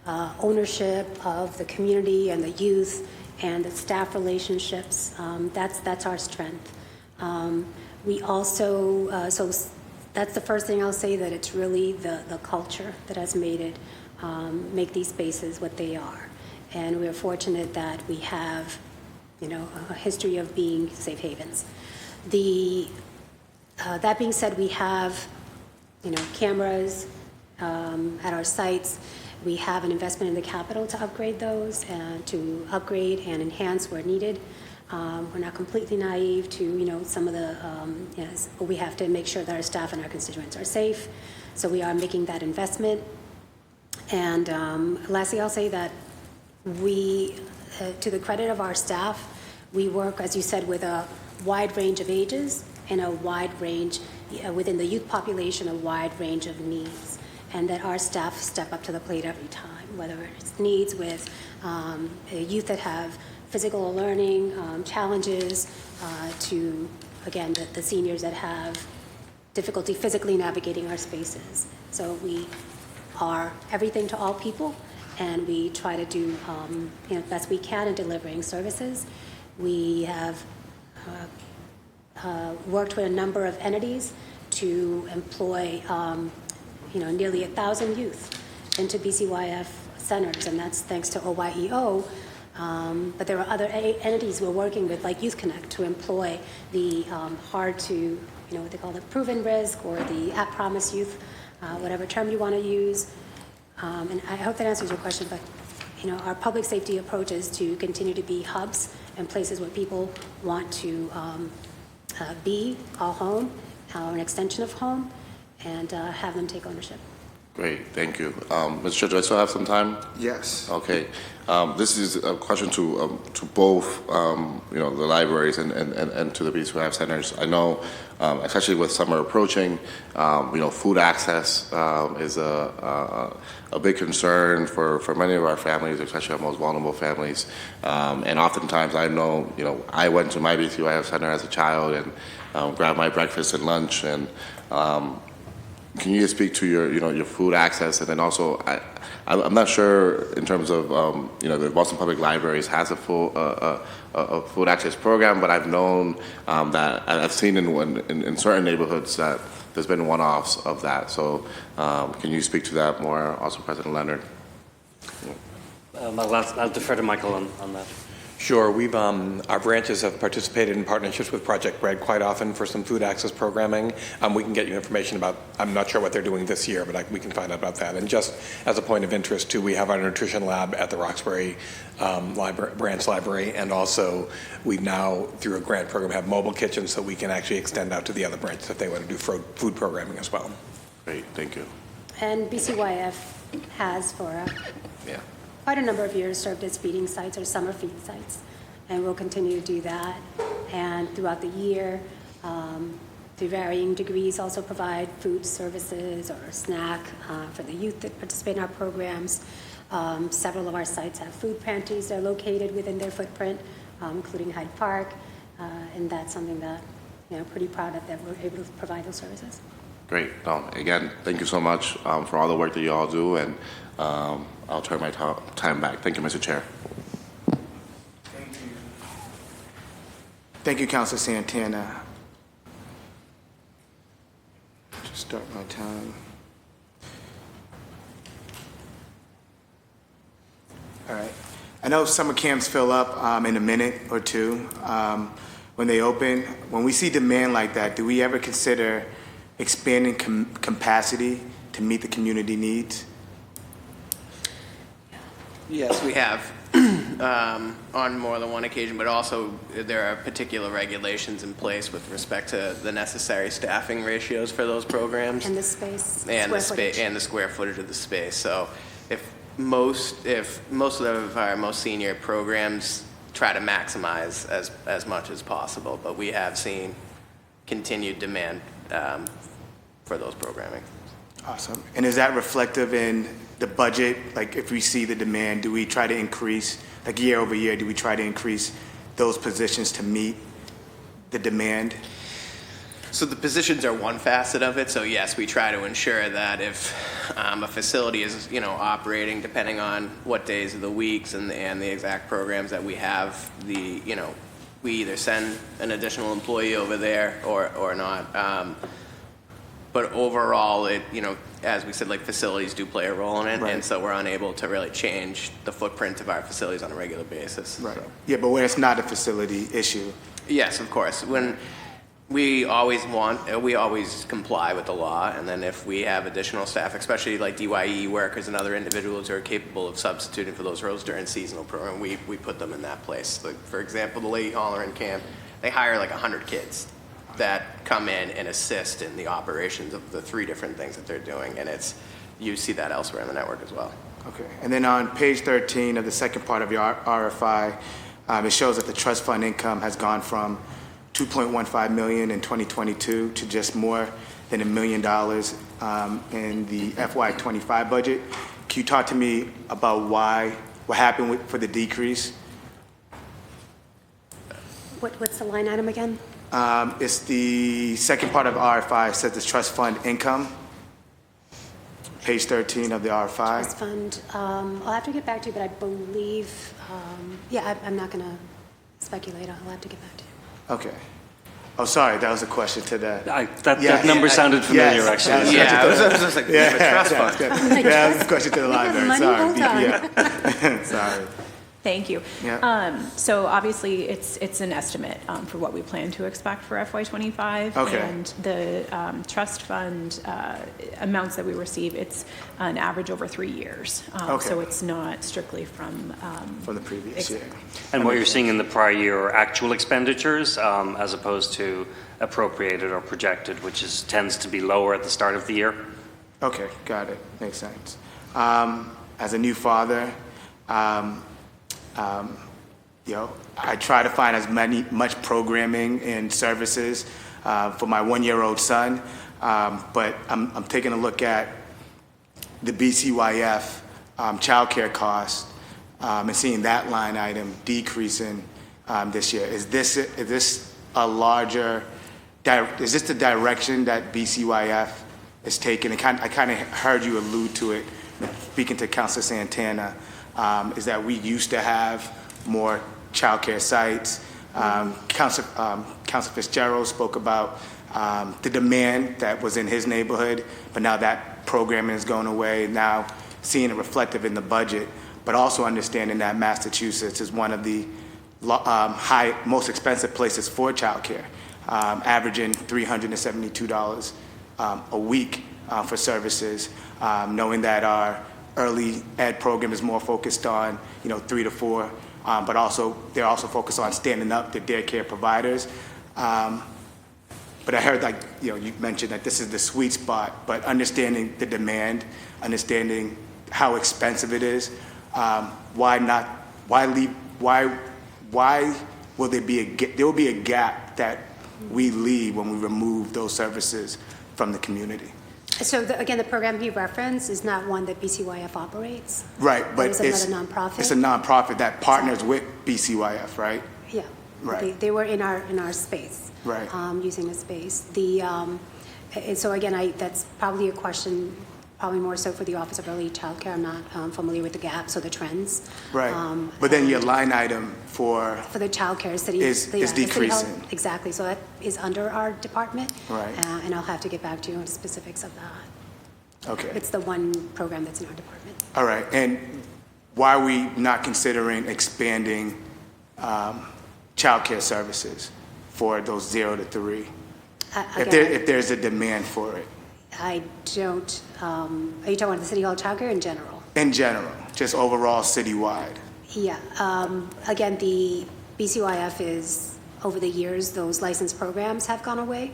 ownership of the community and the youth and the staff relationships. That's our strength. We also, so that's the first thing I'll say, that it's really the culture that has made it, make these spaces what they are. And we're fortunate that we have, a history of being safe havens. That being said, we have, cameras at our sites. We have an investment in the capital to upgrade those and to upgrade and enhance where needed. We're not completely naive to, some of the, but we have to make sure that our staff and our constituents are safe. So we are making that investment. And lastly, I'll say that we, to the credit of our staff, we work, as you said, with a wide range of ages and a wide range, within the youth population, a wide range of needs. And that our staff step up to the plate every time, whether it's needs with youth that have physical learning challenges to, again, the seniors that have difficulty physically navigating our spaces. So we are everything to all people, and we try to do best we can in delivering services. We have worked with a number of entities to employ nearly 1,000 youth into BCYF centers, and that's thanks to OYEO. But there are other entities we're working with, like Youth Connect, to employ the hard to, what they call the proven risk or the at-promise youth, whatever term you want to use. And I hope that answers your question, but our public safety approach is to continue to be hubs and places where people want to call home, or an extension of home, and have them take ownership. Great, thank you. Mr. Chair, do I still have some time? Yes. Okay. This is a question to both, the libraries and to the BCYF centers. I know, especially with summer approaching, food access is a big concern for many of our families, especially our most vulnerable families. And oftentimes, I know, I went to my BCYF center as a child and grabbed my breakfast and lunch, and can you speak to your food access? And then also, I'm not sure in terms of the Boston Public Libraries has a full a food access program, but I've known that I've seen in certain neighborhoods that there's been one-offs of that. So can you speak to that more, also President Leonard? I'll defer to Michael on that. Sure. We've our branches have participated in partnerships with Project Bread quite often for some food access programming. We can get you information about. I'm not sure what they're doing this year, but we can find out about that. And just as a point of interest, too, we have our nutrition lab at the Roxbury branch library, and also we now, through a grant program, have mobile kitchens, so we can actually extend out to the other branches if they want to do food programming as well. Great, thank you. And BCYF has for quite a number of years served as feeding sites or summer feed sites, and we'll continue to do that. And throughout the year, to varying degrees, also provide food services or a snack for the youth that participate in our programs. Several of our sites have food pantries that are located within their footprint, including Hyde Park, and that's something that, pretty proud of, that we're able to provide those services. Great. Again, thank you so much for all the work that you all do, and I'll turn my time back. Thank you, Mr. Chair. Thank you. Thank you, Councilor Santana. Just start my time. All right. I know summer camps fill up in a minute or two when they open. When we see demand like that, do we ever consider expanding capacity to meet the community needs? Yes, we have on more than one occasion, but also there are particular regulations in place with respect to the necessary staffing ratios for those programs. And the space. And the square footage of the space. So if most of our most senior programs try to maximize as much as possible. But we have seen continued demand for those programming. Awesome. And is that reflective in the budget? Like if we see the demand, do we try to increase, like year over year, do we try to increase those positions to meet the demand? So the positions are one facet of it. So yes, we try to ensure that if a facility is, operating depending on what days of the weeks and the exact programs that we have, we either send an additional employee over there or not. But overall, as we said, like facilities do play a role in it, Right. and so we're unable to really change the footprint of our facilities on a regular basis. Right. So. Yeah, but when it's not a facility issue. Yes, of course. When we always comply with the law, and then if we have additional staff, especially like DYE workers and other individuals who are capable of substituting for those roles during seasonal program, we put them in that place. Like, for example, the Lady Hollering camp, they hire like 100 kids that come in and assist in the operations of the 3 different things that they're doing, and you see that elsewhere in the network as well. Okay. And then on page 13 of the second part of your RFI, it shows that the trust fund income has gone from $2.15 million in 2022 to just more than $1 million in the FY25 budget. Can you talk to me about what happened for the decrease? What's the line item again? It's the second part of RFI. It says the trust fund income. Page 13 of the RFI. Trust fund, I'll have to get back to you, but I believe, I'm not going to speculate. I'll have to get back to you. Okay. Oh, sorry, that was a question to the... That number sounded familiar, actually. I was just like, yeah, trust fund. That was a question to the library. money, Sorry. hold on. Yeah. Sorry. Thank you. Yeah. So obviously, it's an estimate for what we plan to expect for FY25. Okay. And the trust fund amounts that we receive, it's an average over 3 years. Okay. So it's not strictly from the previous year. And what you're seeing in the prior year are actual expenditures as opposed to appropriated or projected, which tends to be lower at the start of the year. Okay, got it. Makes sense. As a new father, I try to find much programming and services for my 1-year-old son, but I'm taking a look at the BCYF childcare cost and seeing that line item decreasing this year. Is this a larger? Is this the direction that BCYF is taking? I kind of heard you allude to it speaking to Councilor Santana. Is that we used to have more childcare sites. Councilor Fitzgerald spoke about the demand that was in his neighborhood, but now that programming is going away. Now seeing it reflective in the budget, but also understanding that Massachusetts is one of the most expensive places for childcare, averaging $372 a week for services, knowing that our early ed program is more focused on 3 to 4, but they're also focused on standing up the daycare providers. But I heard you mentioned that this is the sweet spot, but understanding the demand, understanding how expensive it is, why will there will be a gap that we leave when we remove those services from the community? So again, the program he referenced is not one that BCYF operates. Right, but it's another nonprofit. It's a nonprofit that partners with BCYF, right? Yeah. Right. They were in our space. Right. Using the space. And so again, that's probably a question, probably more so for the Office of Early Child Care. I'm not familiar with the gaps or the trends. Right. But then your line item for the child care city is decreasing. Exactly. So that is under our department. Right. And I'll have to get back to you on the specifics of that. Okay. It's the one program that's in our department. All right. And why are we not considering expanding child care services for those 0 to 3? If there's a demand for it. I don't, are you talking about the City Hall Child Care in general? In general, just overall citywide. Yeah. Again, the BCYF is, over the years, those licensed programs have gone away.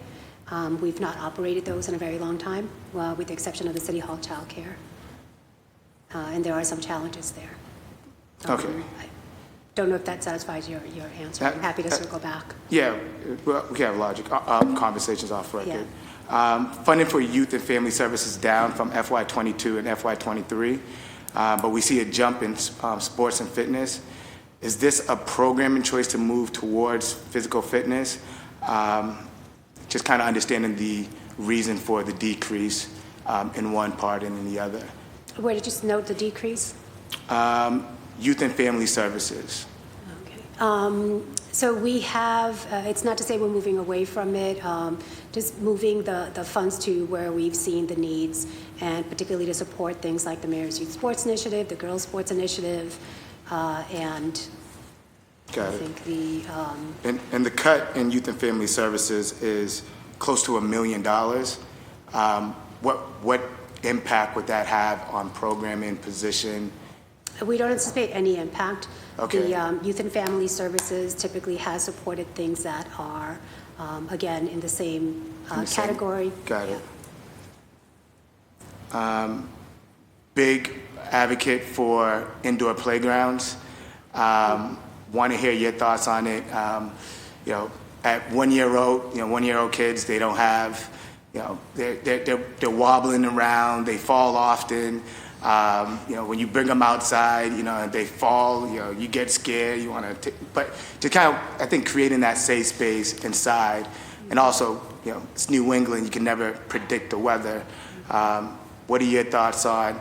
We've not operated those in a very long time, well, with the exception of the City Hall Child Care. And there are some challenges there. Okay. I don't know if that satisfies your answer. I'm happy to circle back. Yeah, well, we have logic, conversations off record. Funding for youth and family services down from FY22 and FY23, but we see a jump in sports and fitness. Is this a programming choice to move towards physical fitness? Just kind of understanding the reason for the decrease in one part and in the other. Where did you note the decrease? Youth and family services. Okay. So we have, it's not to say we're moving away from it, just moving the funds to where we've seen the needs, and particularly to support things like the Mayor's Youth Sports Initiative, the Girls Sports Initiative, and Got I it. think the... And the cut in youth and family services is close to $1 million. What impact would that have on programming, position? We don't anticipate any impact. Okay. The Youth and Family Services typically has supported things that are, again, in the same category. Got it. Big advocate for indoor playgrounds. Want to hear your thoughts on it. You know, at 1 year old, 1 year old kids, they don't have, they're wobbling around, they fall often. When you bring them outside, they fall, you get scared, you want to, but to kind of, I think, creating that safe space inside, and also, it's New England, you can never predict the weather. What are your thoughts on,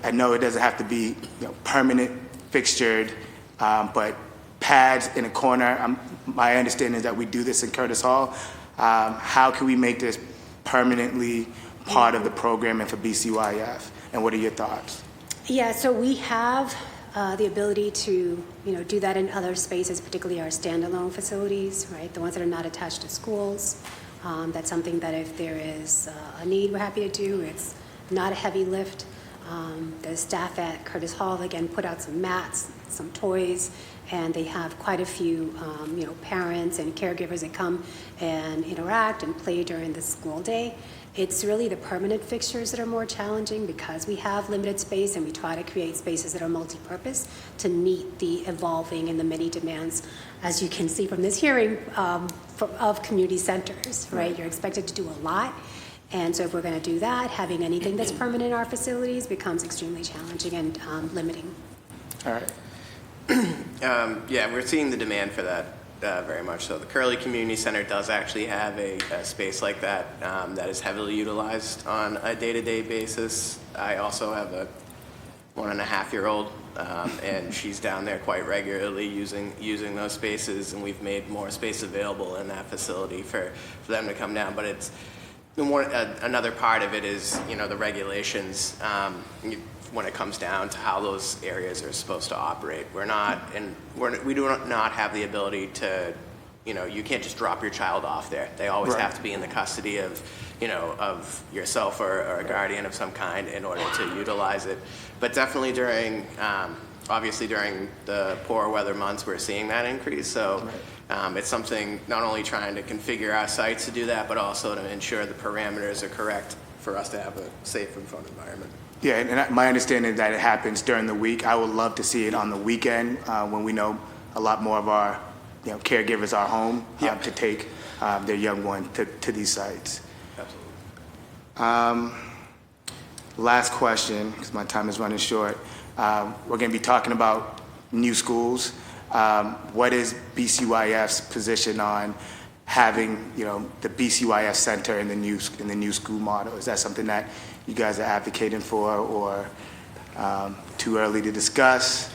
I know it doesn't have to be, permanent, fixtured, but pads in a corner, my understanding is that we do this in Curtis Hall. How can we make this permanently part of the programming for BCYF? And what are your thoughts? Yeah, so we have the ability to, do that in other spaces, particularly our standalone facilities, right? The ones that are not attached to schools. That's something that if there is a need, we're happy to do. It's not a heavy lift. The staff at Curtis Hall, again, put out some mats, some toys, and they have quite a few, parents and caregivers that come and interact and play during the school day. It's really the permanent fixtures that are more challenging because we have limited space and we try to create spaces that are multi-purpose to meet the evolving and the many demands, as you can see from this hearing, of community centers, right? You're expected to do a lot. And so if we're going to do that, having anything that's permanent in our facilities becomes extremely challenging and limiting. All right. Yeah, we're seeing the demand for that very much so. The Curley Community Center does actually have a space like that that is heavily utilized on a day-to-day basis. I also have a 1.5-year-old, and she's down there quite regularly using those spaces, and we've made more space available in that facility for them to come down. But it's another part of it is, the regulations. When it comes down to how those areas are supposed to operate, we do not have the ability to, you can't just drop your child off there. They always Right. have to be in the custody of, of yourself or a guardian of some kind in order to utilize it. But definitely during, obviously during the poor weather months, we're seeing that increase. So it's something not only trying to configure our sites to do that, but also to ensure the parameters are correct for us to have a safe and fun environment. Yeah, and my understanding is that it happens during the week. I would love to see it on the weekend when we know a lot more of our caregivers are home to take their young one to these sites. Absolutely. Last question, because my time is running short. We're going to be talking about new schools. What is BCYF's position on having the BCYF Center in the new school model? Is that something that you guys are advocating for, or too early to discuss?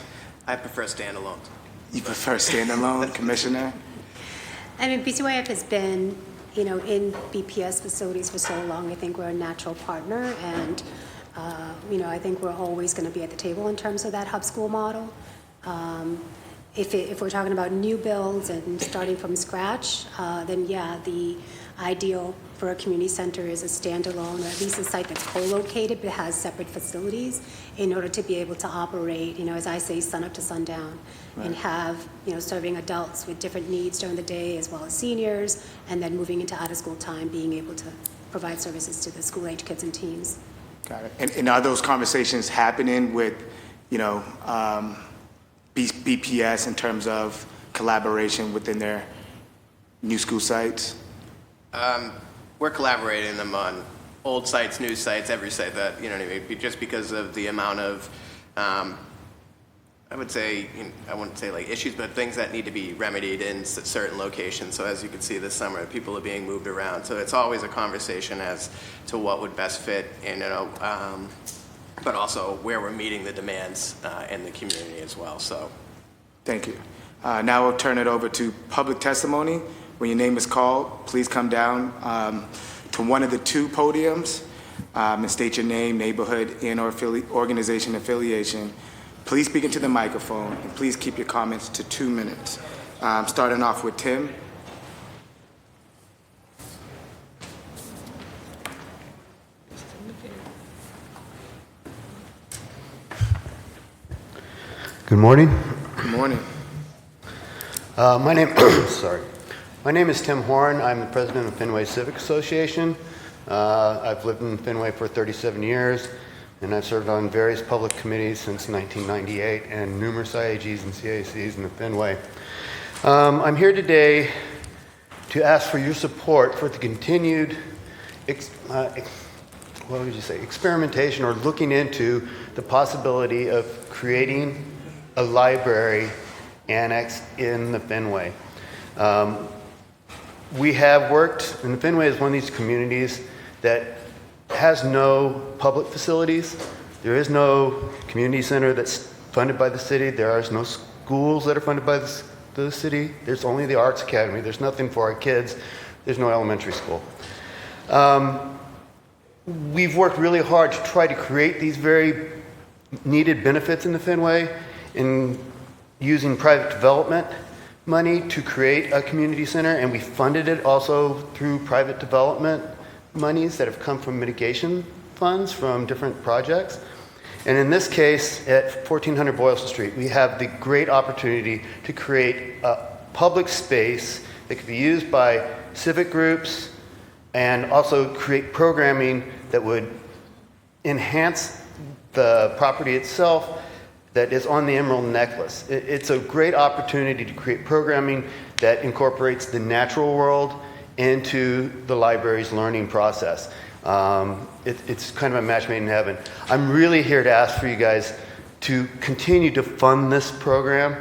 I prefer standalone. You prefer standalone, Commissioner? I mean, BCYF has been, in BPS facilities for so long. I think we're a natural partner, and, I think we're always going to be at the table in terms of that hub school model. If we're talking about new builds and starting from scratch, then yeah, the ideal for a community center is a standalone, or at least a site that's co-located but has separate facilities in order to be able to operate, as I say, sun up to sundown, and have, serving adults with different needs during the day as well as seniors, and then moving into out-of-school time, being able to provide services to the school-age kids and teens. Got it. And are those conversations happening with, BPS in terms of collaboration within their new school sites? We're collaborating them on old sites, new sites, every site that, you know what I mean, just because of the amount of, I would say, I wouldn't say like issues, but things that need to be remedied in certain locations. So as you can see this summer, people are being moved around. So it's always a conversation as to what would best fit, and, you know, but also where we're meeting the demands in the community as well. So, Thank you. Now we'll turn it over to public testimony. When your name is called, please come down to one of the two podiums and state your name, neighborhood, and/or organization affiliation. Please speak into the microphone, and please keep your comments to 2 minutes. Starting off with Tim. Good morning. Good morning. My name is Tim Horn. I'm the president of Fenway Civic Association. I've lived in Fenway for 37 years, and I've served on various public committees since 1998 and numerous IAGs and CACs in the Fenway. I'm here today to ask for your support for the continued experimentation or looking into the possibility of creating a library annex in the Fenway. We have worked, and the Fenway is one of these communities that has no public facilities. There is no community center that's funded by the city. There are no schools that are funded by the city. There's only the Arts Academy. There's nothing for our kids. There's no elementary school. We've worked really hard to try to create these very needed benefits in the Fenway in using private development money to create a community center, and we funded it also through private development monies that have come from mitigation funds from different projects. And in this case, at 1400 Boylston Street, we have the great opportunity to create a public space that could be used by civic groups and also create programming that would enhance the property itself that is on the Emerald Necklace. It's a great opportunity to create programming that incorporates the natural world into the library's learning process. It's kind of a match made in heaven. I'm really here to ask for you guys to continue to fund this program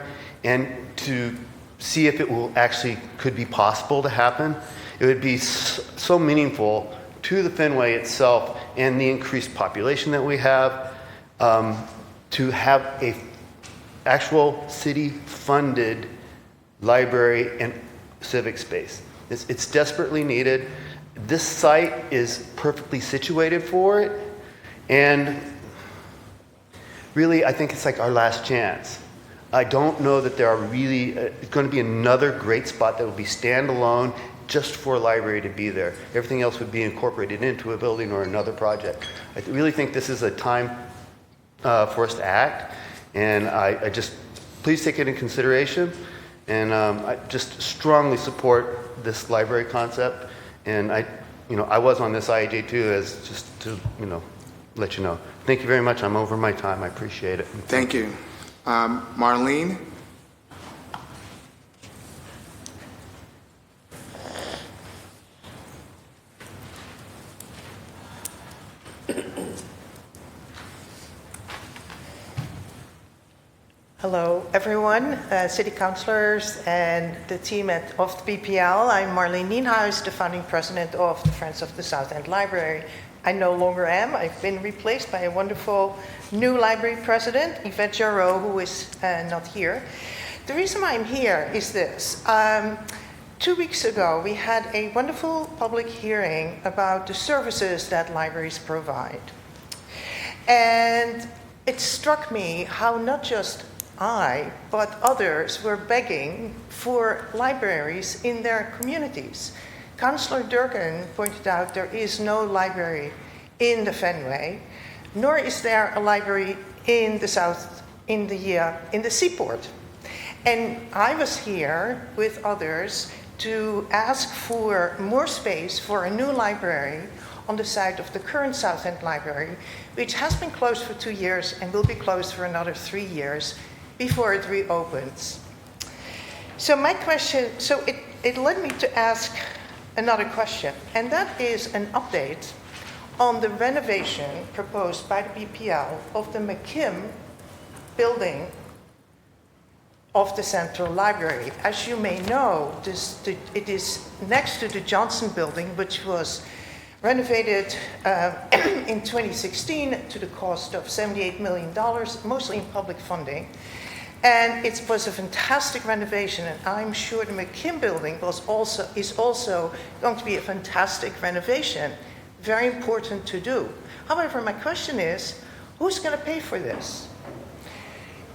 and to see if it will actually could be possible to happen. It would be so meaningful to the Fenway itself and the increased population that we have, to have a actual city-funded library and civic space. It's desperately needed. This site is perfectly situated for it, and really, I think it's like our last chance. I don't know that there are really going to be another great spot that will be standalone just for a library to be there. Everything else would be incorporated into a building or another project. I really think this is a time for us to act, and I just please take it in consideration, and I just strongly support this library concept. And I was on this IAJ too, as just to let you know. Thank you very much. I'm over my time. I appreciate it. Thank you, Marlene. Hello, everyone, city councilors and the team of the BPL. I'm Marlene Nienhuis, the founding president of the Friends of the South End Library. I no longer am. I've been replaced by a wonderful new library president, Yvette Jarreau, who is not here. The reason why I'm here is this. 2 weeks ago, we had a wonderful public hearing about the services that libraries provide. And it struck me how not just I, but others were begging for libraries in their communities. Councillor Durkin pointed out there is no library in the Fenway, nor is there a library in the south, in the seaport. And I was here with others to ask for more space for a new library on the site of the current South End Library, which has been closed for 2 years and will be closed for another 3 years before it reopens. So my question, it led me to ask another question, and that is an update on the renovation proposed by the BPL of the McKim building of the Central Library. As you may know, it is next to the Johnson Building, which was renovated in 2016 to the cost of $78 million, mostly in public funding. And it was a fantastic renovation, and I'm sure the McKim Building is also going to be a fantastic renovation. Very important to do. However, my question is, who's going to pay for this?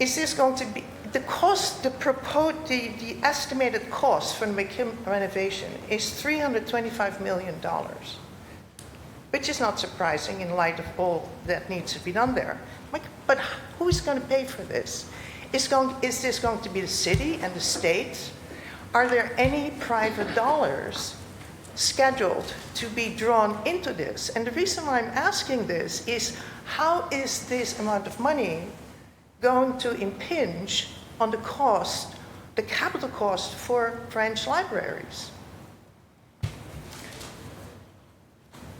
Is this going to be the cost? The estimated cost for the McKim renovation is $325 million, which is not surprising in light of all that needs to be done there. But who is going to pay for this? Is this going to be the city and the state? Are there any private dollars scheduled to be drawn into this? And the reason why I'm asking this is, how is this amount of money going to impinge on the cost, the capital cost for branch libraries?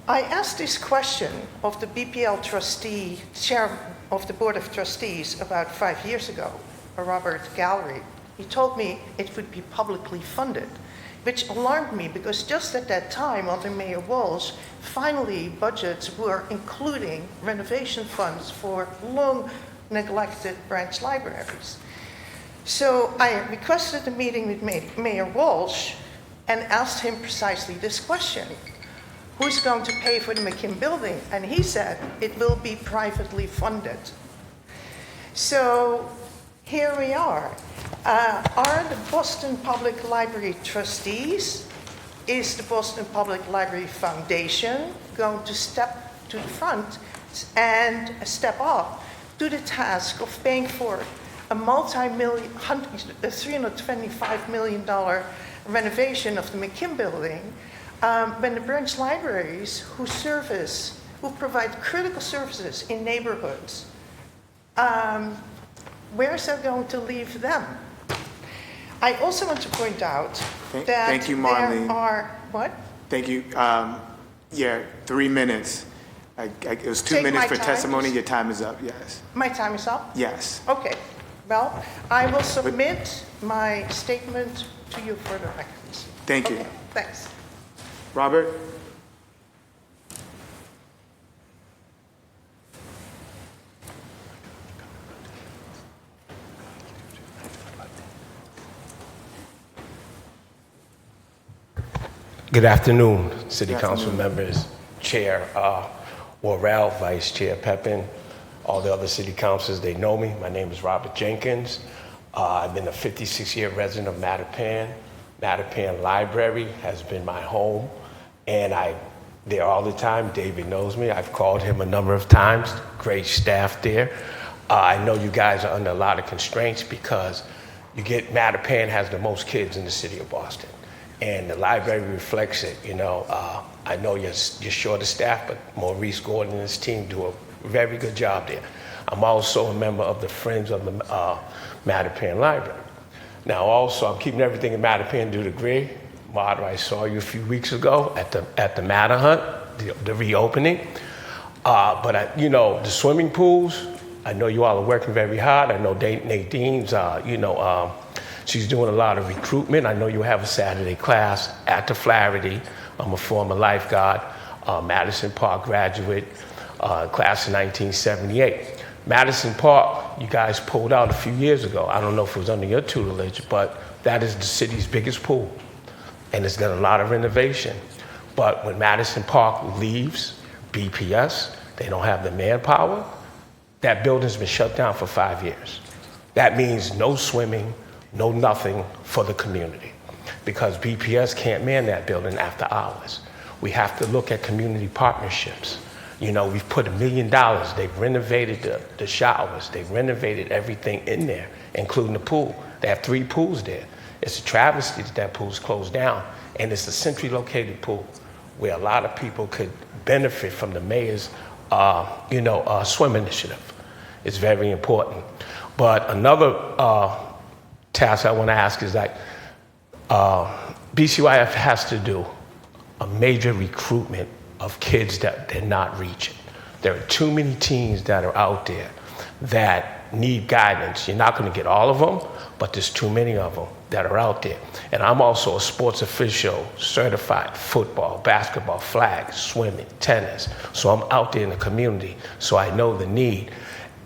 I asked this question of the BPL trustee, chair of the Board of Trustees, about 5 years ago, Robert Gallery. He told me it would be publicly funded, which alarmed me because just at that time, under Mayor Walsh, finally budgets were including renovation funds for long neglected branch libraries. So I requested a meeting with Mayor Walsh and asked him precisely this question: who's going to pay for the McKim building? And he said it will be privately funded. So here we are. Are the Boston Public Library trustees, is the Boston Public Library Foundation going to step to the front and step up to the task of paying for a $325 million renovation of the McKim building, when the branch libraries who provide critical services in neighborhoods, where is that going to leave them? I also want to point out that thank you, Marlene. there are, what? Thank you. 3 minutes. It was 2 Take minutes my for time? testimony. Your time is up, yes. My time is up? Yes. Okay. Well, I will submit my statement to you for the records. Thank you. Okay, thanks. Robert? Good afternoon, City Good Council afternoon. members, Chair Worrell, Vice Chair Pepin, all the other city councilors, they know me. My name is Robert Jenkins. I've been a 56-year resident of Mattapan. Mattapan Library has been my home, and I'm there all the time. David knows me. I've called him a number of times. Great staff there. I know you guys are under a lot of constraints because Mattapan has the most kids in the city of Boston. And the library reflects it. I know you're short of staff, but Maurice Gordon and his team do a very good job there. I'm also a member of the Friends of the Mattapan Library. Now, also, I'm keeping everything in Mattapan to a degree. Marta, I saw you a few weeks ago at the Matter Hunt, the reopening. But the swimming pools, I know you all are working very hard. I know Nadine's, she's doing a lot of recruitment. I know you have a Saturday class at the Flaherty. I'm a former lifeguard, Madison Park graduate, class of 1978. Madison Park, you guys pulled out a few years ago. I don't know if it was under your tutelage, but that is the city's biggest pool. And it's got a lot of renovation. But when Madison Park leaves BPS, they don't have the manpower. That building's been shut down for 5 years. That means no swimming, no nothing for the community, because BPS can't man that building after hours. We have to look at community partnerships. We've put $1 million. They've renovated the showers. They've renovated everything in there, including the pool. They have 3 pools there. It's a travesty that pool's closed down, and it's a centrally located pool where a lot of people could benefit from the mayor's, swim initiative. It's very important. But another task I want to ask is that BCYF has to do a major recruitment of kids that they're not reaching. There are too many teens that are out there that need guidance. You're not going to get all of them, but there's too many of them that are out there. And I'm also a sports official, certified football, basketball, flag, swimming, tennis. So I'm out there in the community, so I know the need.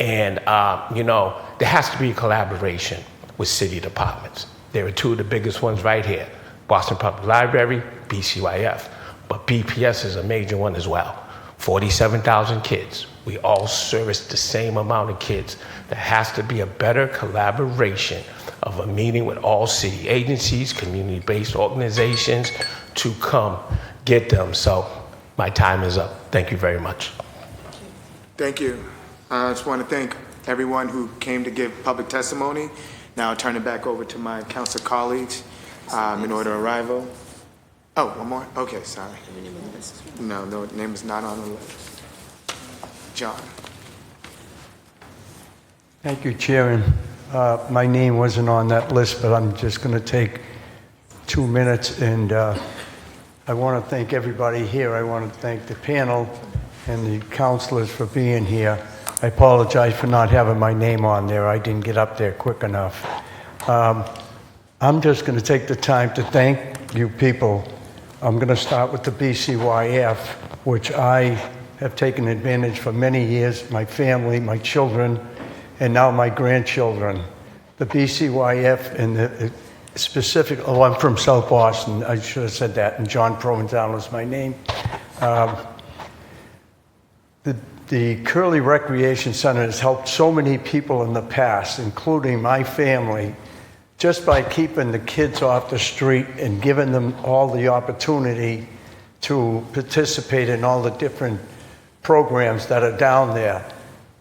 And, there has to be a collaboration with city departments. There are two of the biggest ones right here, Boston Public Library, BCYF. But BPS is a major one as well. 47,000 kids. We all service the same amount of kids. There has to be a better collaboration of a meeting with all city agencies, community-based organizations to come get them. So my time is up. Thank you very much. Thank you. I just want to thank everyone who came to give public testimony. Now I'll turn it back over to my council colleagues in order of arrival. Oh, one more? Okay, sorry. No, name is not on the list. John. Thank you, Chairman. My name wasn't on that list, but I'm just going to take 2 minutes, and I want to thank everybody here. I want to thank the panel and the counselors for being here. I apologize for not having my name on there. I didn't get up there quick enough. I'm just going to take the time to thank you people. I'm going to start with the BCYF, which I have taken advantage for many years, my family, my children, and now my grandchildren. The BCYF and the specific, I'm from South Boston, I should have said that, and John Provenzano is my name. The Curly Recreation Center has helped so many people in the past, including my family, just by keeping the kids off the street and giving them all the opportunity to participate in all the different programs that are down there.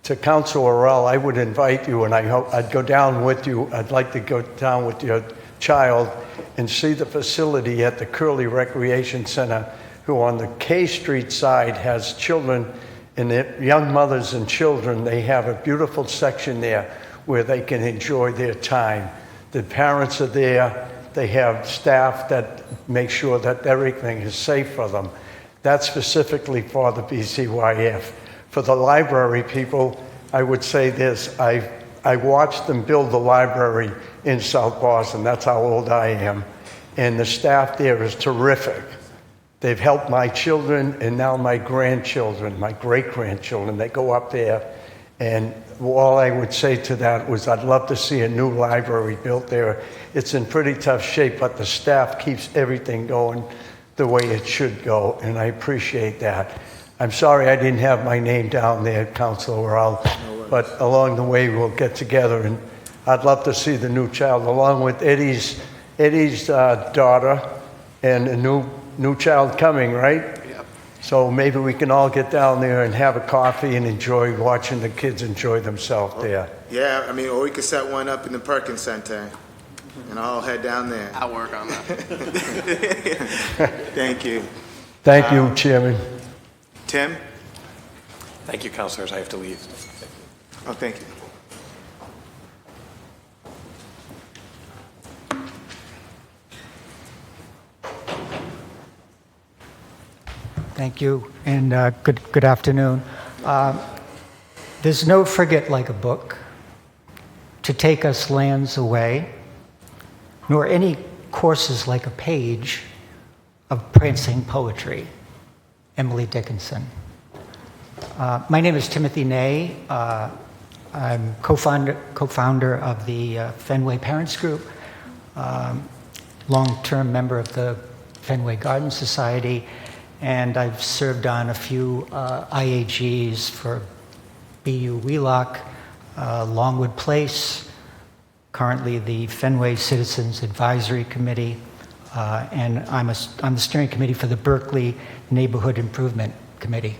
To Council Orell, I would invite you, and I hope I'd go down with you. I'd like to go down with your child and see the facility at the Curly Recreation Center, who on the K Street side has children and young mothers and children. They have a beautiful section there where they can enjoy their time. The parents are there. They have staff that make sure that everything is safe for them. That's specifically for the BCYF. For the library people, I would say this. I watched them build the library in South Boston. That's how old I am. And the staff there is terrific. They've helped my children and now my grandchildren, my great-grandchildren. They go up there, and all I would say to that was I'd love to see a new library built there. It's in pretty tough shape, but the staff keeps everything going the way it should go, and I appreciate that. I'm sorry I didn't have my name down there, Councilor Orell, but along the way we'll get together, and I'd love to see the new child, along with Eddie's daughter and a new child coming, right? Yep. So maybe we can all get down there and have a coffee and enjoy watching the kids enjoy themselves there. Yeah, I mean, or we could set one up in the Perkins Center, and I'll head down there. I'll work on that. Thank you. Thank you, Chairman. Tim? Thank you, councilors. I have to leave. Oh, thank you. Thank you, and good afternoon. There's no frigate like a book to take us lands away, nor any courses like a page of prancing poetry. Emily Dickinson. My name is Timothy Ney. I'm co-founder of the Fenway Parents Group, long-term member of the Fenway Garden Society, and I've served on a few IAGs for BU Wheelock, Longwood Place, currently the Fenway Citizens Advisory Committee, and I'm the steering committee for the Berkeley Neighborhood Improvement Committee.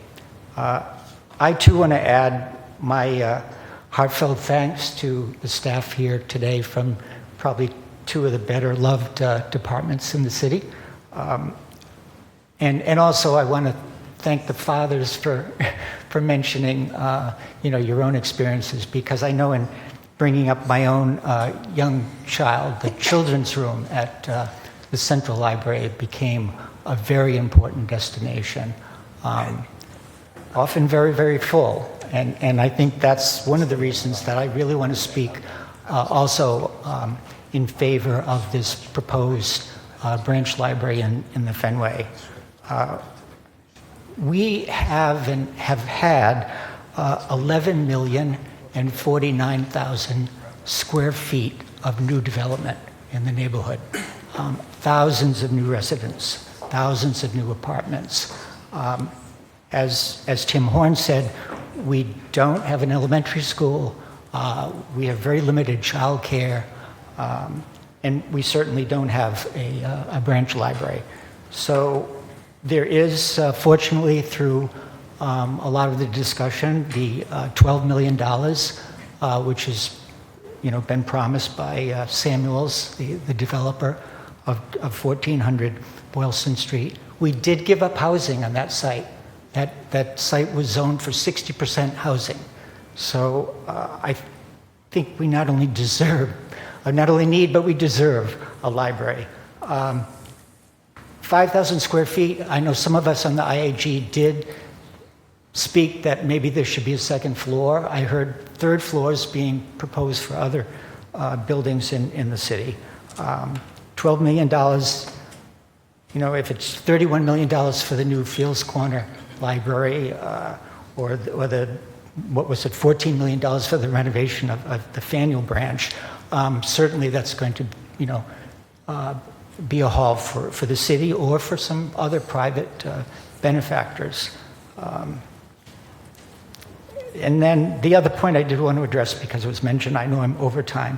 I too want to add my heartfelt thanks to the staff here today from probably two of the better loved departments in the city. And also I want to thank the fathers for mentioning your own experiences, because I know in bringing up my own young child, the children's room at the Central Library became a very important destination, often very, very full. And I think that's one of the reasons that I really want to speak also in favor of this proposed branch library in the Fenway. We have had 11,049,000 square feet of new development in the neighborhood. Thousands of new residents, thousands of new apartments. As Tim Horn said, we don't have an elementary school. We have very limited childcare, and we certainly don't have a branch library. So there is, fortunately, through a lot of the discussion, the $12 million, which has been promised by Samuels, the developer of 1400 Boylston Street. We did give up housing on that site. That site was zoned for 60% housing. So I think we not only need, but we deserve a library. 5,000 square feet, I know some of us on the IAG did speak that maybe there should be a second floor. I heard third floors being proposed for other buildings in the city. $12 million, if it's $31 million for the new Fields Corner library, or what was it, $14 million for the renovation of the Faneuil branch, certainly that's going to, be a haul for the city or for some other private benefactors. And then the other point I did want to address, because it was mentioned, I know I'm over time,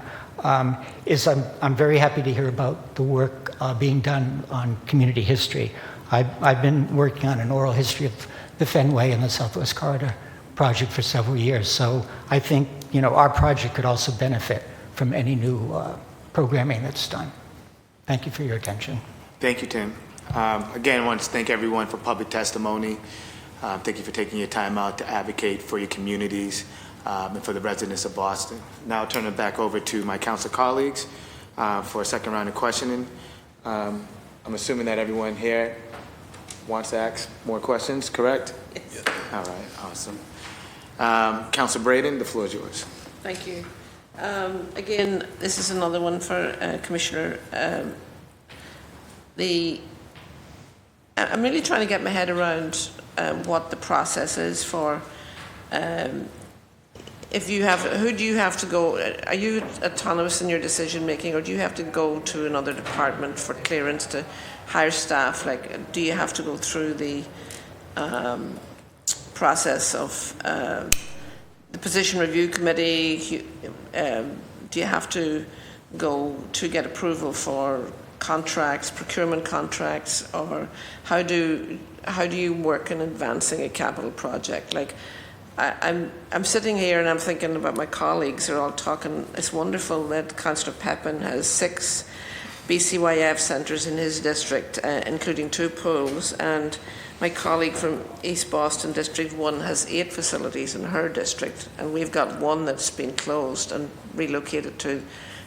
is I'm very happy to hear about the work being done on community history. I've been working on an oral history of the Fenway and the Southwest Corridor project for several years. So I think, our project could also benefit from any new programming that's done. Thank you for your attention. Thank you, Tim. Again, I want to thank everyone for public testimony. Thank you for taking your time out to advocate for your communities and for the residents of Boston. Now I'll turn it back over to my council colleagues for a second round of questioning. I'm assuming that everyone here wants to ask more questions, correct? Yes. All right, awesome. Councilor Braden, the floor is yours. Thank you. Again, this is another one for Commissioner. I'm really trying to get my head around what the process is for. Who do you have to go? Are you autonomous in your decision making, or do you have to go to another department for clearance to hire staff? Like, do you have to go through the process of the position review committee? Do you have to go to get approval for contracts, procurement contracts, or how do you work in advancing a capital project? Like, I'm sitting here and I'm thinking about my colleagues who are all talking. It's wonderful that Councillor Pepin has 6 BCYF centres in his district, including 2 pools, and my colleague from East Boston District 1 has 8 facilities in her district, and we've got 1 that's been closed and relocated to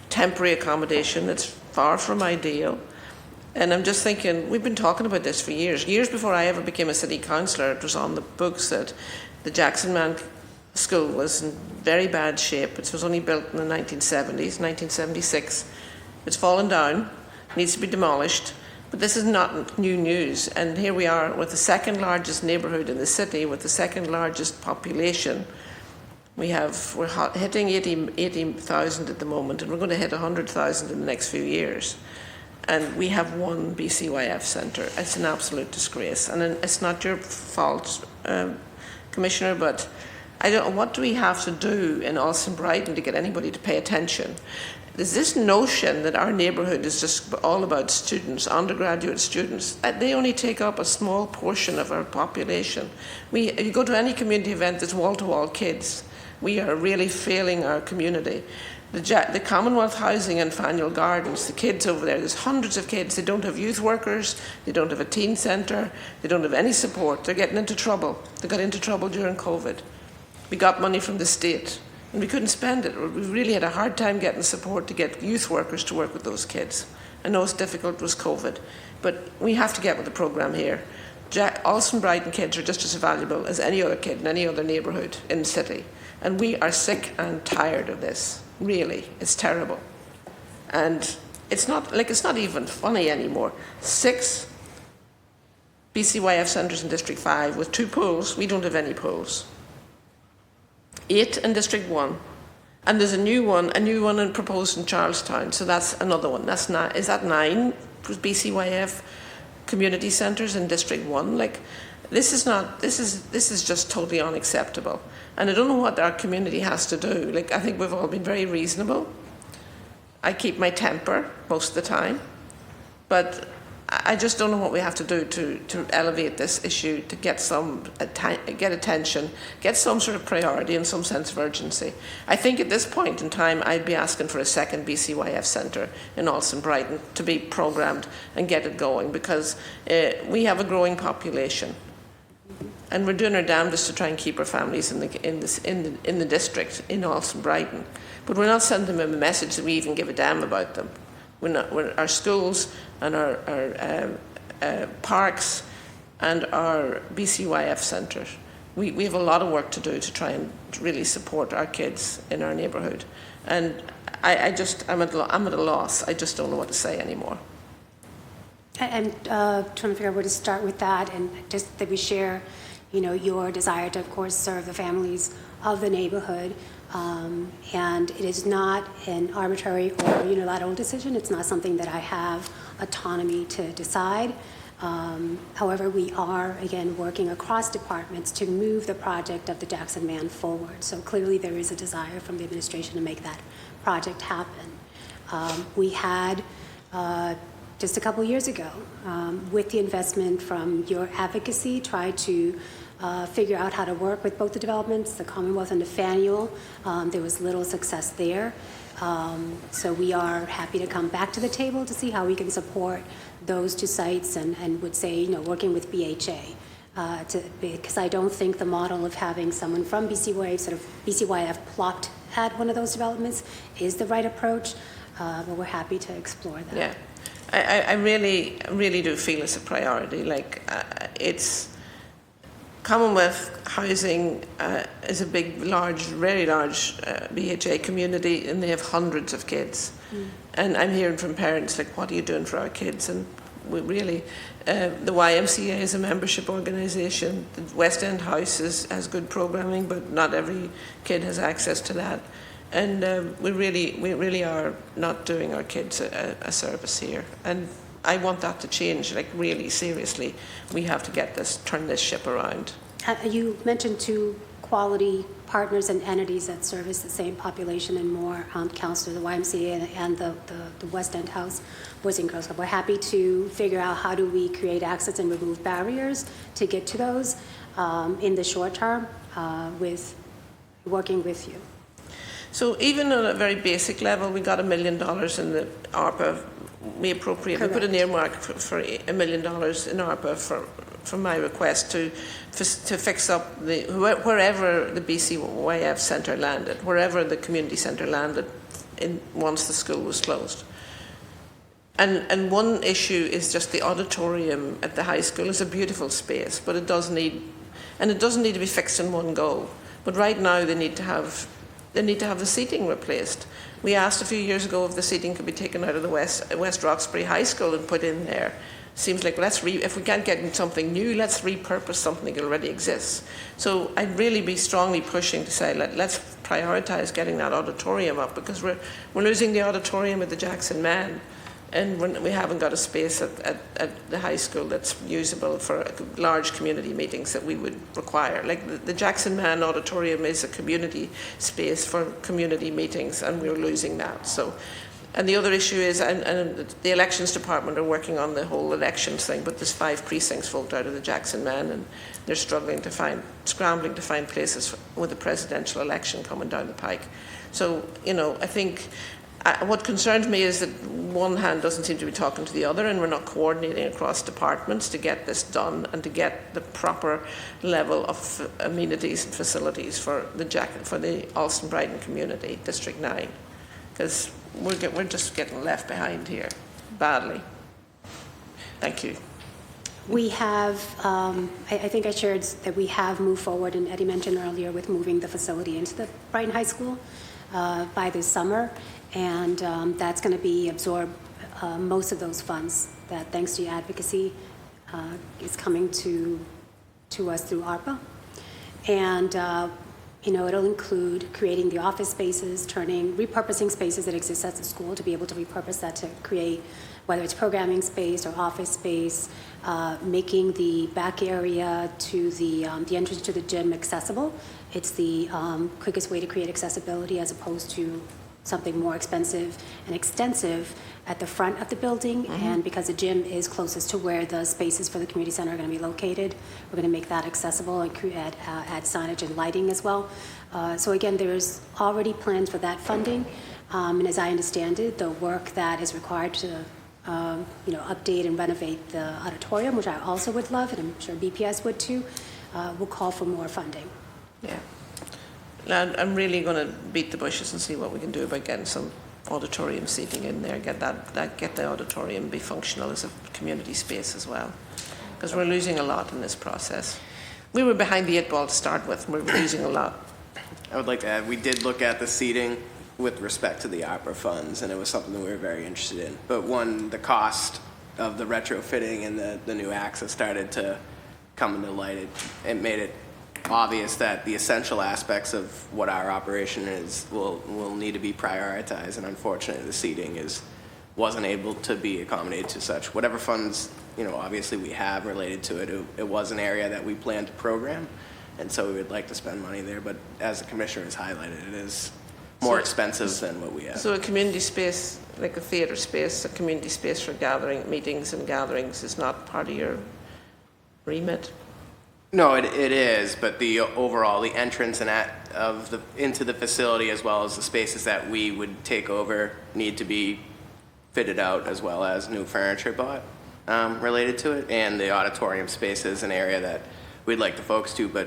temporary accommodation. It's far from ideal. And I'm just thinking, we've been talking about this for years. Years before I ever became a city councillor, it was on the books that the Jackson Man School was in very bad shape. It was only built in the 1970s, 1976. It's fallen down, needs to be demolished. But this is not new news. And here we are with the second largest neighbourhood in the city, with the second largest population. We're hitting 80,000 at the moment, and we're going to hit 100,000 in the next few years. And we have 1 BCYF centre. It's an absolute disgrace. And it's not your fault, Commissioner, but I don't know, what do we have to do in Alston Brighton to get anybody to pay attention? There's this notion that our neighbourhood is just all about students, undergraduate students. They only take up a small portion of our population. You go to any community event, there's wall-to-wall kids. We are really failing our community. The Commonwealth Housing and Faneuil Gardens, the kids over there, there's hundreds of kids. They don't have youth workers, they don't have a teen centre, they don't have any support. They're getting into trouble. They got into trouble during COVID. We got money from the state. and we couldn't spend it. We really had a hard time getting support to get youth workers to work with those kids. I know it's difficult, it was COVID, but we have to get with the program here. Alston Brighton kids are just as valuable as any other kid in any other neighbourhood in the city. And we are sick and tired of this. Really, it's terrible. And it's not even funny anymore. 6 BCYF centres in District 5 with 2 pools. We don't have any pools. 8 in District 1. And there's a new one proposed in Charlestown. So that's another one. Is that 9 BCYF community centres in District 1? Like, this is just totally unacceptable. And I don't know what our community has to do. Like, I think we've all been very reasonable. I keep my temper most of the time. But I just don't know what we have to do to elevate this issue, to get attention, get some sort of priority and some sense of urgency. I think at this point in time, I'd be asking for a second BCYF centre in Alston Brighton to be programmed and get it going, because we have a growing population. And we're doing our damnedest to try and keep our families in the district, in Alston Brighton. But we're not sending them a message that we even give a damn about them. Our schools and our parks and our BCYF centres, we have a lot of work to do to try and really support our kids in our neighbourhood. And I'm at a loss. I just don't know what to say anymore. I'm trying to figure out where to start with that, and just that we share, your desire to, of course, serve the families of the neighborhood. And it is not an arbitrary or unilateral decision. It's not something that I have autonomy to decide. However, we are, again, working across departments to move the project of the Jackson Man forward. So clearly there is a desire from the administration to make that project happen. We had, just a couple years ago, with the investment from your advocacy, tried to figure out how to work with both the developments, the Commonwealth and the Faneuil. There was little success there. So we are happy to come back to the table to see how we can support those 2 sites, and would say, working with BHA. Because I don't think the model of having someone from BCYF plopped at one of those developments is the right approach, but we're happy to explore that. Yeah, I really, really do feel it's a priority. Like, it's Commonwealth Housing is a very large BHA community, and they have hundreds of kids. And I'm hearing from parents, like, what are you doing for our kids? And we really, the YMCA is a membership organisation. The West End House has good programming, but not every kid has access to that. And we really are not doing our kids a service here. And I want that to change, like, really seriously. We have to turn this ship around. You mentioned 2 quality partners and entities that service the same population and more, Councillor, the YMCA and the West End House Boys and Girls Club. We're happy to figure out how do we create access and remove barriers to get to those in the short term, with working with you. So even on a very basic level, we got $1 million in the ARPA. We put an earmark for $1 million in ARPA for my request to fix up wherever the BCYF centre landed, wherever the community centre landed once the school was closed. And one issue is just the auditorium at the high school is a beautiful space, but it doesn't need to be fixed in one go. But right now they need to have the seating replaced. We asked a few years ago if the seating could be taken out of the West Roxbury High School and put in there. Seems like if we can't get something new, let's repurpose something that already exists. So I'd really be strongly pushing to say let's prioritise getting that auditorium up, because we're losing the auditorium at the Jackson Man, and we haven't got a space at the high school that's usable for large community meetings that we would require. Like the Jackson Man Auditorium is a community space for community meetings, and we're losing that. So, and the other issue is, and the elections department are working on the whole elections thing, but there's 5 precincts voted out of the Jackson Man, and they're scrambling to find places with the presidential election coming down the pike. So, I think What concerns me is that one hand doesn't seem to be talking to the other, and we're not coordinating across departments to get this done and to get the proper level of amenities and facilities for the Alston Brighton community, District 9, because we're just getting left behind here badly. Thank you. We have, I think I shared that we have moved forward, and Eddie mentioned earlier, with moving the facility into the Brighton High School by this summer, and that's going to be absorb most of those funds that, thanks to your advocacy, is coming to us through ARPA. And it'll include creating the office spaces, repurposing spaces that exist at the school to be able to repurpose that to create, whether it's programming space or office space, making the back area to the entrance to the gym accessible. It's the quickest way to create accessibility as opposed to something more expensive and extensive at the front of the building. And because the gym is closest to where the spaces for the community center are going to be located, we're going to make that accessible and add signage and lighting as well. So again, there's already plans for that funding. And as I understand it, the work that is required to update and renovate the auditorium, which I also would love, and I'm sure BPS would too, will call for more funding. Yeah. I'm really going to beat the bushes and see what we can do about getting some auditorium seating in there, get the auditorium be functional as a community space as well, because we're losing a lot in this process. We were behind the 8 ball to start with, and we're losing a lot. I would like to add, we did look at the seating with respect to the ARPA funds, and it was something that we were very interested in. But the cost of the retrofitting and the new access started to come into light. It made it obvious that the essential aspects of what our operation is will need to be prioritized, and unfortunately the seating wasn't able to be accommodated to such. Whatever funds, obviously we have related to it, it was an area that we planned to program, and so we would like to spend money there, but as the commissioner has highlighted, it is more expensive than what we have. So a community space, like a theatre space, a community space for meetings and gatherings is not part of your remit? No, it is, but the entrance into the facility, as well as the spaces that we would take over, need to be fitted out, as well as new furniture bought related to it. And the auditorium space is an area that we'd like to focus to, but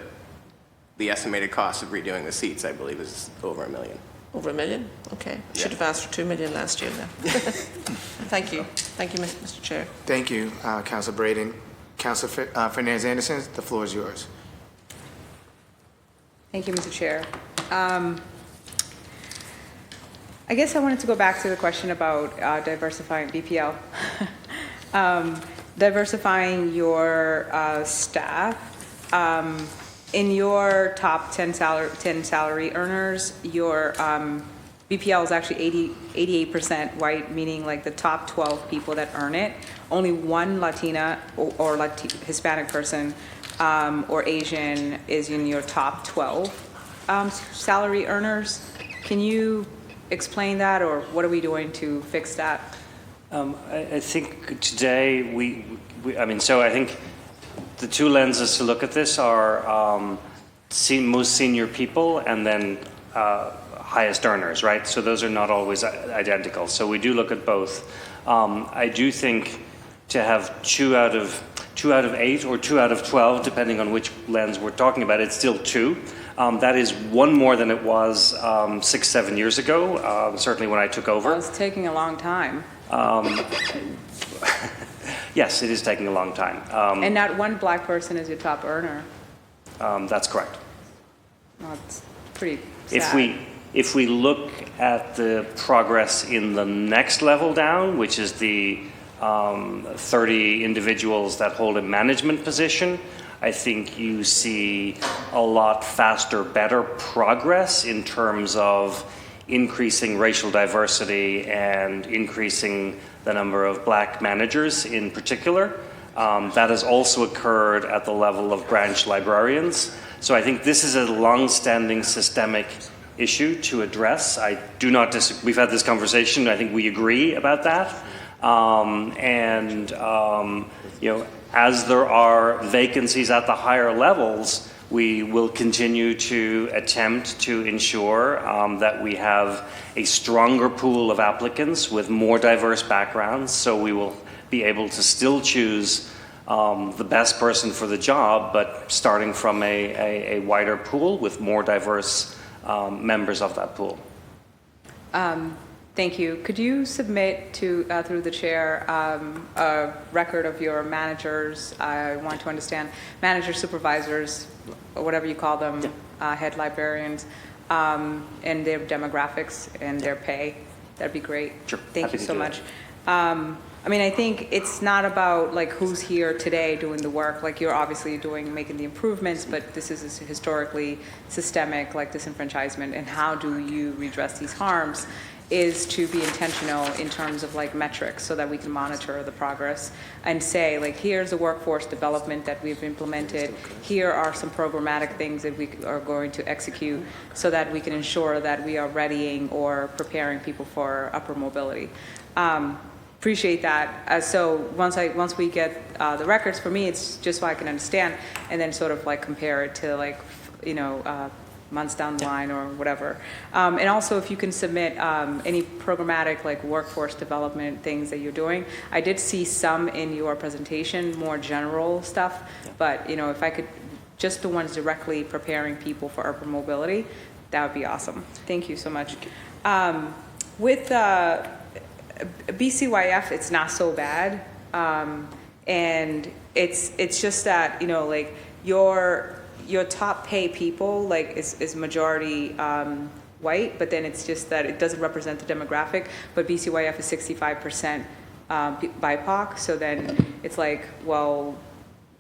the estimated cost of redoing the seats, I believe, is over $1 million. Over $1 million? Okay. Should have asked for $2 million last year then. Thank you. Thank you, Mr. Chair. Thank you, Councilor Braden. Councilor Fernandez-Anderson, the floor is yours. Thank you, Mr. Chair. I guess I wanted to go back to the question about diversifying BPL. Diversifying your staff. In your top 10 salary earners, your BPL is actually 88% white, meaning like the top 12 people that earn it. Only one Latina or Hispanic person or Asian is in your top 12 salary earners. Can you explain that, or what are we doing to fix that? I think today I think the two lenses to look at this are most senior people and then highest earners, right? So those are not always identical. So we do look at both. I do think to have 2 out of 8 or 2 out of 12, depending on which lens we're talking about, it's still 2. That is 1 more than it was 6-7 years ago, certainly when I took over. Well, it's taking a long time. Yes, it is taking a long time. And not one black person is your top earner. That's correct. Well, it's pretty sad. If we look at the progress in the next level down, which is the 30 individuals that hold a management position, I think you see a lot faster, better progress in terms of increasing racial diversity and increasing the number of black managers in particular. That has also occurred at the level of branch librarians. So I think this is a long-standing systemic issue to address. I do not disagree. We've had this conversation. I think we agree about that. As there are vacancies at the higher levels, We will continue to attempt to ensure that we have a stronger pool of applicants with more diverse backgrounds, so we will be able to still choose the best person for the job, but starting from a wider pool with more diverse members of that pool. Thank you. Could you submit to, through the chair, a record of your managers? I want to understand managers, supervisors, or whatever you call them, head librarians, and their demographics and their pay. That'd be great. Sure. Thank Happy you to so do much. that. I mean, I think it's not about like who's here today doing the work. Like you're obviously making the improvements, but this is historically systemic, like disenfranchisement, and how do you redress these harms is to be intentional in terms of like metrics so that we can monitor the progress and say like, here's the workforce development that we've implemented. Here are some programmatic things that we are going to execute so that we can ensure that we are readying or preparing people for upper mobility. Appreciate that. So once we get the records, for me, it's just so I can understand and then sort of like compare it to like, months down the line or whatever. And also if you can submit any programmatic like workforce development things that you're doing. I did see some in your presentation, more general stuff, but if I could, just the ones directly preparing people for urban mobility, that would be awesome. Thank you so much. With BCYF, it's not so bad. And it's just that, like your top pay people like is majority white, but then it's just that it doesn't represent the demographic, but BCYF is 65% BIPOC, so then it's like, well,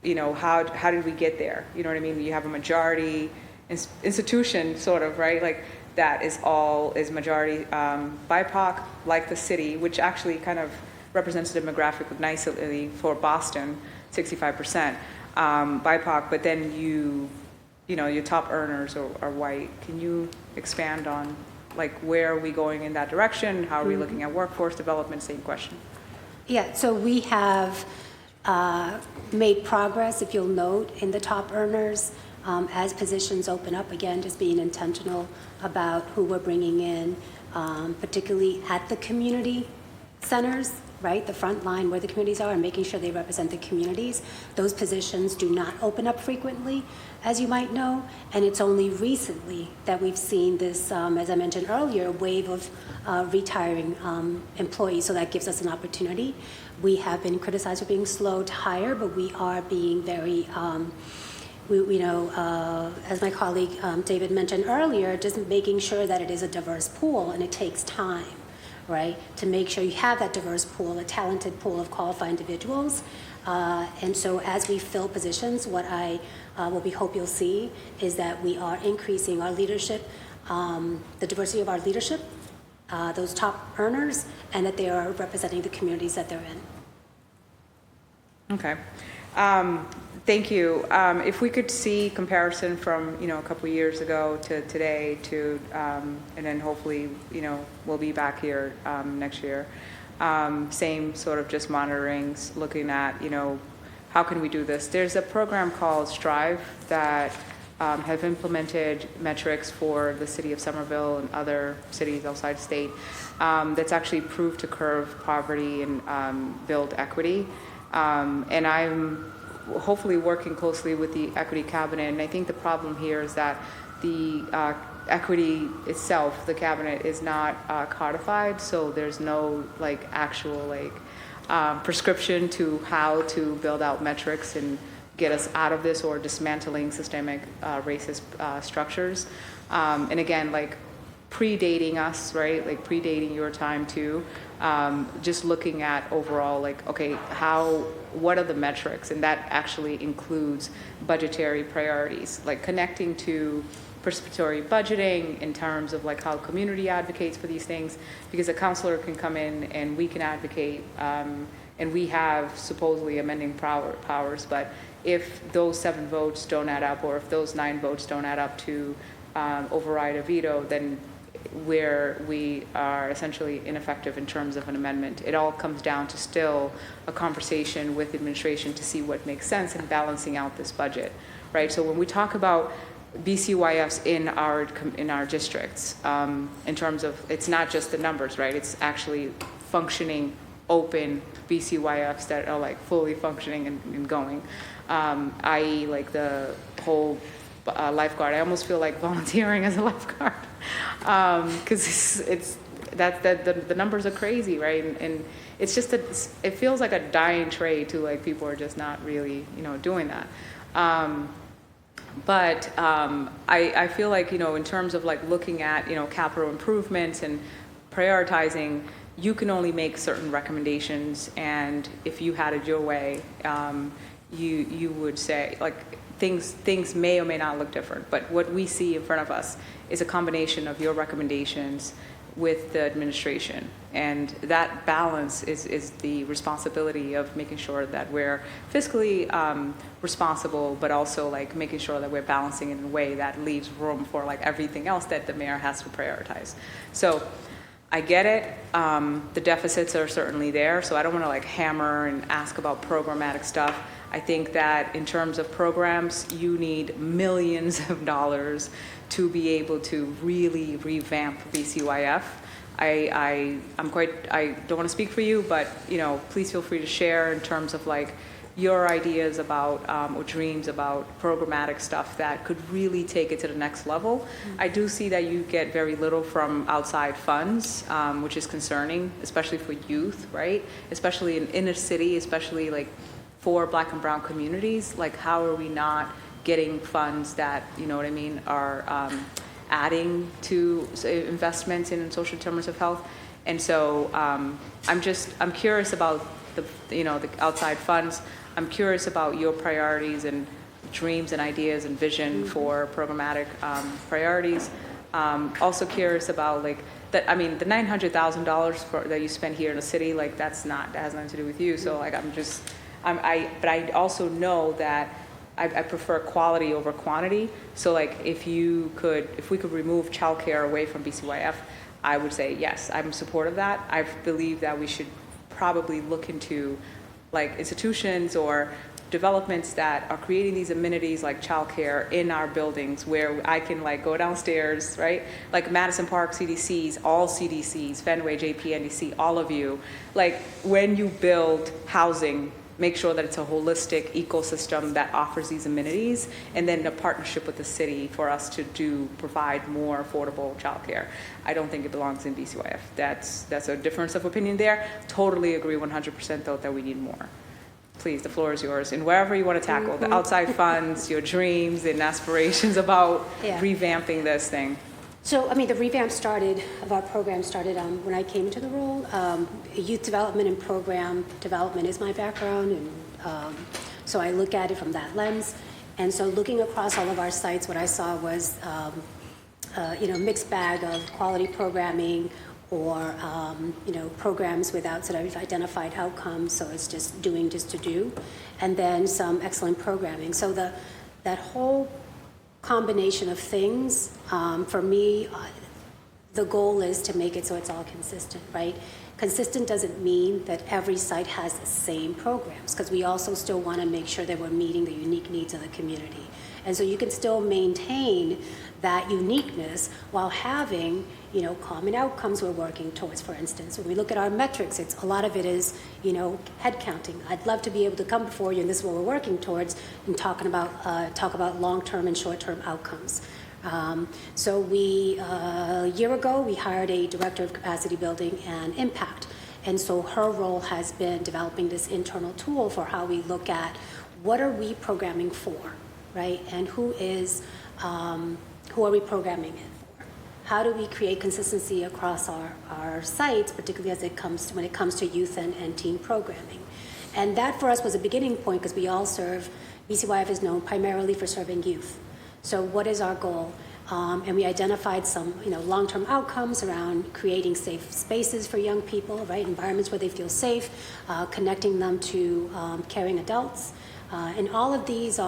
how did we get there? You know what I mean? You have a majority institution sort of, right? Like that is majority BIPOC, like the city, which actually kind of represents the demographic nicely for Boston, 65%. BIPOC, but then your top earners are white. Can you expand on like where are we going in that direction? How are we looking at workforce development? Same question. Yeah, so we have made progress, if you'll note, in the top earners as positions open up, again, just being intentional about who we're bringing in, particularly at the community centers, right, the front line where the communities are and making sure they represent the communities. Those positions do not open up frequently, as you might know, and it's only recently that we've seen this, as I mentioned earlier, wave of retiring employees, so that gives us an opportunity. We have been criticized for being slow to hire, but we are being very, as my colleague David mentioned earlier, just making sure that it is a diverse pool, and it takes time, right, to make sure you have that diverse pool, a talented pool of qualified individuals. And so as we fill positions, what we hope you'll see is that we are increasing our leadership, the diversity of our leadership, those top earners, and that they are representing the communities that they're in. Okay. Thank you. If we could see comparison from, a couple years ago to today to, and then hopefully, we'll be back here next year. Same sort of just monitoring, looking at, how can we do this? There's a program called Strive that have implemented metrics for the city of Somerville and other cities outside state that's actually proved to curb poverty and build equity. And I'm hopefully working closely with the equity cabinet. And I think the problem here is that the equity itself, the cabinet, is not codified. So there's no actual prescription to how to build out metrics and get us out of this or dismantling systemic racist structures. And again, predating us, right? Predating your time too. Just looking at overall, okay, what are the metrics? And that actually includes budgetary priorities, connecting to participatory budgeting in terms of how community advocates for these things, because a counselor can come in and we can advocate, and we have supposedly amending powers, but if those 7 votes don't add up, or if those 9 votes don't add up to override a veto, then where we are essentially ineffective in terms of an amendment. It all comes down to still a conversation with administration to see what makes sense in balancing out this budget, right? So when we talk about BCYFs in our districts, in terms of, it's not just the numbers, right? It's actually functioning, open BCYFs that are like fully functioning and going, i.e. like the whole lifeguard. I almost feel like volunteering as a lifeguard, because the numbers are crazy, right? And it's just it feels like a dying trade too. Like people are just not really, doing that. But I feel like, in terms of like looking at, capital improvements and prioritizing, you can only make certain recommendations. And if you had it your way, you would say like things may or may not look different. But what we see in front of us is a combination of your recommendations with the administration. And that balance is the responsibility of making sure that we're fiscally responsible, but also like making sure that we're balancing it in a way that leaves room for like everything else that the mayor has to prioritize. So I get it. The deficits are certainly there. So I don't want to like hammer and ask about programmatic stuff. I think that in terms of programs, you need millions of dollars to be able to really revamp BCYF. I don't want to speak for you, but please feel free to share in terms of like your ideas about or dreams about programmatic stuff that could really take it to the next level. Mm-hmm. I do see that you get very little from outside funds, which is concerning, especially for youth, right? Especially in inner city, especially like for Black and brown communities. Like, how are we not getting funds that, are adding to investments in social determinants of health? And so I'm curious about the outside funds. I'm curious about your priorities and dreams and ideas and vision for programmatic priorities. Also curious about like that. I mean, the $900,000 that you spend here in the city, like that has nothing to do with you. So like but I also know that I prefer quality over quantity. So like if we could remove childcare away from BCYF, I would say yes, I'm in support of that. I believe that we should probably look into like institutions or developments that are creating these amenities like childcare in our buildings where I can like go downstairs, right? Like Madison Park CDCs, all CDCs, Fenway, JP, NDC, all of you. Like when you build housing, make sure that it's a holistic ecosystem that offers these amenities, and then a partnership with the city for us to provide more affordable childcare. I don't think it belongs in BCYF. That's a difference of opinion there. Totally agree 100% though that we need more. Please, the floor is yours. And wherever you want to tackle, the outside funds, your dreams and aspirations about revamping this thing. So, the revamp of our program started when I came into the role. Youth development and program development is my background, and so I look at it from that lens. And so looking across all of our sites, what I saw was, mixed bag of quality programming or, programs without sort of identified outcomes, so it's just doing just to do, and then some excellent programming. So that whole combination of things, for me, the goal is to make it so it's all consistent, right? Consistent doesn't mean that every site has the same programs, because we also still want to make sure that we're meeting the unique needs of the community. And so you can still maintain that uniqueness while having, common outcomes we're working towards. For instance, when we look at our metrics, a lot of it is, head counting. I'd love to be able to come before you, and this is what we're working towards, and talk about long-term and short-term outcomes. So a year ago, we hired a director of capacity building and impact. And so her role has been developing this internal tool for how we look at what are we programming for, right? And who are we programming it for? How do we create consistency across our sites, particularly when it comes to youth and teen programming? And that for us was a beginning point, because we all serve, BCYF is known primarily for serving youth. So what is our goal? And we identified some, long-term outcomes around creating safe spaces for young people, right? Environments where they feel safe, connecting them to caring adults. And all of these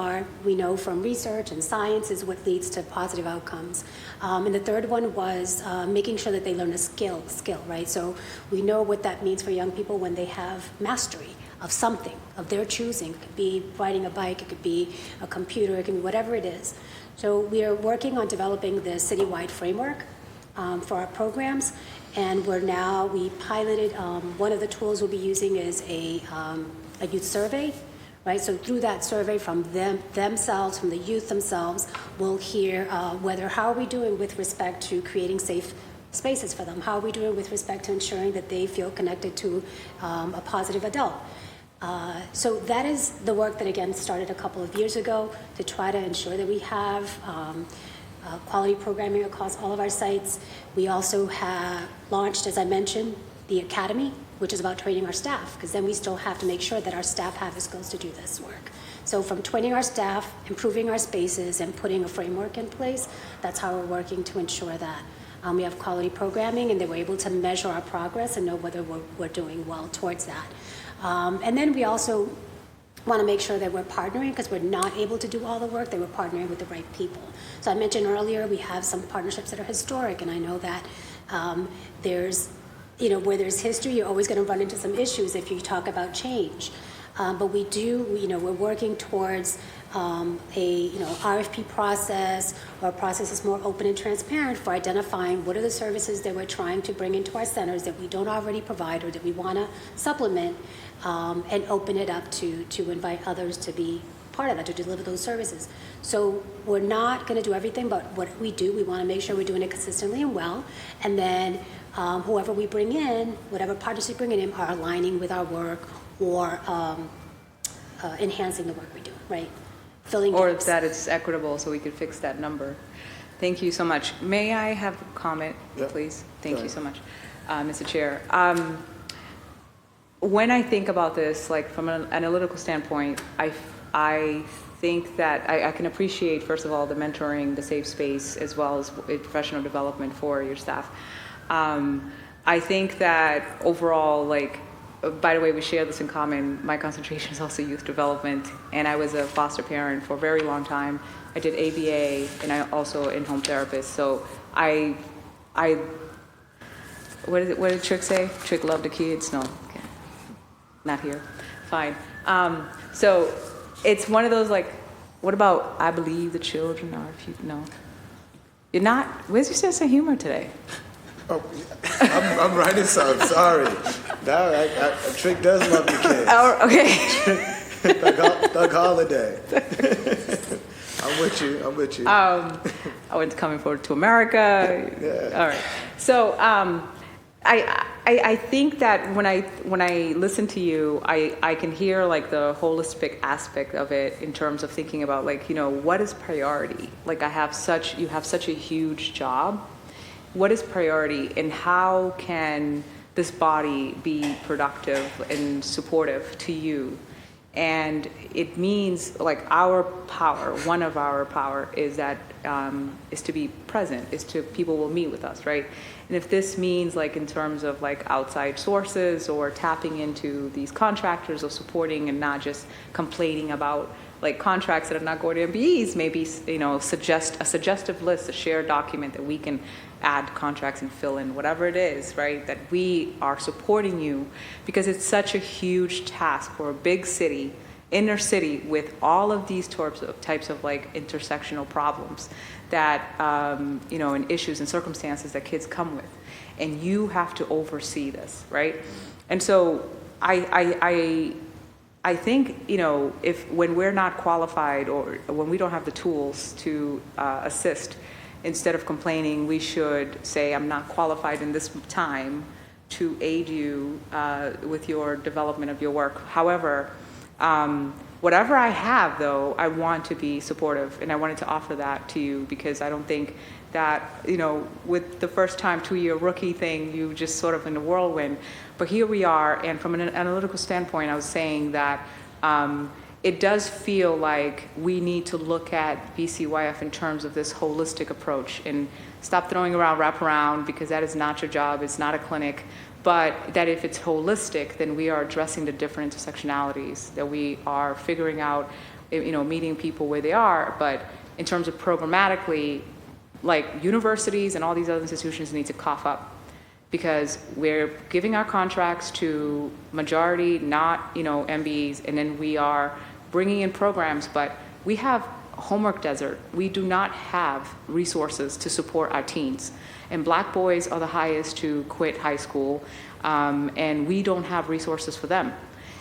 we know from research and science, is what leads to positive outcomes. And the third one was making sure that they learn a skill, right? So we know what that means for young people when they have mastery of something, of their choosing. It could be riding a bike, it could be a computer, it could be whatever it is. So we are working on developing the citywide framework for our programs, and we piloted, one of the tools we'll be using is a youth survey, right? So through that survey from themselves, from the youth themselves, we'll hear how are we doing with respect to creating safe spaces for them? How are we doing with respect to ensuring that they feel connected to a positive adult? So that is the work that, again, started a couple of years ago to try to ensure that we have quality programming across all of our sites. We also have launched, as I mentioned, the Academy, which is about training our staff, because then we still have to make sure that our staff have the skills to do this work. So from training our staff, improving our spaces, and putting a framework in place, that's how we're working to ensure that. We have quality programming, and they were able to measure our progress and know whether we're doing well towards that. And then we also want to make sure that we're partnering, because we're not able to do all the work, that we're partnering with the right people. So I mentioned earlier, we have some partnerships that are historic, and I know that where there's history, you're always going to run into some issues if you talk about change. But we're working towards RFP process, or a process that's more open and transparent for identifying what are the services that we're trying to bring into our centers that we don't already provide or that we want to supplement, and open it up to invite others to be part of that, to deliver those services. So we're not going to do everything, but what we do, we want to make sure we're doing it consistently and well, and then whoever we bring in, whatever partners we bring in, are aligning with our work or enhancing the work we do, right? Filling Or gaps. that it's equitable so we could fix that number. Thank you so much. May I have a comment, please? Thank you so much, Mr. Chair. When I think about this, like from an analytical standpoint, I think that I can appreciate, first of all, the mentoring, the safe space, as well as professional development for your staff. I think that overall, by the way, we share this in common. My concentration is also youth development, and I was a foster parent for a very long time. I did ABA, and I also in-home therapist. So what did Trick say? Trick loved the kids? No, okay. Not here. Fine. So it's one of those what about I believe the children are no. You're not. Where's your sense of humor today? Oh, I'm writing something. Sorry. No, Trick does love the kids. Oh, okay. Doug Holiday. I'm with you. I went to Coming Forward to America. Yeah. All right. So I think that when I listen to you, I can hear the holistic aspect of it in terms of thinking about what is priority. You have such a huge job. What is priority, and how can this body be productive and supportive to you? And it means our power, one of our power is that is to be present, is to people will meet with us, right? And if this means in terms of outside sources or tapping into these contractors or supporting and not just complaining about contracts that are not going to MBEs, maybe suggest a suggestive list, a shared document that we can add contracts and fill in whatever it is, right? That we are supporting you, because it's such a huge task for a big city, inner city, with all of these types of intersectional problems that and issues and circumstances that kids come with, and you have to oversee this, right? And so I think if when we're not qualified or when we don't have the tools to assist, instead of complaining, we should say, I'm not qualified in this time to aid you with your development of your work. However, whatever I have, though, I want to be supportive, and I wanted to offer that to you, because I don't think that, with the first time 2-year rookie thing, you just sort of in a whirlwind. But here we are, and from an analytical standpoint, I was saying that it does feel like we need to look at BCYF in terms of this holistic approach and stop throwing around wraparound, because that is not your job. It's not a clinic. But that if it's holistic, then we are addressing the different intersectionalities, that we are figuring out, meeting people where they are. But in terms of programmatically, universities and all these other institutions need to cough up because we're giving our contracts to majority, not, MBEs, and then we are bringing in programs, but we have a homework desert. We do not have resources to support our teens. And Black boys are the highest to quit high school, and we don't have resources for them.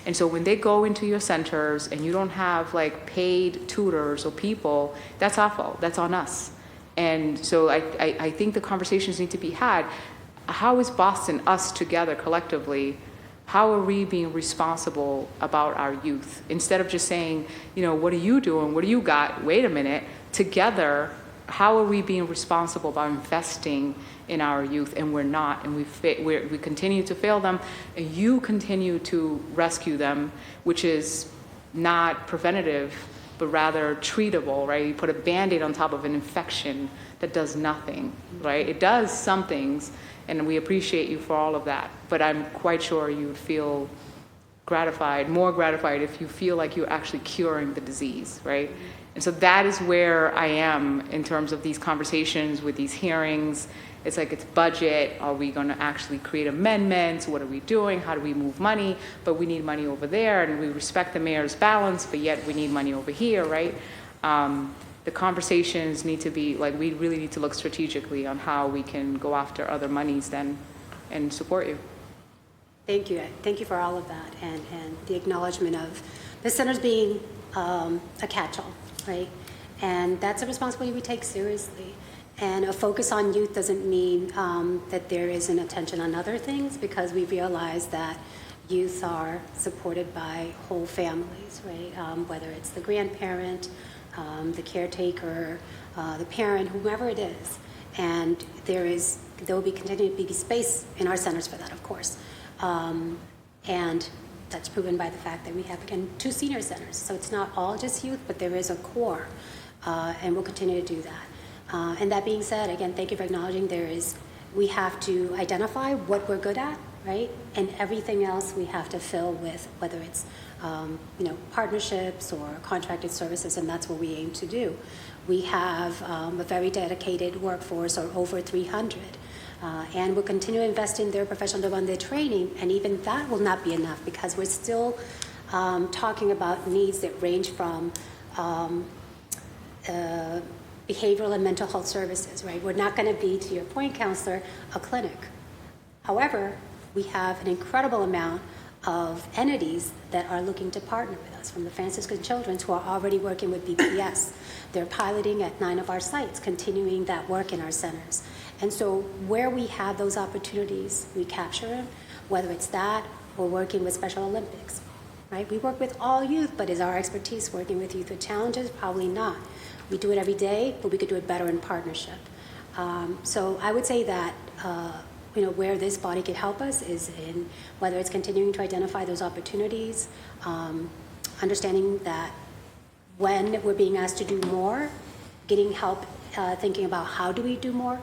And so when they go into your centers and you don't have like paid tutors or people, that's our fault, that's on us. And so I think the conversations need to be had. How is Boston, us together collectively, how are we being responsible about our youth? Instead of just saying, what are you doing? What do you got? Wait a minute. Together, how are we being responsible about investing in our youth? And we're not, and we continue to fail them, and you continue to rescue them, which is not preventative, but rather treatable, right? You put a Band-Aid on top of an infection that does nothing, right? It does some things, and we appreciate you for all of that. But I'm quite sure you'd feel gratified, more gratified, if you feel like you're actually curing the disease, right? And so that is where I am in terms of these conversations with these hearings. It's like, it's budget. Are we going to actually create amendments? What are we doing? How do we move money? But we need money over there, and we respect the mayor's balance, but yet we need money over here, right? The conversations need to be, like, we really need to look strategically on how we can go after other monies then and support you. Thank you. Thank you for all of that, and the acknowledgement of the centers being a catch-all, right? And that's a responsibility we take seriously. And a focus on youth doesn't mean that there isn't attention on other things, because we realize that youth are supported by whole families, right? Whether it's the grandparent, the caretaker, the parent, whomever it is. And there will be continued to be space in our centers for that, of course. And that's proven by the fact that we have, again, 2 senior centers. So it's not all just youth, but there is a core, and we'll continue to do that. And that being said, again, thank you for acknowledging we have to identify what we're good at, right? And everything else we have to fill with, whether it's partnerships or contracted services, and that's what we aim to do. We have a very dedicated workforce, or over 300, and we'll continue to invest in their professional development, their training, and even that will not be enough, because we're still talking about needs that range from behavioral and mental health services, right? We're not going to be, to your point, Counselor, a clinic. However, we have an incredible amount of entities that are looking to partner with us, from the Franciscan Children's, who are already working with BPS. They're piloting at 9 of our sites, continuing that work in our centers. And so where we have those opportunities, we capture them, whether it's that or working with Special Olympics, right? We work with all youth, but is our expertise working with youth with challenges? Probably not. We do it every day, but we could do it better in partnership. So I would say that where this body could help us is in whether it's continuing to identify those opportunities, understanding that when we're being asked to do more, getting help thinking about how do we do more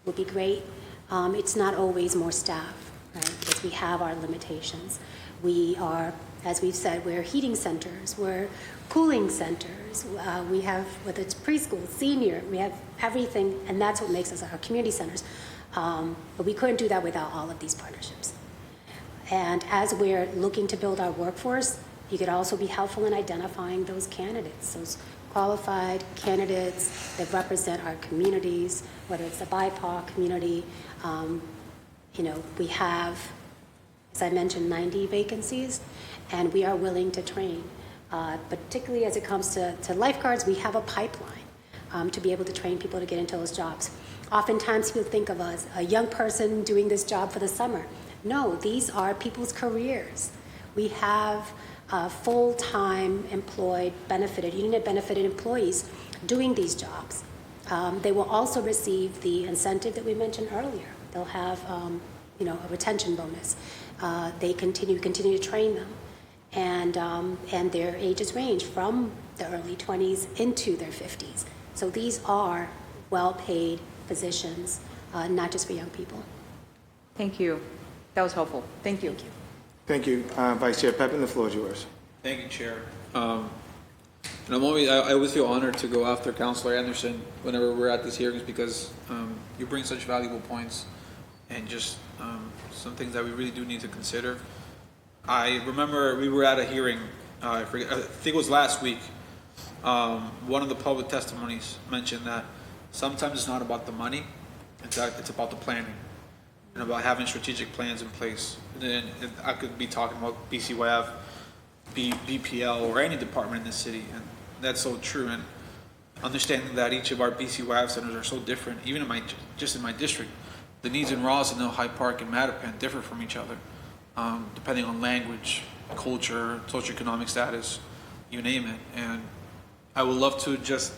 would be great. It's not always more staff, right? Because we have our limitations. We are, as we've said, we're heating centers, we're cooling centers. We have, whether it's preschool, senior, we have everything, and that's what makes us our community centers. But we couldn't do that without all of these partnerships. And as we're looking to build our workforce, you could also be helpful in identifying those candidates, those qualified candidates that represent our communities, whether it's the BIPOC community. We have, as I mentioned, 90 vacancies, and we are willing to train. Particularly as it comes to lifeguards, we have a pipeline to be able to train people to get into those jobs. Oftentimes people think of us, a young person doing this job for the summer. No, these are people's careers. We have full-time employed, benefited, union benefited employees doing these jobs. They will also receive the incentive that we mentioned earlier. They'll have a retention bonus. They continue to train them. And their ages range from the early 20s into their 50s. So these are well-paid positions, not just for young people. Thank you. That was helpful. Thank you. Thank you. Vice Chair Peppin, the floor is yours. Thank you, Chair. And I always feel honored to go after Councilor Anderson whenever we're at these hearings, because you bring such valuable points. and just some things that we really do need to consider. I remember we were at a hearing, I think it was last week. One of the public testimonies mentioned that sometimes it's not about the money, it's about the planning and about having strategic plans in place. And I could be talking about BCYF, BPL, or any department in the city, and that's so true. And understanding that each of our BCYF centers are so different, even in my district, the needs in Rosendale, Hyde Park, and Mattapan differ from each other, depending on language, culture, socioeconomic status, you name it. And I would love to just,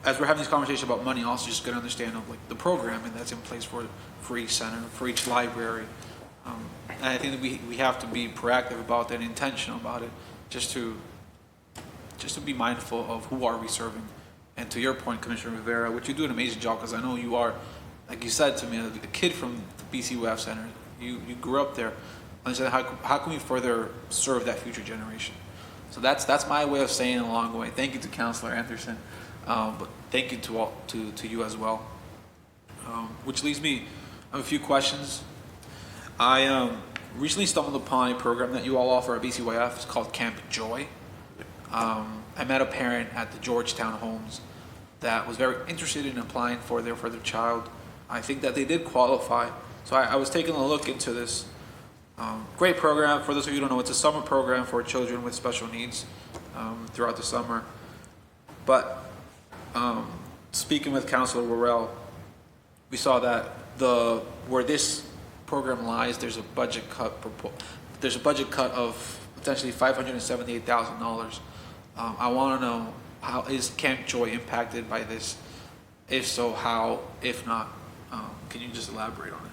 as we're having this conversation about money, also just get an understanding of like the programming that's in place for each center, for each library. And I think that we have to be proactive about that, and intentional about it, just to be mindful of who are we serving. And to your point, Commissioner Rivera, which you do an amazing job, because I know you are, like you said to me, a kid from the BCWF Center. You grew up there. Understand how can we further serve that future generation? So that's my way of saying it along the way. Thank you to Councilor Anderson, but thank you to you as well. Which leads me, I have a few questions. I recently stumbled upon a program that you all offer at BCYF. It's called Camp Joy. I met a parent at the Georgetown Homes that was very interested in applying for their child. I think that they did qualify. So I was taking a look into this great program. For those of you who don't know, it's a summer program for children with special needs throughout the summer. But speaking with Councilor Worrell, we saw that where this program lies, there's a budget cut. There's a budget cut of potentially $578,000. I want to know, how is Camp Joy impacted by this? If so, how? If not, can you just elaborate on it?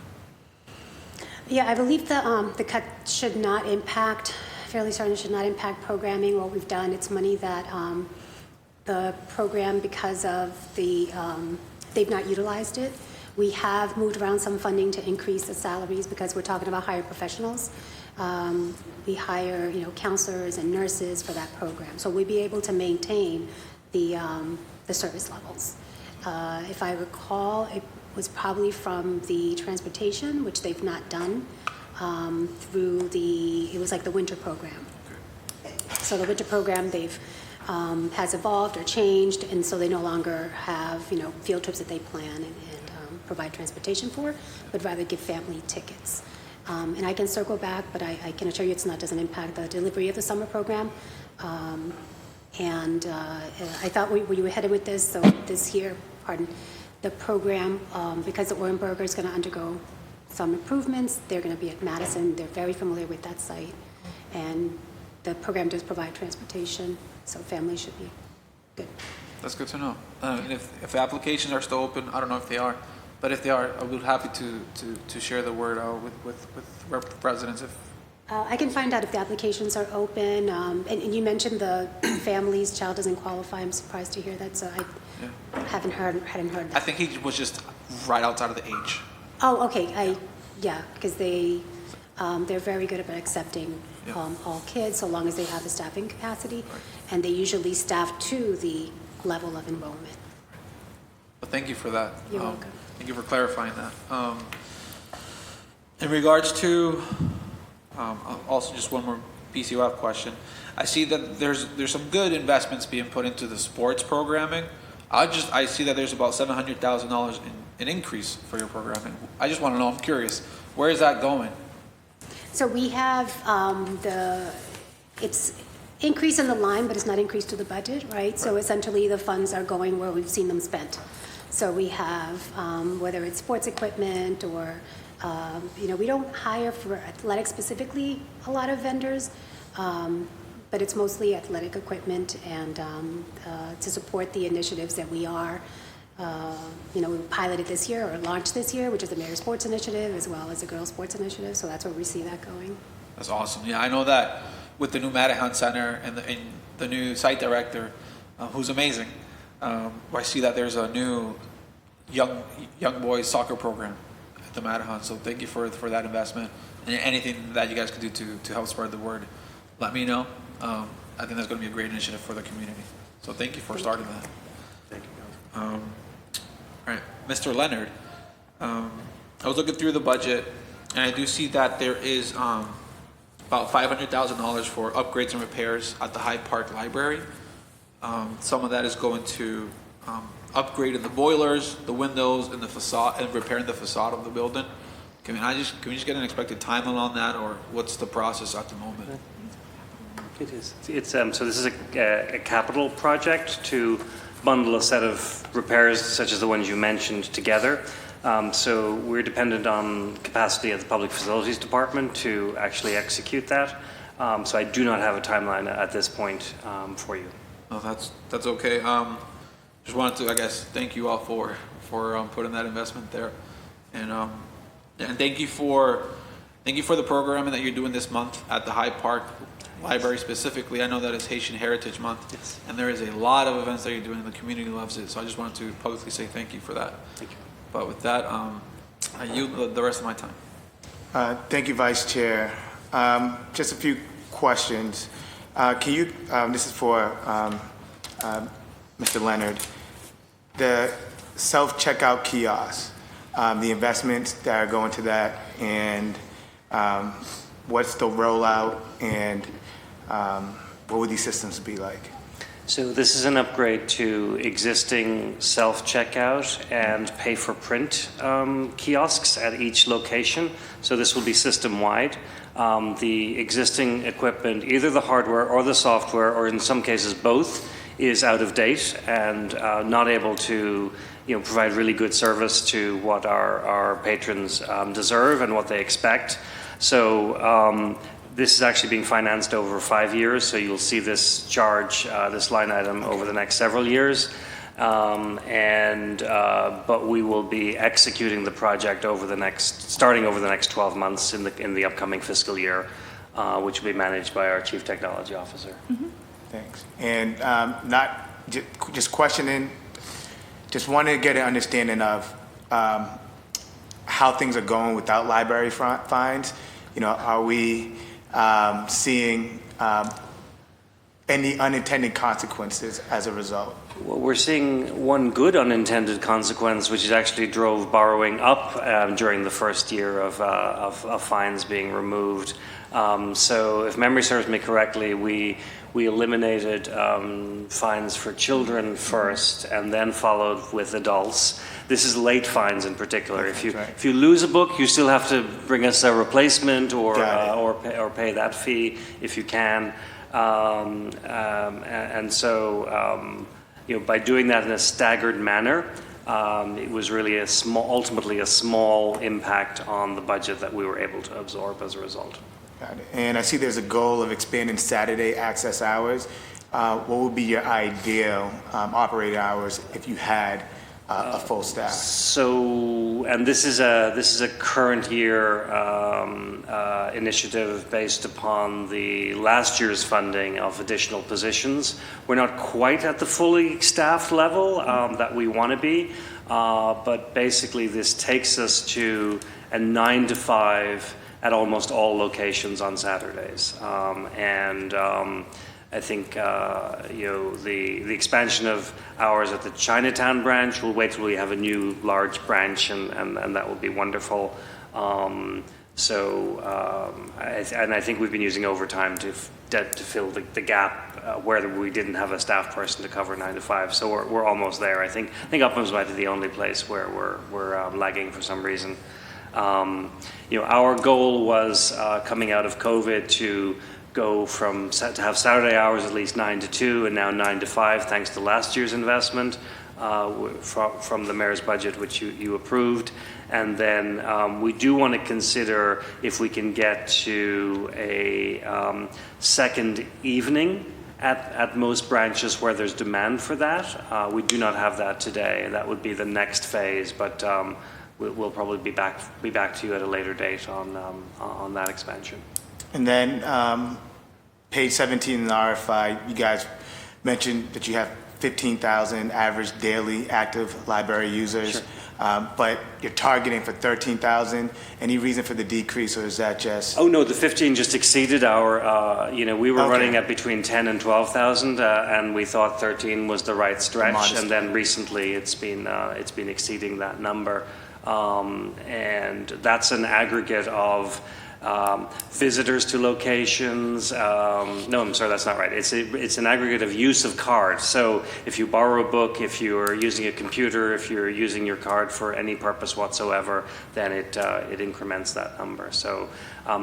Yeah, I believe the cut should not impact, fairly certain should not impact programming. What we've done, it's money that the program, because of they've not utilized it. We have moved around some funding to increase the salaries because we're talking about higher professionals. We hire, counselors and nurses for that program, so we'll be able to maintain the service levels. If I recall, it was probably from the transportation, which they've not done, through it was like the winter program. So the winter program has evolved or changed, and so they no longer have field trips that they plan and provide transportation for, but rather give family tickets. And I can circle back, but I can assure you doesn't impact the delivery of the summer program. And I thought where you were headed with this, so this year, the program, because the Orenburger is going to undergo some improvements, they're going to be at Madison. They're very familiar with that site. And the program does provide transportation, so families should be good. That's good to know. And if the applications are still open, I don't know if they are, but if they are, I would be happy to share the word with residents. If I can find out if the applications are open. And you mentioned the family's child doesn't qualify. I'm surprised to hear that, so I hadn't heard that. I think he was just right outside of the age. Oh, okay. Because they're very good about accepting all kids, so long as they have the staffing capacity, and they usually staff to the level of enrollment. Well, thank you for that. You're welcome. Thank you for clarifying that. In regards to, also just one more BCOF question. I see that there's some good investments being put into the sports programming. I see that there's about $700,000 in increase for your programming. I just want to know, I'm curious, where is that going? So we have it's increase in the line, but it's not increase to the budget, right? So essentially the funds are going where we've seen them spent. So we have, whether it's sports equipment or, we don't hire for athletics specifically a lot of vendors, but it's mostly athletic equipment and to support the initiatives that we are, we piloted this year or launched this year, which is the Mayor Sports Initiative as well as the Girls Sports Initiative. So that's where we see that going. That's awesome. Yeah, I know that with the new Mattapan Center and the new site director, who's amazing. I see that there's a new young boys soccer program at the Mattapan. So thank you for that investment, and anything that you guys can do to help spread the word, let me know. I think that's going to be a great initiative for the community. So thank you for starting that. Thank you. All right, Mr. Leonard. I was looking through the budget, and I do see that there is about $500,000 for upgrades and repairs at the Hyde Park Library. Some of that is going to upgrading the boilers, the windows, and the facade, and repairing the facade of the building. Can we just get an expected timeline on that, or what's the process at the moment? It is. It's so this is a capital project to bundle a set of repairs such as the ones you mentioned together. So we're dependent on capacity at the Public Facilities Department to actually execute that. So I do not have a timeline at this point for you. Oh, that's okay. Just wanted to, I guess, thank you all for putting that investment there, and thank you for the programming that you're doing this month at the Hyde Park Library specifically. I know that it's Haitian Heritage Month, yes, and there is a lot of events that you're doing, and the community loves it. So I just wanted to publicly say thank you for that. Thank you. But with that, I yield the rest of my time. Thank you, Vice Chair. Just a few questions. Can you, this is for Mr. Leonard, the self-checkout kiosks, the investments that are going to that, and what's the rollout, and what would these systems be like? So this is an upgrade to existing self-checkout and pay-for-print kiosks at each location. So this will be system-wide. The existing equipment, either the hardware or the software, or in some cases both, is out of date and not able to provide really good service to what our patrons deserve and what they expect. So this is actually being financed over 5 years, so you'll see this charge, this line item, over the next several years. But we will be executing the project starting over the next 12 months in the upcoming fiscal year, which will be managed by our Chief Technology Officer. Mm-hmm. Thanks. And just questioning, just wanted to get an understanding of how things are going without library fines. Are we seeing any unintended consequences as a result? Well, we're seeing one good unintended consequence, which is actually drove borrowing up during the first year of fines being removed. So if memory serves me correctly, we eliminated fines for children first and then followed with adults. This is late fines in particular. If you lose a book, you still have to bring us a replacement or pay that fee if you can. By doing that in a staggered manner, it was really ultimately a small impact on the budget that we were able to absorb as a result. Got it. And I see there's a goal of expanding Saturday access hours. What would be your ideal operating hours if you had a full staff? So, and this is a current year initiative based upon the last year's funding of additional positions. We're not quite at the fully staffed level that we want to be, but basically this takes us to a 9 to 5 at almost all locations on Saturdays. I think the expansion of hours at the Chinatown branch, we'll wait till we have a new large branch, and that will be wonderful. I think we've been using overtime to fill the gap where we didn't have a staff person to cover 9 to 5. So we're almost there. I think Upham's might be the only place where we're lagging for some reason. Our goal was coming out of COVID to go to have Saturday hours at least 9 to 2 and now 9 to 5, thanks to last year's investment from the mayor's budget, which you approved. And then we do want to consider if we can get to a second evening at most branches where there's demand for that. We do not have that today. That would be the next phase, but we'll probably be back to you at a later date on that expansion. And then page 17 in the RFI, you guys mentioned that you have 15,000 average daily active library users, Sure. But you're targeting for 13,000. Any reason for the decrease, or is that just? Oh no, the 15 just exceeded our. We were running at between 10 and 12,000, and we thought 13 was the right stretch. Modest. And then recently, it's been exceeding that number. And that's an aggregate of visitors to locations. No, I'm sorry, that's not right. It's an aggregate of use of cards. So if you borrow a book, if you're using a computer, if you're using your card for any purpose whatsoever, then it increments that number. So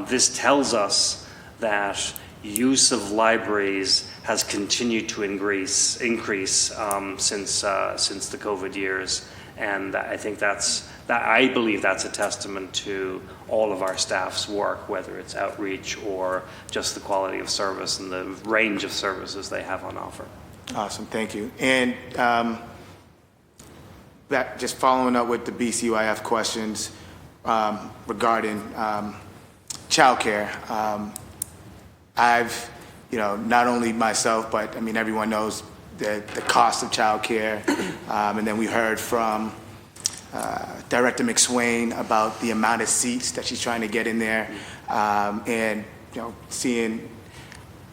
this tells us that use of libraries has continued to increase since the COVID years, and I think I believe that's a testament to all of our staff's work, whether it's outreach or just the quality of service and the range of services they have on offer. Awesome, thank you. And that, just following up with the BCYF questions regarding childcare. I've, not only myself, but I mean everyone knows the cost of childcare, and then we heard from Director McSwain about the amount of seats that she's trying to get in there, and seeing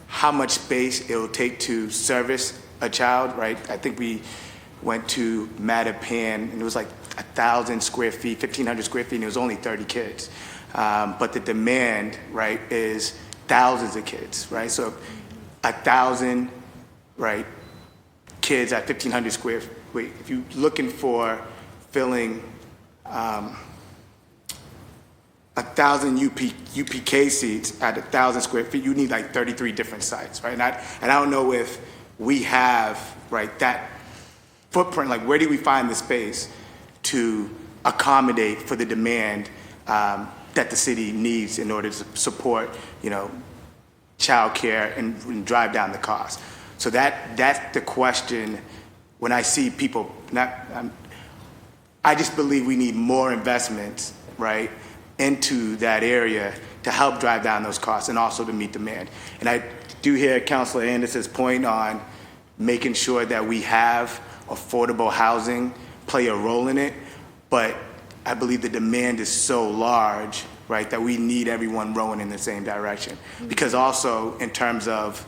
how much space it'll take to service a child, right? I think we went to Mattapan and it was like 1,000 square feet, 1,500 square feet, and it was only 30 kids. But the demand, right, is thousands of kids, right? So 1,000, right, kids at 1,500 square feet. If you're looking for filling 1,000 UPK seats at 1,000 square feet, you need like 33 different sites, right? And I don't know if we have, right, that footprint, like where do we find the space to accommodate for the demand that the city needs in order to support, childcare and drive down the cost. So that's the question when I see people, I just believe we need more investments, right, into that area to help drive down those costs and also to meet demand. And I do hear Councilor Anderson's point on making sure that we have affordable housing play a role in it, but I believe the demand is so large, right, that we need everyone rowing in the same direction. Because also in terms of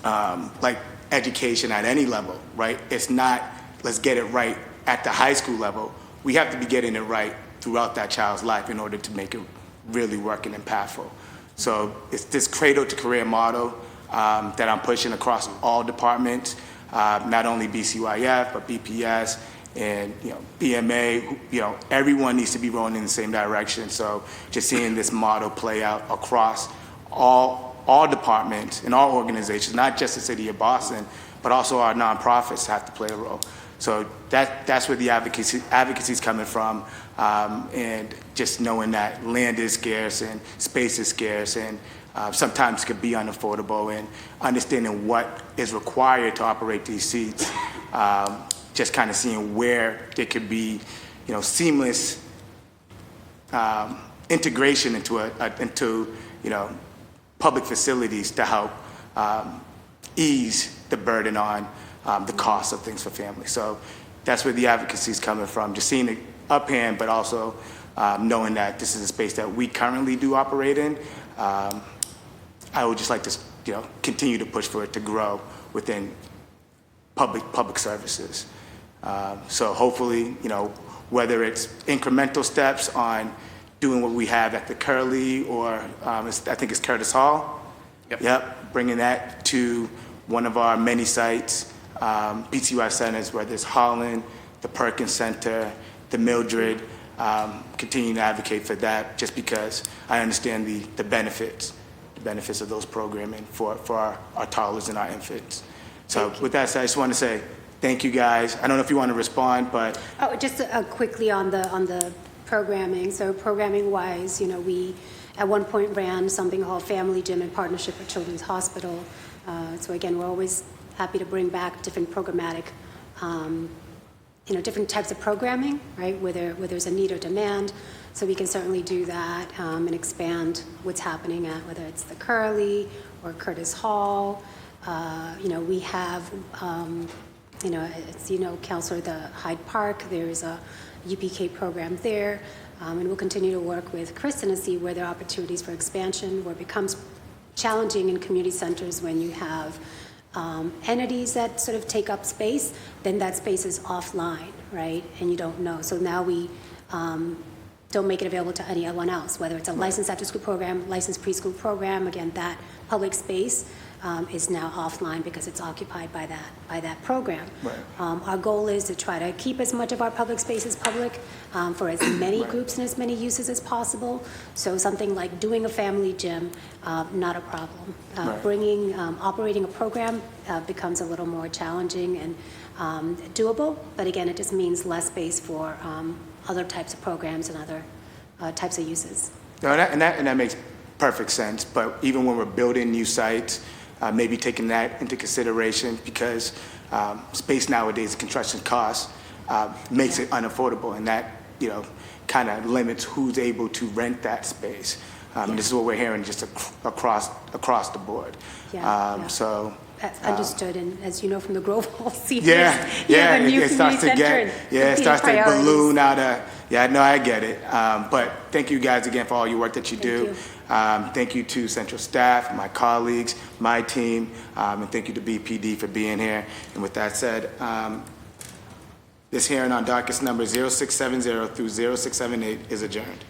like education at any level, right, it's not let's get it right at the high school level. We have to be getting it right throughout that child's life in order to make it really work and impactful. So it's this cradle to career model that I'm pushing across all departments, not only BCYF, but BPS and BMA. Everyone needs to be rowing in the same direction. So just seeing this model play out across all departments and all organizations, not just the city of Boston, but also our nonprofits have to play a role. So that's where the advocacy is coming from, and just knowing that land is scarce and space is scarce and sometimes could be unaffordable, and understanding what is required to operate these seats, just kind of seeing where there could be, seamless integration into public facilities to help ease the burden on the cost of things for families. So that's where the advocacy is coming from, just seeing it uphand, but also knowing that this is a space that we currently do operate in. I would just like to continue to push for it to grow within public services. So hopefully, whether it's incremental steps on doing what we have at the Curley or I think it's Curtis Hall. Yep, bringing that to one of our many sites, BCY centers, whether it's Holland, the Perkins Center, the Mildred, continuing to advocate for that just because I understand the benefits of those programming for our toddlers and our infants. So with that said, I just want to say thank you guys. I don't know if you want to respond, but just quickly on the programming. So programming wise, we at one point ran something called Family Gym in partnership with Children's Hospital. So again, we're always happy to bring back different programmatic, different types of programming, right? Where there's a need or demand. So we can certainly do that and expand what's happening at whether it's the Curley or Curtis Hall. We have, Counselor, the Hyde Park. There's a UPK program there, and we'll continue to work with Kristen to see where there are opportunities for expansion, where it becomes challenging in community centers when you have entities that sort of take up space, then that space is offline, right? And you don't know. So now we don't make it available to anyone else, whether it's a licensed after-school program, licensed preschool program. Again, that public space is now offline because it's occupied by that program. Right. Our goal is to try to keep as much of our public spaces public for as many groups and as many uses as possible. So something like doing a family gym, not a problem. Operating a program becomes a little more challenging and doable, but again, it just means less space for other types of programs and other types of uses. No, and that makes perfect sense, but even when we're building new sites, maybe taking that into consideration, because space nowadays, construction costs, makes it unaffordable, and that, kind of limits who's able to rent that space. And this is what we're hearing just across the board. So. Understood, and as you know from the Grove Hall seniors, it starts to get, it starts to balloon out of, no, I get it. But thank you guys again for all your work that you do. Thank you to Central staff, my colleagues, my team, and thank you to BPD for being here. And with that said, this hearing on docket number 0670 through 0678 is adjourned.